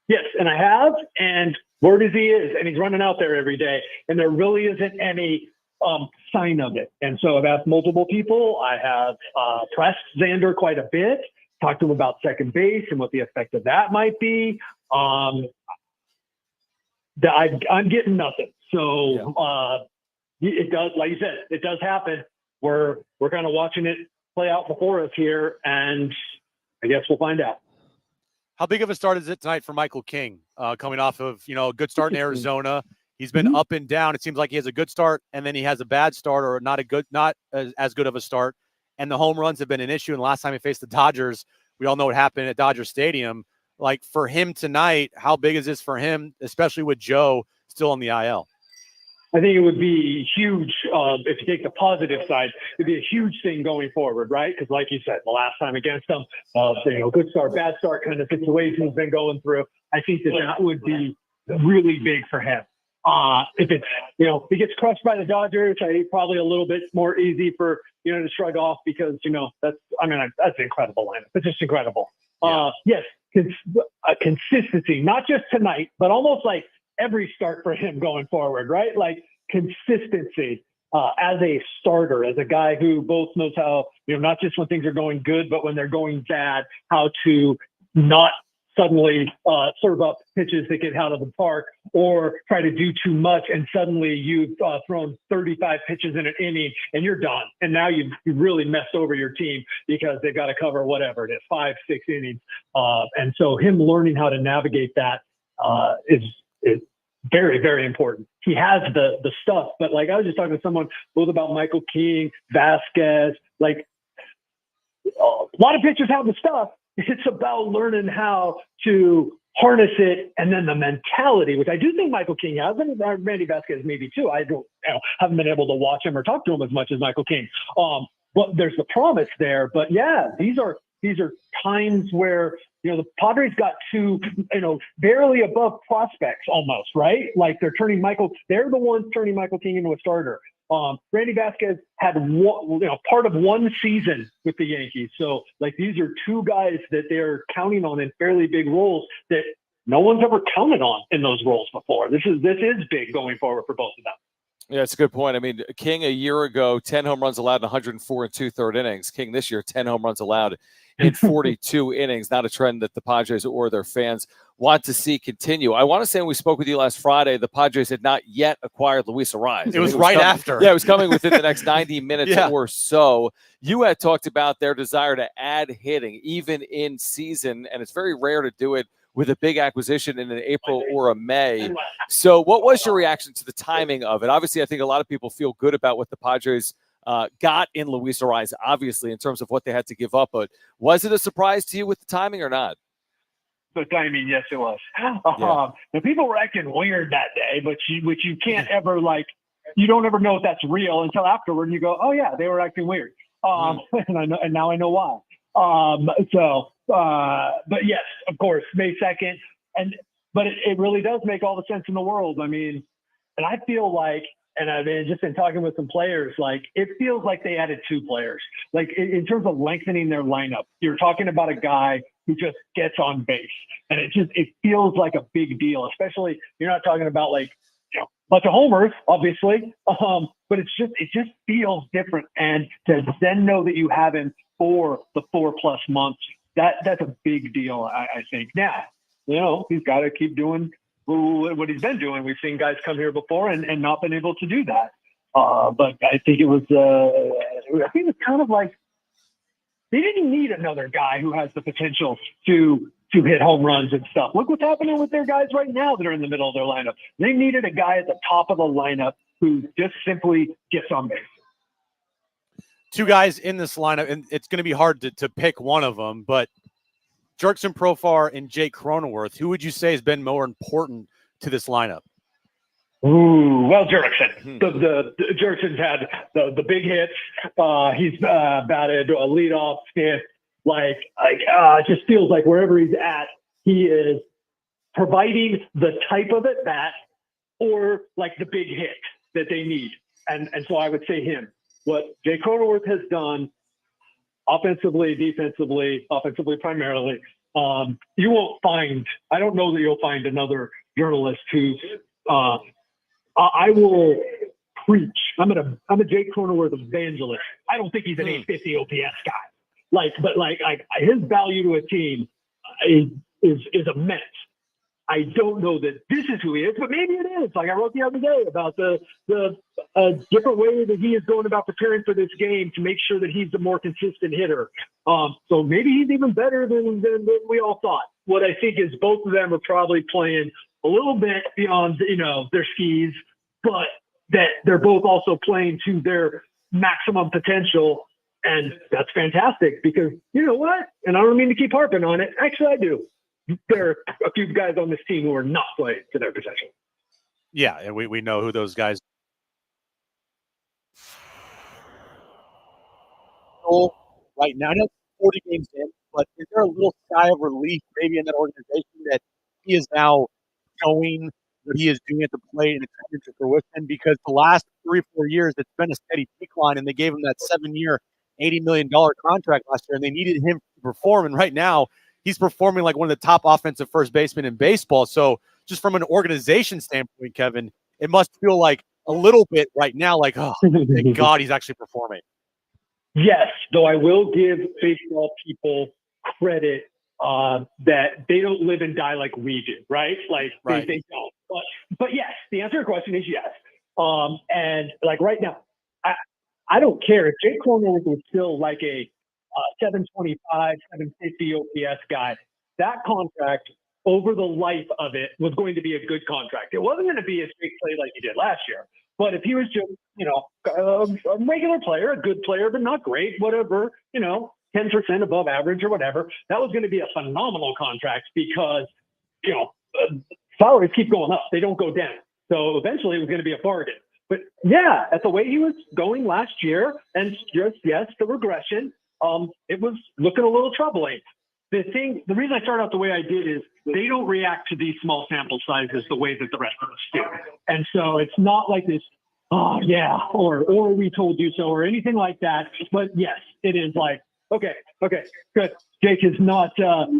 Yes, and I have, and word is he is, and he's running out there every day, and there really isn't any sign of it. And so I've asked multiple people. I have pressed Xander quite a bit, talked to him about second base and what the effect of that might be. I'm getting nothing. So it does, like you said, it does happen. We're kind of watching it play out before us here, and I guess we'll find out. How big of a start is it tonight for Michael King, coming off of, a good start in Arizona? He's been up and down. It seems like he has a good start, and then he has a bad start, or not as good of a start. And the home runs have been an issue. And last time he faced the Dodgers, we all know what happened at Dodger Stadium. Like, for him tonight, how big is this for him, especially with Joe still on the IL? I think it would be huge if you take the positive side. It'd be a huge thing going forward, right? Because, like you said, the last time against them, good start, bad start kind of situation he's been going through. I think that would be really big for him. If it's, if he gets crushed by the Dodgers, I think probably a little bit more easy for, to shrug off because, that's an incredible lineup. It's just incredible. Yes, consistency, not just tonight, but almost like every start for him going forward, right? Like consistency as a starter, as a guy who both knows how, not just when things are going good, but when they're going bad, how to not suddenly serve up pitches that get out of the park or try to do too much. And suddenly you've thrown 35 pitches in an inning and you're done. And now you've really messed over your team because they've got to cover whatever it is, 5-6 innings. And so him learning how to navigate that is very, very important. He has the stuff, but like I was just talking to someone both about Michael King, Vasquez, like a lot of pitchers have the stuff. It's about learning how to harness it, and then the mentality, which I do think Michael King has, and Randy Vasquez maybe too. I haven't been able to watch him or talk to him as much as Michael King. But there's the promise there. But yeah, these are times where the Padres got two barely above prospects almost, right? Like they're the ones turning Michael King into a starter. Randy Vasquez had part of one season with the Yankees. So like these are two guys that they're counting on in fairly big roles that no one's ever counted on in those roles before. This is big going forward for both of them. Yeah, it's a good point. I mean, King a year ago, 10 home runs allowed in 104 2/3 innings. King this year, 10 home runs allowed in 42 innings. Not a trend that the Padres or their fans want to see continue. I want to say when we spoke with you last Friday, the Padres had not yet acquired Luis Arraez. It was right after. Yeah, it was coming within the next 90 minutes or so. You had talked about their desire to add hitting even in season, and it's very rare to do it with a big acquisition in an April or a May. So what was your reaction to the timing of it? Obviously, I think a lot of people feel good about what the Padres got in Luis Arraez, obviously, in terms of what they had to give up. But was it a surprise to you with the timing or not? The timing, yes, it was. The people were acting weird that day, but you can't ever, you don't ever know if that's real until afterward. And you go, oh, yeah, they were acting weird. And now I know why. But yes, of course, May 2nd. But it really does make all the sense in the world. I mean, and I feel like, and I've just been talking with some players, like it feels like they added two players. Like in terms of lengthening their lineup, you're talking about a guy who just gets on base. And it feels like a big deal, especially you're not talking about a bunch of homers, obviously. But it just feels different. And to then know that you have him for the 4+ months, that's a big deal, I think. Now, he's got to keep doing what he's been doing. We've seen guys come here before and not been able to do that. But I think it was kind of like they didn't need another guy who has the potential to hit home runs and stuff. Look what's happening with their guys right now that are in the middle of their lineup. They needed a guy at the top of the lineup who just simply gets on base. Two guys in this lineup, and it's going to be hard to pick one of them, but Jurickson Profar and Jake Cronenworth, who would you say has been more important to this lineup? Ooh, well, Jurickson. The Jurickson's had the big hits. He's batted a leadoff, fifth. It just feels like wherever he's at, he is providing the type of at bat or like the big hit that they need. And so I would say him. What Jake Cronenworth has done offensively, defensively, offensively primarily, you won't find, I don't know that you'll find another journalist who's, I will preach. I'm a Jake Cronenworth evangelist. I don't think he's an 850 OPS guy. But his value to a team is immense. I don't know that this is who he is, but maybe it is. Like I wrote the other day about the different way that he is going about preparing for this game to make sure that he's a more consistent hitter. So maybe he's even better than we all thought. What I think is both of them are probably playing a little bit beyond, their skis, but that they're both also playing to their maximum potential. And that's fantastic because you know what? And I don't mean to keep harping on it. Actually, I do. There are a few guys on this team who are not playing to their potential. Yeah, and we know who those guys are. Right now, I know 40 games in, but is there a little sigh of relief maybe in that organization that he is now showing what he is doing at the plate and it's coming to fruition? Because the last 3 or 4 years, it's been a steady decline, and they gave him that 7-year, $80 million contract last year, and they needed him to perform. And right now, he's performing like one of the top offensive first basemen in baseball. So just from an organization standpoint, Kevin, it must feel like a little bit right now, like, oh, thank God he's actually performing. Yes, though I will give baseball people credit that they don't live and die like we do, right? They don't. But yes, the answer to your question is yes. And like right now, I don't care if Jake Cronenworth was still like a 725, 750 OPS guy. That contract over the life of it was going to be a good contract. It wasn't going to be a straight play like he did last year. But if he was just, a regular player, a good player, but not great, whatever, 10% above average or whatever, that was going to be a phenomenal contract because, salaries keep going up. They don't go down. So eventually it was going to be a bargain. But yeah, at the way he was going last year and just, yes, the regression, it was looking a little troubling. The reason I started out the way I did is they don't react to these small sample sizes the way that the rest of us do. And so it's not like this, oh yeah, or we told you so or anything like that. But yes, it is like, okay, good. Jake is not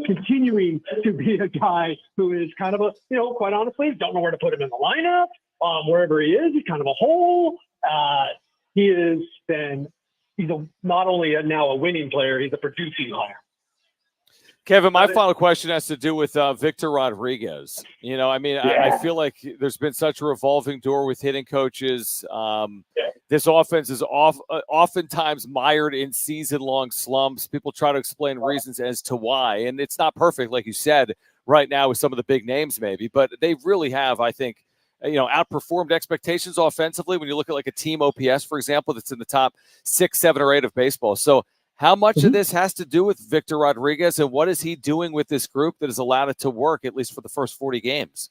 continuing to be a guy who is kind of quite honestly, don't know where to put him in the lineup. Wherever he is, he's kind of a hole. He's not only now a winning player, he's a producing player. Kevin, my final question has to do with Victor Rodriguez. I feel like there's been such a revolving door with hitting coaches. This offense is oftentimes mired in season-long slumps. People try to explain reasons as to why, and it's not perfect, like you said, right now with some of the big names maybe, but they really have, I think, outperformed expectations offensively when you look at like a team OPS, for example, that's in the top 6, 7, or 8 of baseball. So how much of this has to do with Victor Rodriguez, and what is he doing with this group that has allowed it to work, at least for the first 40 games?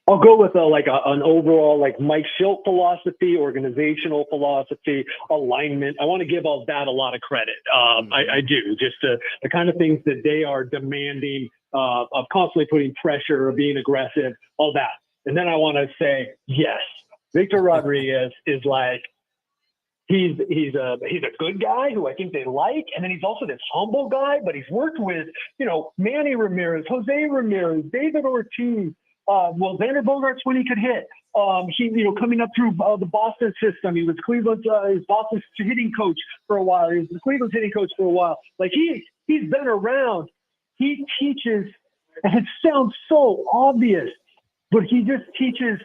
I'll go with an overall Mike Schilt philosophy, organizational philosophy, alignment. I want to give all that a lot of credit. I do. Just the kind of things that they are demanding of constantly putting pressure, of being aggressive, all that. And then I want to say, yes, Victor Rodriguez is like, he's a good guy who I think they like. And then he's also this humble guy, but he's worked with, Manny Ramirez, Jose Ramirez, David Ortiz, Xander Bogaerts when he could hit. He, coming up through the Boston system. He was Cleveland's Boston's hitting coach for a while. He was the Cleveland's hitting coach for a while. Like he's been around. He teaches, and it sounds so obvious, but he just teaches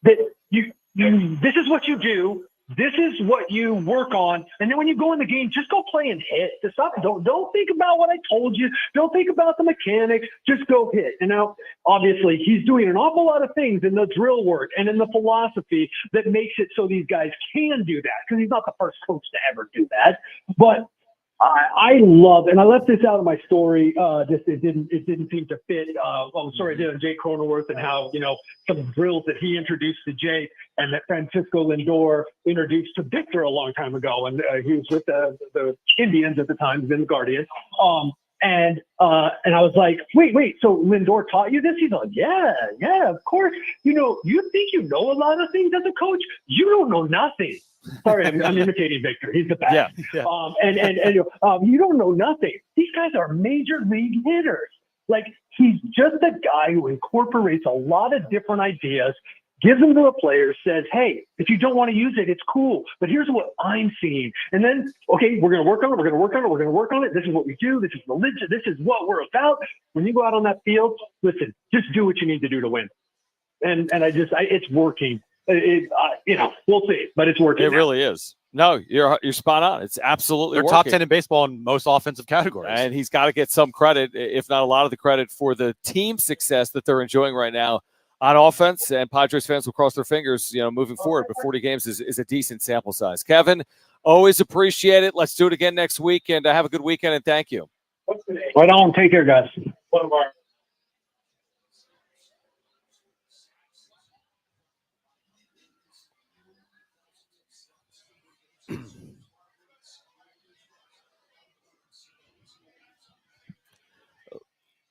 that this is what you do. This is what you work on, and then when you go in the game, just go play and hit. Don't think about what I told you. Don't think about the mechanics. Just go hit. And now, obviously, he's doing an awful lot of things in the drill work and in the philosophy that makes it so these guys can do that, because he's not the first coach to ever do that. But I love, and I left this out of my story. It didn't seem to fit. I'm sorry, I did on Jay Cronenworth and how, some drills that he introduced to Jay and that Francisco Lindor introduced to Victor a long time ago. And he was with the Indians at the time, then the Guardians. And I was like, wait, so Lindor taught you this? He's like, yeah, of course. You think you know a lot of things as a coach? You don't know nothing. Sorry, I'm imitating Victor. He's the best. Yeah. You don't know nothing. These guys are major league hitters. Like, he's just a guy who incorporates a lot of different ideas, gives them to the players, says, hey, if you don't want to use it, it's cool. But here's what I'm seeing. And then, okay, we're going to work on it. This is what we do. This is religion. This is what we're about. When you go out on that field, listen, just do what you need to do to win. And it's working. We'll see, but it's working. It really is. No, you're spot on. It's absolutely They're working. top 10 in baseball in most offensive categories. And he's got to get some credit, if not a lot of the credit, for the team success that they're enjoying right now on offense. And Padres fans will cross their fingers, moving forward. But 40 games is a decent sample size. Kevin, always appreciate it. Let's do it again next week, and have a good weekend, and thank you. Right on. Take care, guys.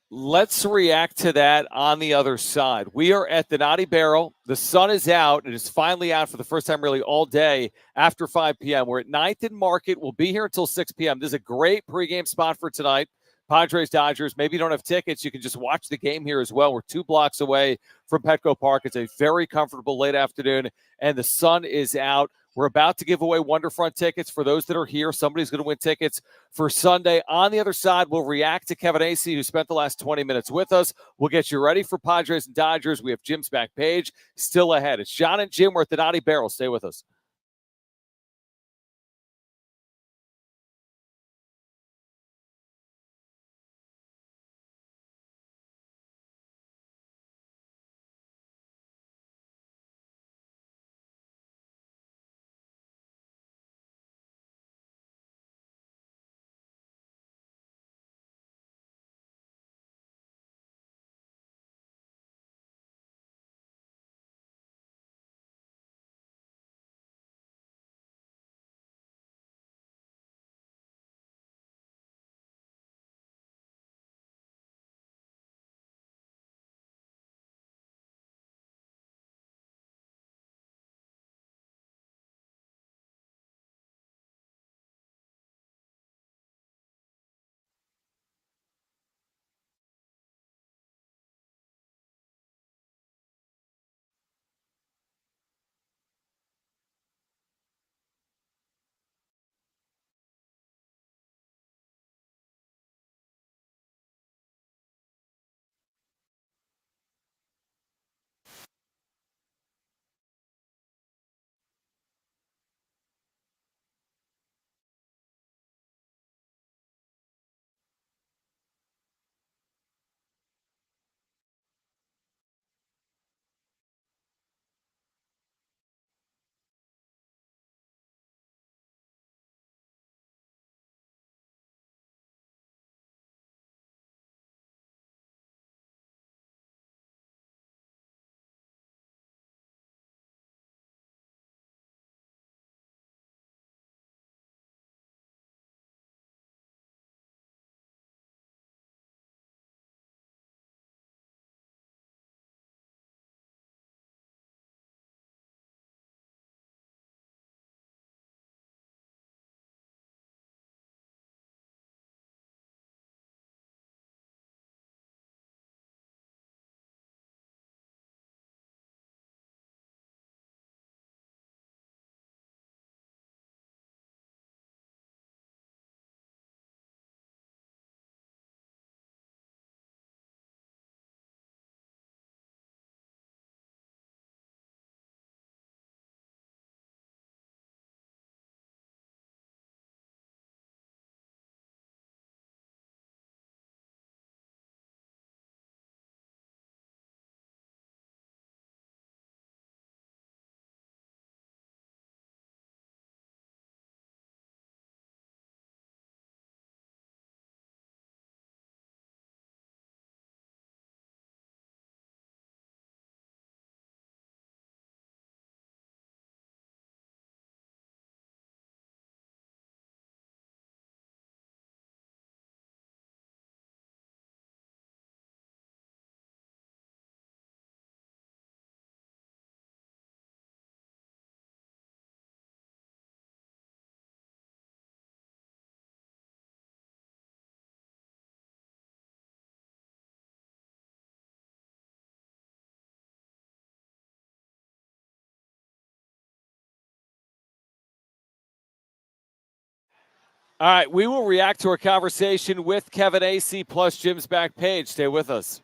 Let's react to that on the other side. We are at the Naughty Barrel. The sun is out. It is finally out for the first time really all day after 5 p.m. We're at 9th and Market. We'll be here until 6 p.m. This is a great pregame spot for tonight. Padres, Dodgers. Maybe you don't have tickets. You can just watch the game here as well. We're 2 blocks away from Petco Park. It's a very comfortable late afternoon, and the sun is out. We're about to give away Wonderfront tickets for those that are here. Somebody's going to win tickets for Sunday. On the other side, we'll react to Kevin Acee, who spent the last 20 minutes with us. We'll get you ready for Padres and Dodgers. We have Jim's back page still ahead. It's Jon and Jim. We're at the Naughty Barrel. Stay with us. All right, we will react to our conversation with Kevin Acee plus Jim's back page. Stay with us.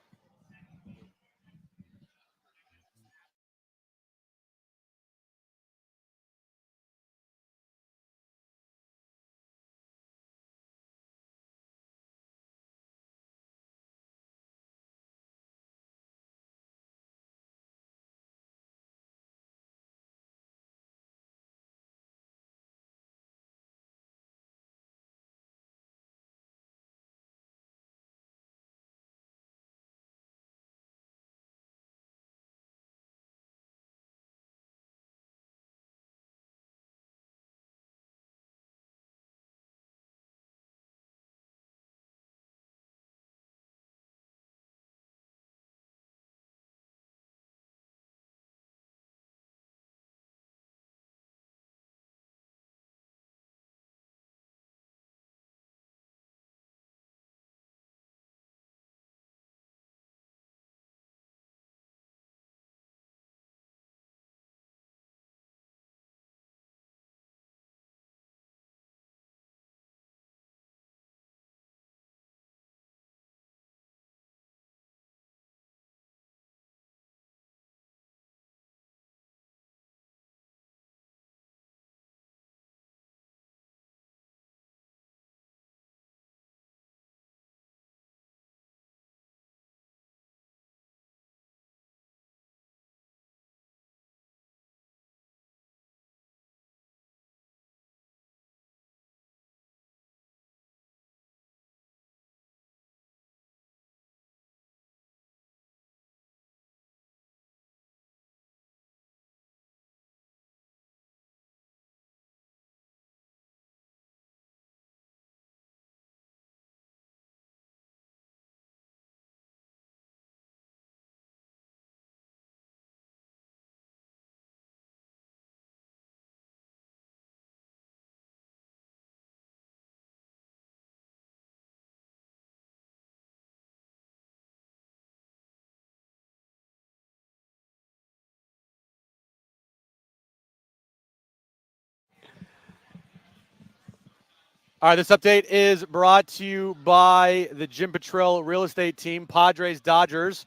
All right, this update is brought to you by the Jim Petrell real estate team, Padres Dodgers.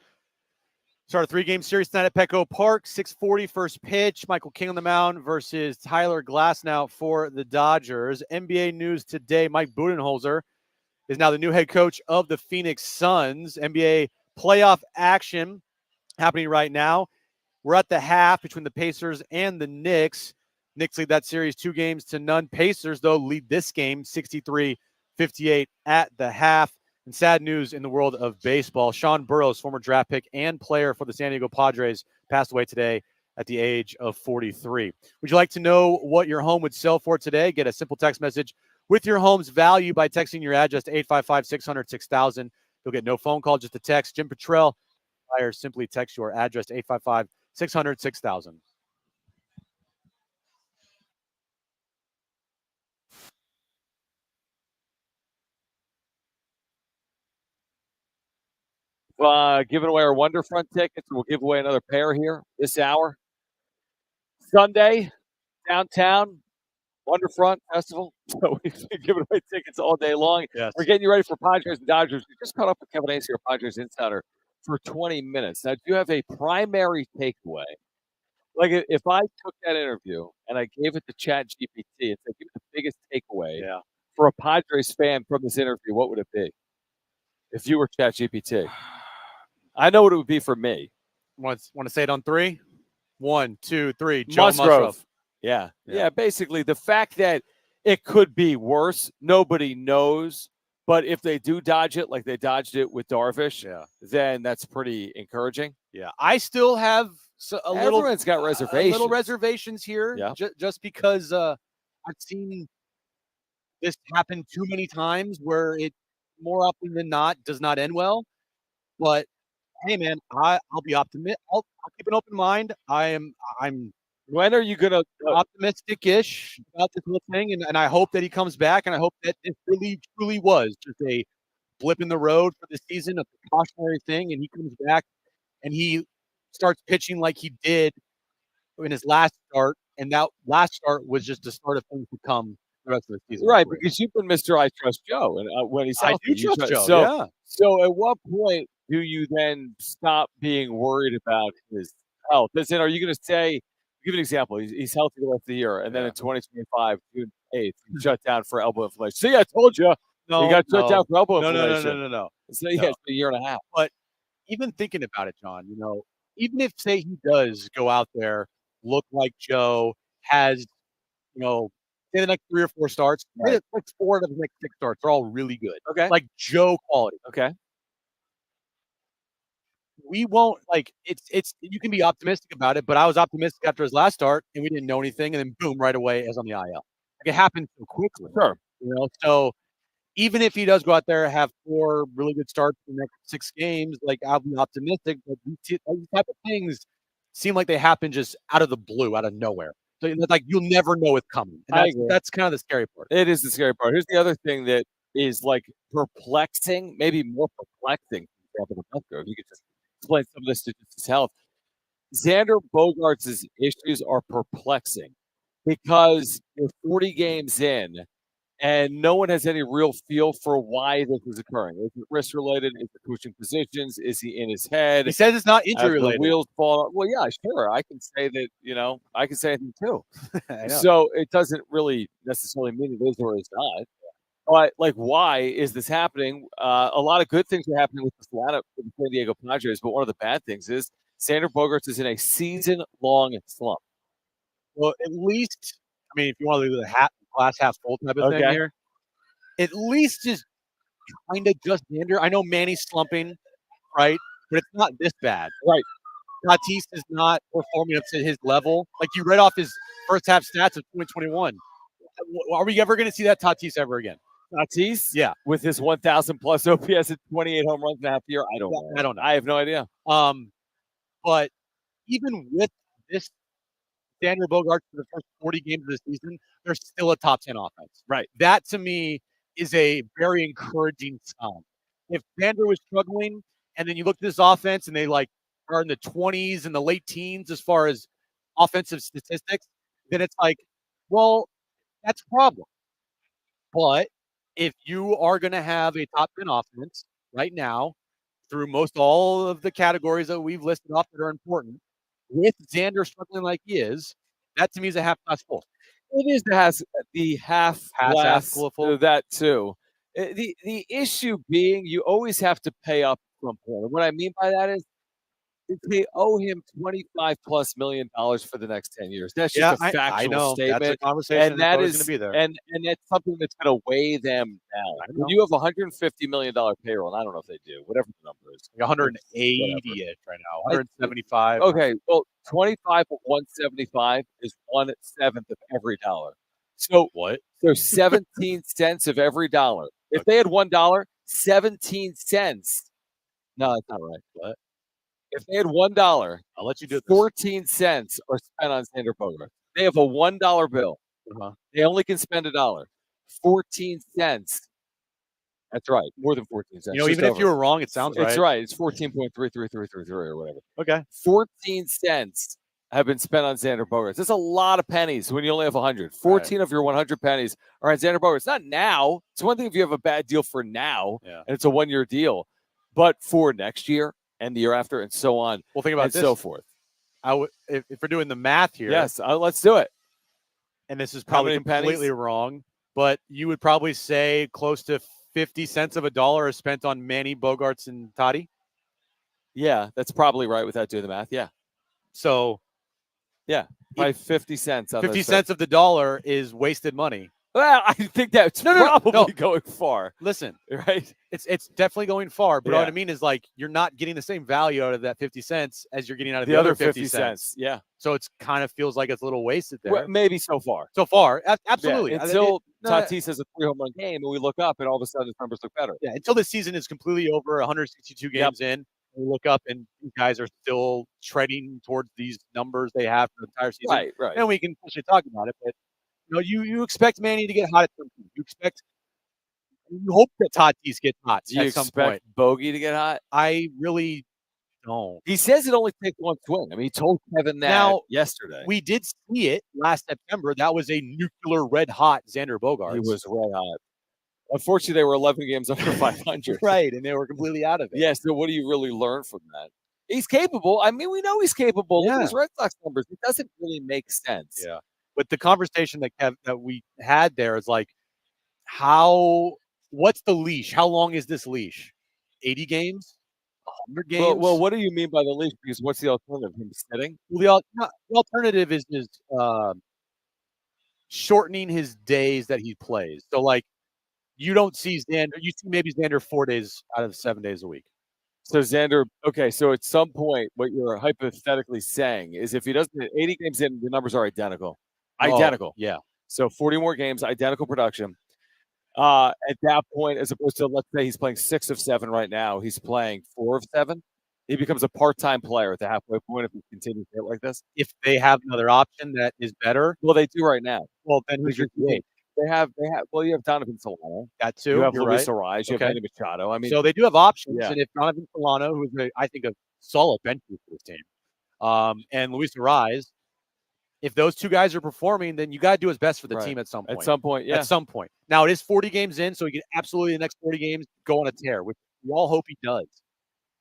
Start a 3-game series tonight at Petco Park, 6:40 first pitch. Michael King on the mound versus Tyler Glasnow for the Dodgers. NBA news today, Mike Budenholzer is now the new head coach of the Phoenix Suns. NBA playoff action happening right now. We're at the half between the Pacers and the Knicks. Knicks lead that series 2-0. Pacers, though, lead this game 63-58 at the half. And sad news in the world of baseball. Sean Burroughs, former draft pick and player for the San Diego Padres, passed away today at the age of 43. Would you like to know what your home would sell for today? Get a simple text message with your home's value by texting your address to 855-600-6000. You'll get no phone call, just a text. Jim Petrell, simply text your address to 855-600-6000. Giving away our Wonderfront tickets. We'll give away another pair here this hour. Sunday, downtown, Wonderfront Festival. So we've been giving away tickets all day long. Yes. We're getting you ready for Padres and Dodgers. We just caught up with Kevin Acee, our Padres insider, for 20 minutes. Now, do you have a primary takeaway? Like, if I took that interview and I gave it to ChatGPT and said, give me the biggest takeaway for a Padres fan from this interview, what would it be? If you were ChatGPT. I know what it would be for me. Want to say it on 3? 1, 2, 3. Joe Musgrove. Yeah. Basically, the fact that it could be worse, nobody knows. But if they do dodge it like they dodged it with Darvish, then that's pretty encouraging. Yeah. I still have Everyone's got reservations. little reservations here, just because I've seen this happen too many times where it more often than not does not end well. But hey, man, I'll be optimistic. I'll keep an open mind. I'm When are you gonna optimistic-ish about this whole thing, and I hope that he comes back, and I hope that it really truly was just a blip in the road for the season, a precautionary thing, and he comes back and he starts pitching like he did in his last start, and that last start was just the start of things to come the rest of the season. Right, because you've been Mr. I Trust Joe, and when he's healthy, I do trust Joe. So, so at what point do you then stop being worried about his health? Listen, are you going to say? Give an example. He's healthy the rest of the year, and then in 2025, June 8th, he's shut down for elbow inflammation. See, I told you. No, he got shut down for elbow no, inflammation. No. So yeah, it's a year and a half. But even thinking about it, John, even if say he does go out there, look like Joe, has, say the next 3 or 4 starts, like 4 of the next 6 starts are all really good. Okay. Like Joe quality. Okay. We won't it's you can be optimistic about it, but I was optimistic after his last start and we didn't know anything, and then boom, right away as on the IL. Like it happened so quickly. Sure. So even if he does go out there and have 4 really good starts in the next 6 games, like I'll be optimistic, but these type of things seem like they happen just out of the blue, out of nowhere. So it's like you'll never know it's coming. And that's kind of the scary part. It is the scary part. Here's the other thing that is like perplexing, maybe more perplexing. If you could just explain some of this to his health. Xander Bogaerts' issues are perplexing because you're 40 games in and no one has any real feel for why this is occurring. Is it risk related? Is it pushing positions? Is he in his head? He says it's not injury related. The wheels fall. Well, yeah, sure. I can say that, I can say anything too. I know. So it doesn't really necessarily mean it is or is not. But why is this happening? A lot of good things are happening with this lineup for the San Diego Padres, but one of the bad things is Xander Bogaerts is in a season-long slump. Well, at least, if you want to do the glass half full type of thing here, at least just kind of just Xander. I know Manny's slumping, right? But it's not this bad, right? Tatis is not performing up to his level. Like you read off his first half stats of 2021. Are we ever going to see that Tatis ever again? Tatis? Yeah. With his 1,000 plus OPS and 28 home runs in a half year? I don't know. I have no idea. But even with this Xander Bogaerts for the first 40 games of the season, they're still a top 10 offense. Right. That to me is a very encouraging sign. If Xander was struggling and then you look at this offense and they are in the 20s and the late teens as far as offensive statistics, then it's like, well, that's a problem. But if you are going to have a top 10 offense right now through most all of the categories that we've listed off that are important, with Xander struggling like he is, that to me is a half glass full. It is the half glass full. That too. The issue being you always have to pay up at some point. And what I mean by that is they owe him $25+ million for the next 10 years. That's just a factual statement. That's a conversation and that is going to be there. And that's something that's going to weigh them down. When you have a $150 million payroll, and I don't know if they do, whatever the number is. 180 right now, 175. Okay, well, 25 of 175 is 1/7 of every dollar. So what? So 17 cents of every dollar. If they had $1, 17 cents. No, that's not right. What? If they had $1, I'll let you do it. 14 cents are spent on Xander Bogaerts. They have a $1 bill. They only can spend $1. 14 cents. That's right. More than 14 cents. Even if you were wrong, it sounds right. It's right. It's 14.33333 or whatever. Okay. 14 cents have been spent on Xander Bogaerts. That's a lot of pennies when you only have 100. 14 of your 100 pennies are on Xander Bogaerts. Not now. It's one thing if you have a bad deal for now, and it's a 1-year deal. But for next year and the year after and so on, well, think about this. So forth. If we're doing the math here. Yes, let's do it. And this is probably completely wrong, but you would probably say close to 50 cents of a dollar is spent on Manny, Bogaerts, and Toddy? Yeah, that's probably right without doing the math. Yeah. So, yeah, probably 50 cents. 50 cents of the dollar is wasted money. Well, I think that's probably going far. Listen, right? It's definitely going far, but what I mean is you're not getting the same value out of that 50 cents as you're getting out of the other 50 cents. Yeah. So it's kind of feels like it's a little wasted there. Well, maybe so far. So far, absolutely. Yeah, until Tatis has a 3-home run game and we look up and all of a sudden his numbers look better. Yeah, until the season is completely over, 162 games in, we look up and you guys are still treading towards these numbers they have for the entire season. Right. And we can actually talk about it, but you expect Manny to get hot at some point. You hope that Tatis gets hot at some point. Bogey to get hot? I really don't. He says it only takes one swing. I mean, he told Kevin that yesterday. We did see it last September. That was a nuclear red hot Xander Bogaerts. He was red hot. Unfortunately, they were 11 games under 500. Right, and they were completely out of it. Yeah, so what do you really learn from that? He's capable. I mean, we know he's capable. Look at his Red Sox numbers. It doesn't really make sense. Yeah. But the conversation that we had there is like, what's the leash? How long is this leash? 80 games? 100 games? Well, what do you mean by the leash? Because what's the alternative? Him sitting? Well, the alternative is shortening his days that he plays. So, like, you don't see Xander. You see maybe Xander 4 days out of 7 days a week. So Xander, okay, so at some point, what you're hypothetically saying is if he doesn't hit 80 games in, the numbers are identical. Identical. Yeah. So 40 more games, identical production. At that point, as opposed to, let's say he's playing 6 of 7 right now, he's playing 4 of 7. He becomes a part-time player at the halfway point if he continues to hit like this. If they have another option that is better. Well, they do right now. Well, then who's your DH? They have. Well, you have Donovan Solano. Got two. You have You're Luis right. Arraez. You have Manny Machado. I mean, so they do have options. Yeah. And if Donovan Solano, who's I think a solid bench for this team, and Luis Arraez, if those two guys are performing, then you got to do what's best for the team at some point. At some point, yeah. At some point. Now it is 40 games in, so he can absolutely the next 40 games go on a tear, which we all hope he does.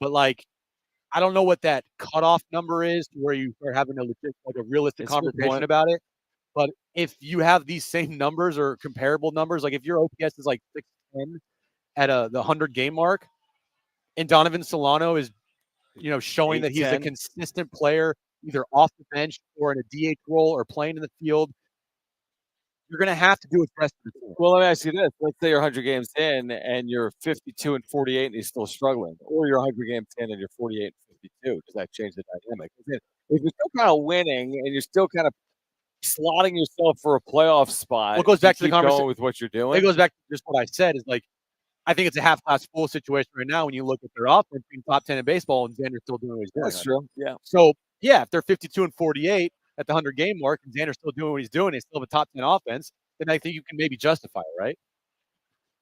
But like, I don't know what that cutoff number is to where you start having a realistic conversation about it. But if you have these same numbers or comparable numbers, like if your OPS is like 610 at the 100-game mark, and Donovan Solano is, showing that he's a consistent player, either off the bench or in a DH role or playing in the field, you're going to have to do what's best for the team. Well, let me ask you this. Let's say you're 100 games in and you're 52 and 48 and you're still struggling. Or you're 100 games in and you're 48 and 52. Does that change the dynamic? If you're still kind of winning and you're still kind of slotting yourself for a playoff spot, well, it goes back to the conversation with what you're doing. It goes back to just what I said is like, I think it's a half-class full situation right now when you look at their offense being top 10 in baseball and Xander's still doing what he's doing. That's true. Yeah. So, yeah, if they're 52 and 48 at the 100-game mark and Xander's still doing what he's doing, they still have a top 10 offense, then I think you can maybe justify it, right?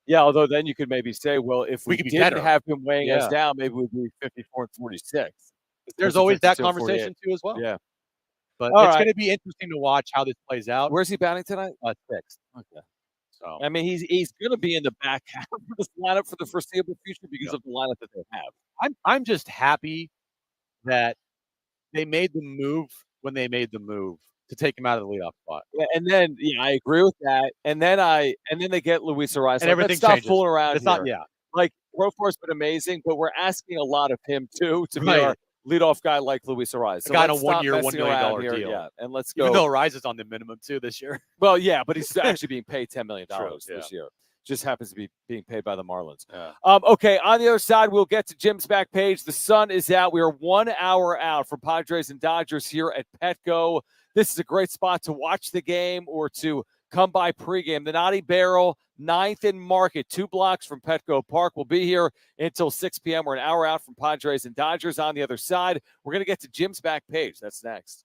Yeah, although then you could maybe say, well, if we didn't have him weighing us down, maybe we'd be 54 and 46. There's always that conversation too as well. Yeah. But it's going to be interesting to watch how this plays out. Where's he batting tonight? 6th. Okay. So I mean, he's going to be in the back half of this lineup for the foreseeable future because of the lineup that they have. I'm just happy that they made the move when they made the move to take him out of the leadoff spot. Yeah, and then I agree with that. And then they get Luis Arraez. And everything stop changes. fooling around. It's not. Yeah. Like Profor's been amazing, but we're asking a lot of him too to be our leadoff guy like Luis Arraez. So got a 1 year, $1 million deal. Yeah, and let's go. Even though Arraez is on the minimum too this year. Well, yeah, but he's actually being paid $10 million this year. Just happens to be being paid by the Marlins. Yeah. Okay, on the other side, we'll get to Jim's back page. The sun is out. We are 1 hour out from Padres and Dodgers here at Petco. This is a great spot to watch the game or to come by pregame. The Naughty Barrel, 9th and Market, 2 blocks from Petco Park. We'll be here until 6 p.m. We're an hour out from Padres and Dodgers. On the other side, we're going to get to Jim's back page. That's next.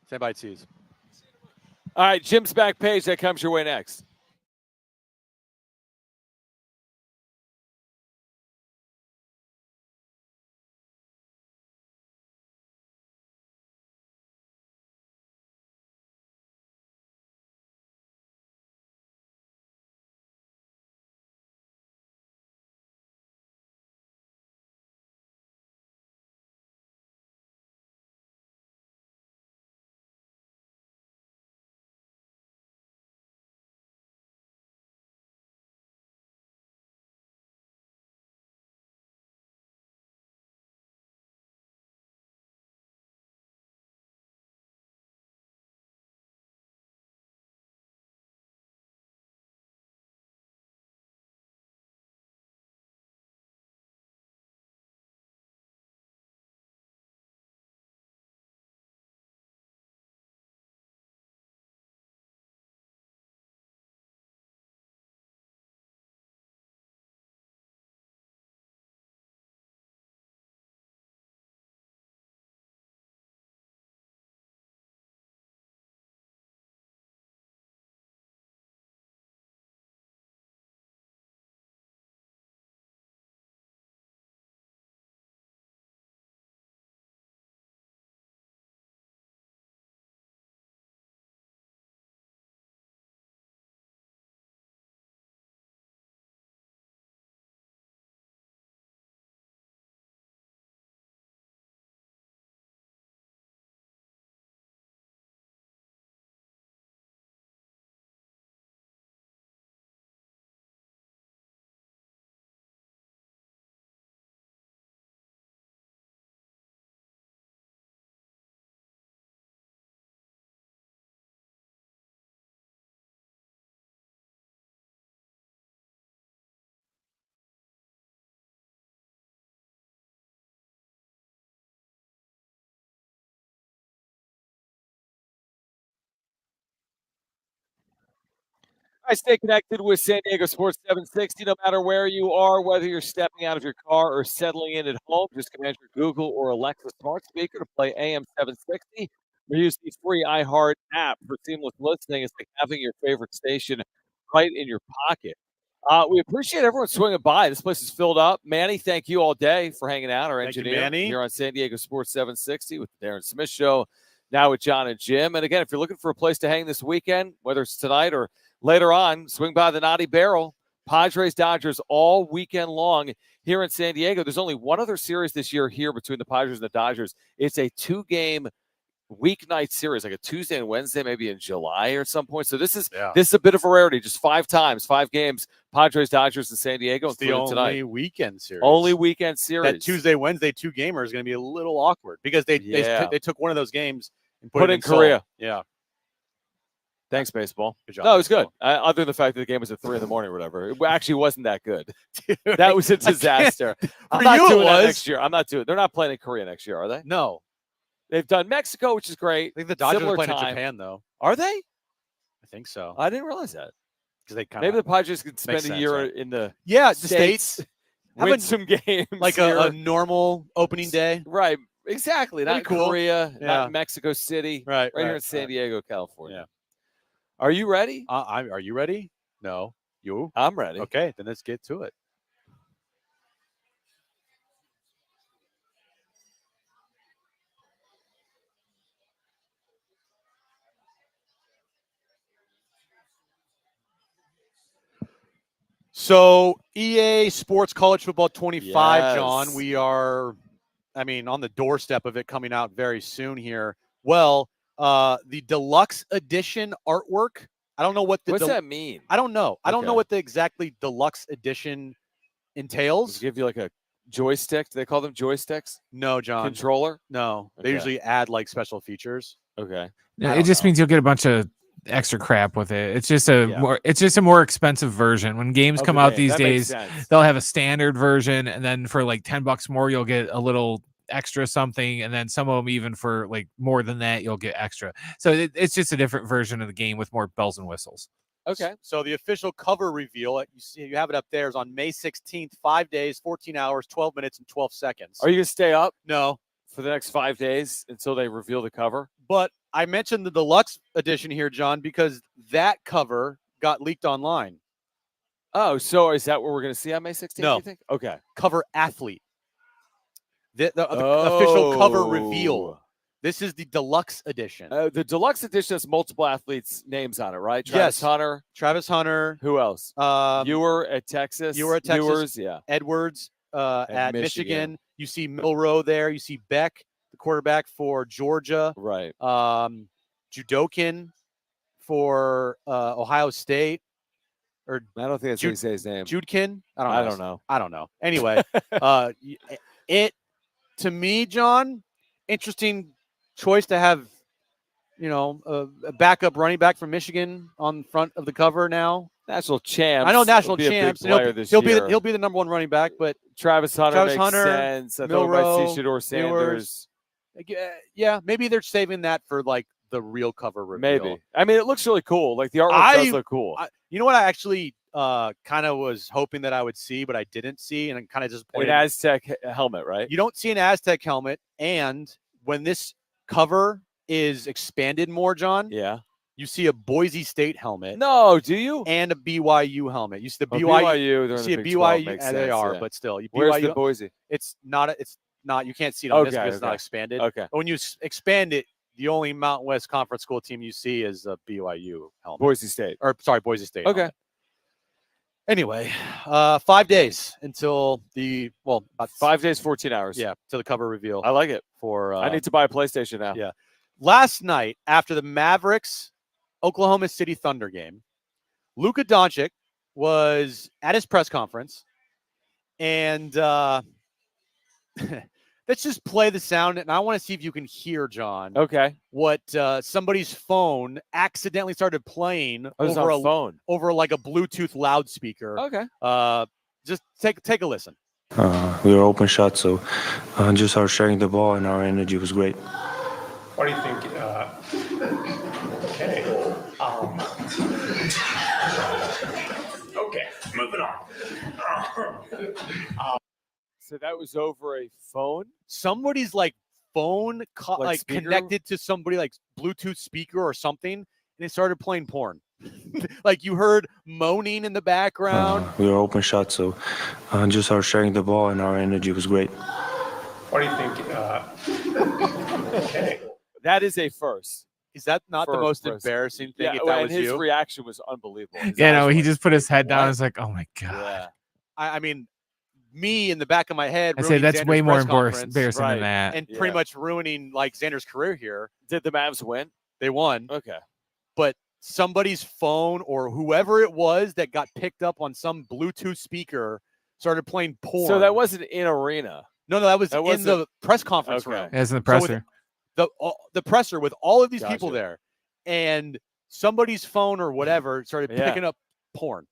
Stand by, Tees. All right, Jim's back page. That comes your way next. All right, stay connected with San Diego Sports 760. No matter where you are, whether you're stepping out of your car or settling in at home, just command your Google or Alexa smart speaker to play AM 760 or use the free iHeart app for seamless listening. It's like having your favorite station right in your pocket. We appreciate everyone swinging by. This place is filled up. Manny, thank you all day for hanging out, our Thank you, engineer Manny. here on San Diego Sports 760 with the Darren Smith Show, now with Jon and Jim. And again, if you're looking for a place to hang this weekend, whether it's tonight or later on, swing by the Naughty Barrel. Padres Dodgers all weekend long here in San Diego. There's only one other series this year here between the Padres and the Dodgers. It's a 2-game weeknight series, like a Tuesday and Wednesday, maybe in July or at some point. So this is a bit of a rarity. Just 5 games. Padres Dodgers in San Diego. It's the only tonight. weekend series. Only weekend series. That Tuesday, Wednesday 2-gamer is going to be a little awkward because they took one of those games and put it in Korea. Yeah. Thanks, baseball. Good job. No, it was good. Other than the fact that the game was at 3 a.m. or whatever, it actually wasn't that good. Dude, that was a disaster. I'm not doing that next year. I'm not doing. They're not playing in Korea next year, are they? No, they've done Mexico, which is great. I think the Dodgers are playing time. in Japan, though. Are they? I think so. I didn't realize that. Because they maybe the Padres could spend a year in the States. Win some games, like a normal opening day. Right. Exactly. Not cool. Korea, not Mexico City. Right here in San Diego, California. Yeah. Are you ready? Are you ready? No. You? I'm ready. Okay, then let's get to it. So EA Sports College Football 25, John. We are, on the doorstep of it coming out very soon here. Well, the deluxe edition artwork. I don't know what what's that mean? I don't know. I don't know what the exactly deluxe edition entails. Does it give you like a joystick? Do they call them joysticks? No, John. Controller? No. They usually add like special features. Okay. No, it just means you'll get a bunch of extra crap with it. It's just a more expensive version. When games come out these days, they'll have a standard version, and then for like $10 more, you'll get a little extra something, and then some of them even for like more than that you'll get extra. So it's just a different version of the game with more bells and whistles. Okay. So the official cover reveal, you have it up there, is on May 16th, 5 days, 14 hours, 12 minutes, and 12 seconds. Are you gonna stay up? No. For the next 5 days until they reveal the cover? But I mentioned the deluxe edition here, John, because that cover got leaked online. Oh, so is that what we're going to see on May 16th? No. You think? Okay. Cover athlete. The official cover reveal. This is the deluxe edition. The deluxe edition has multiple athletes' names on it, right? Travis Hunter. Travis Hunter. Who else? Ewer at Texas. Ewers, yeah. Edwards at Michigan. You see Milroe there. You see Beck, the quarterback for Georgia. Right. Judokin for Ohio State. Or I don't think that's how you say his name. Judekin? I don't know. I don't know. Anyway, to me, John, interesting choice to have, a backup running back from Michigan on front of the cover now. National champs. I know national champs. He'll be the number one running back, but Travis Hunter makes sense. I thought we might see Shedeur Sanders. Yeah, maybe they're saving that for like the real cover reveal. Maybe. I mean, it looks really cool. Like the artwork does look cool. You know what I actually kind of was hoping that I would see, but I didn't see, and I'm kind of disappointed. An Aztec helmet, right? You don't see an Aztec helmet, and when this cover is expanded more, John, you see a Boise State helmet. No, do you? And a BYU helmet. You see the BYU. You see a BYU. They are, but still. Where's the Boise? It's not. You can't see it on this because it's not expanded. Okay. When you expand it, the only Mountain West Conference school team you see is a BYU helmet. Boise State. Boise State. Okay. Helmet. Anyway, 5 days until about 5 days, 14 hours. Yeah, to the cover reveal. I like it. I need to buy a PlayStation now. Yeah. Last night, after the Mavericks Oklahoma City Thunder game, Luka Doncic was at his press conference, and let's just play the sound, and I want to see if you can hear, John. Okay. What somebody's phone accidentally started playing over a phone, over like a Bluetooth loudspeaker. Okay. Just take a listen. We were open shot, so just our sharing the ball and our energy was great. What do you think? Okay. Okay, moving on. So that was over a phone? Somebody's phone connected to somebody like Bluetooth speaker or something, and they started playing porn. Like you heard moaning in the background. We were open shot, so just our sharing the ball and our energy was great. What do you think? Okay. That is a first. Is that not the most embarrassing thing? Yeah, if that was his you? reaction was unbelievable. He just put his head down. I was like, oh my God. Yeah. I mean, me in the back of my head. I say that's Xander's way more embarrassing than that. And pretty much ruining Xander's career here. Did the Mavs win? They won. Okay. But somebody's phone or whoever it was that got picked up on some Bluetooth speaker started playing porn. So that wasn't in arena. No, that was in the press conference room. As in the presser. So the presser with all of these people there, and somebody's phone or whatever started picking up porn.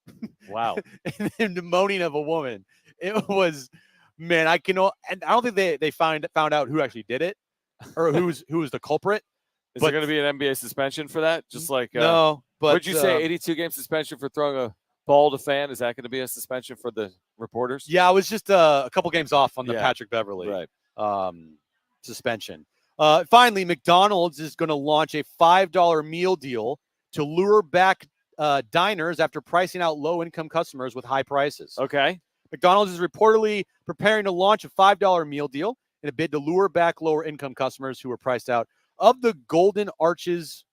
Wow. And then the moaning of a woman. It was, man, and I don't think they found out who actually did it or who was the culprit. Is there going to be an NBA suspension for that? Just like no, but would you say 82-game suspension for throwing a ball to fan? Is that going to be a suspension for the reporters? Yeah, I was just a couple games off on the Patrick Beverley suspension. Finally, McDonald's is going to launch a $5 meal deal to lure back diners after pricing out low-income customers with high prices. Okay. McDonald's is reportedly preparing to launch a $5 meal deal in a bid to lure back lower-income customers who were priced out of the Golden Arches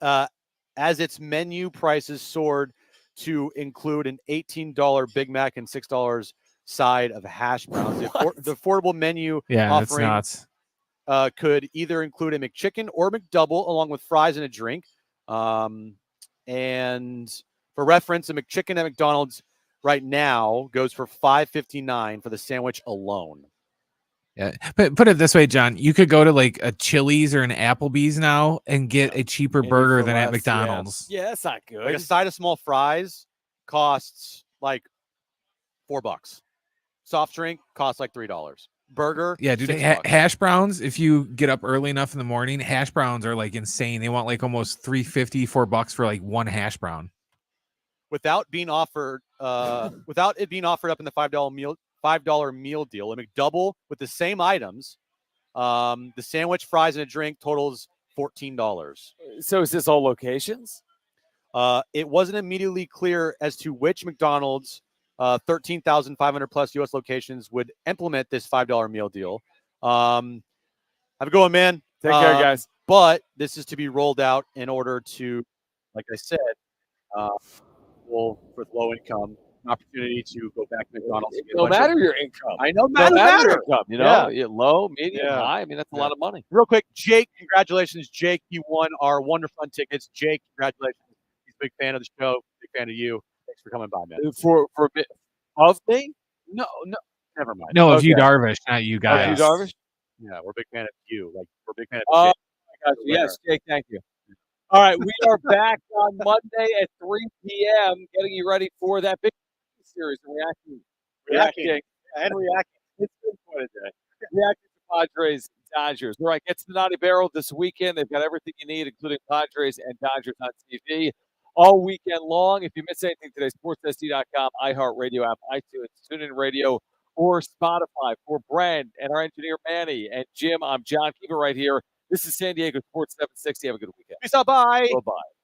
as its menu prices soared to include an $18 Big Mac and $6 side of hash browns. The affordable menu offering that's nuts. Could either include a McChicken or McDouble along with fries and a drink. And for reference, a McChicken at McDonald's right now goes for $5.59 for the sandwich alone. Yeah, but put it this way, John, you could go to like a Chili's or an Applebee's now and get a cheaper burger than at McDonald's. Yeah, that's not good. Like a side of small fries costs like $4. Soft drink costs like $3. Burger, yeah, dude. Hash browns. If you get up early enough in the morning, hash browns are like insane. They want like almost $3.50, $4 for like one hash brown. Without it being offered up in the $5 meal deal, a McDouble with the same items, the sandwich, fries, and a drink totals $14. So is this all locations? It wasn't immediately clear as to which McDonald's 13,500 plus U.S. locations would implement this $5 meal deal. Have a good one, man. Take care, guys. But this is to be rolled out in order to, like I said, with low income, an opportunity to go back to McDonald's. No matter your income. I know, no matter your income. You know, low, medium, Yeah. high. I mean, that's a lot of money. Real quick, Jake, congratulations. Jake, you won our Wonder Fun tickets. Jake, congratulations. He's a big fan of the show, big fan of you. Thanks for coming by, man. For a bit of me? No, never mind. No, of you, Darvish, not you guys. You, Darvish? Yeah, we're a big fan of you. Like, we're a big fan of Jake. Oh, yes, Jake, thank you. All right, we are back on Monday at 3 p.m. getting you ready for that big series and reacting. It's been quite a day. Reacting to Padres Dodgers. All right, get to the Naughty Barrel this weekend. They've got everything you need, including Padres and Dodgers on TV all weekend long. If you miss anything today, sportssd.com, iHeartRadio app, iTunes, TuneIn Radio, or Spotify. For Brent and our engineer Manny and Jim, I'm John. Keep it right here. This is San Diego Sports 760. Have a good weekend. Peace out. Bye. Bye-bye.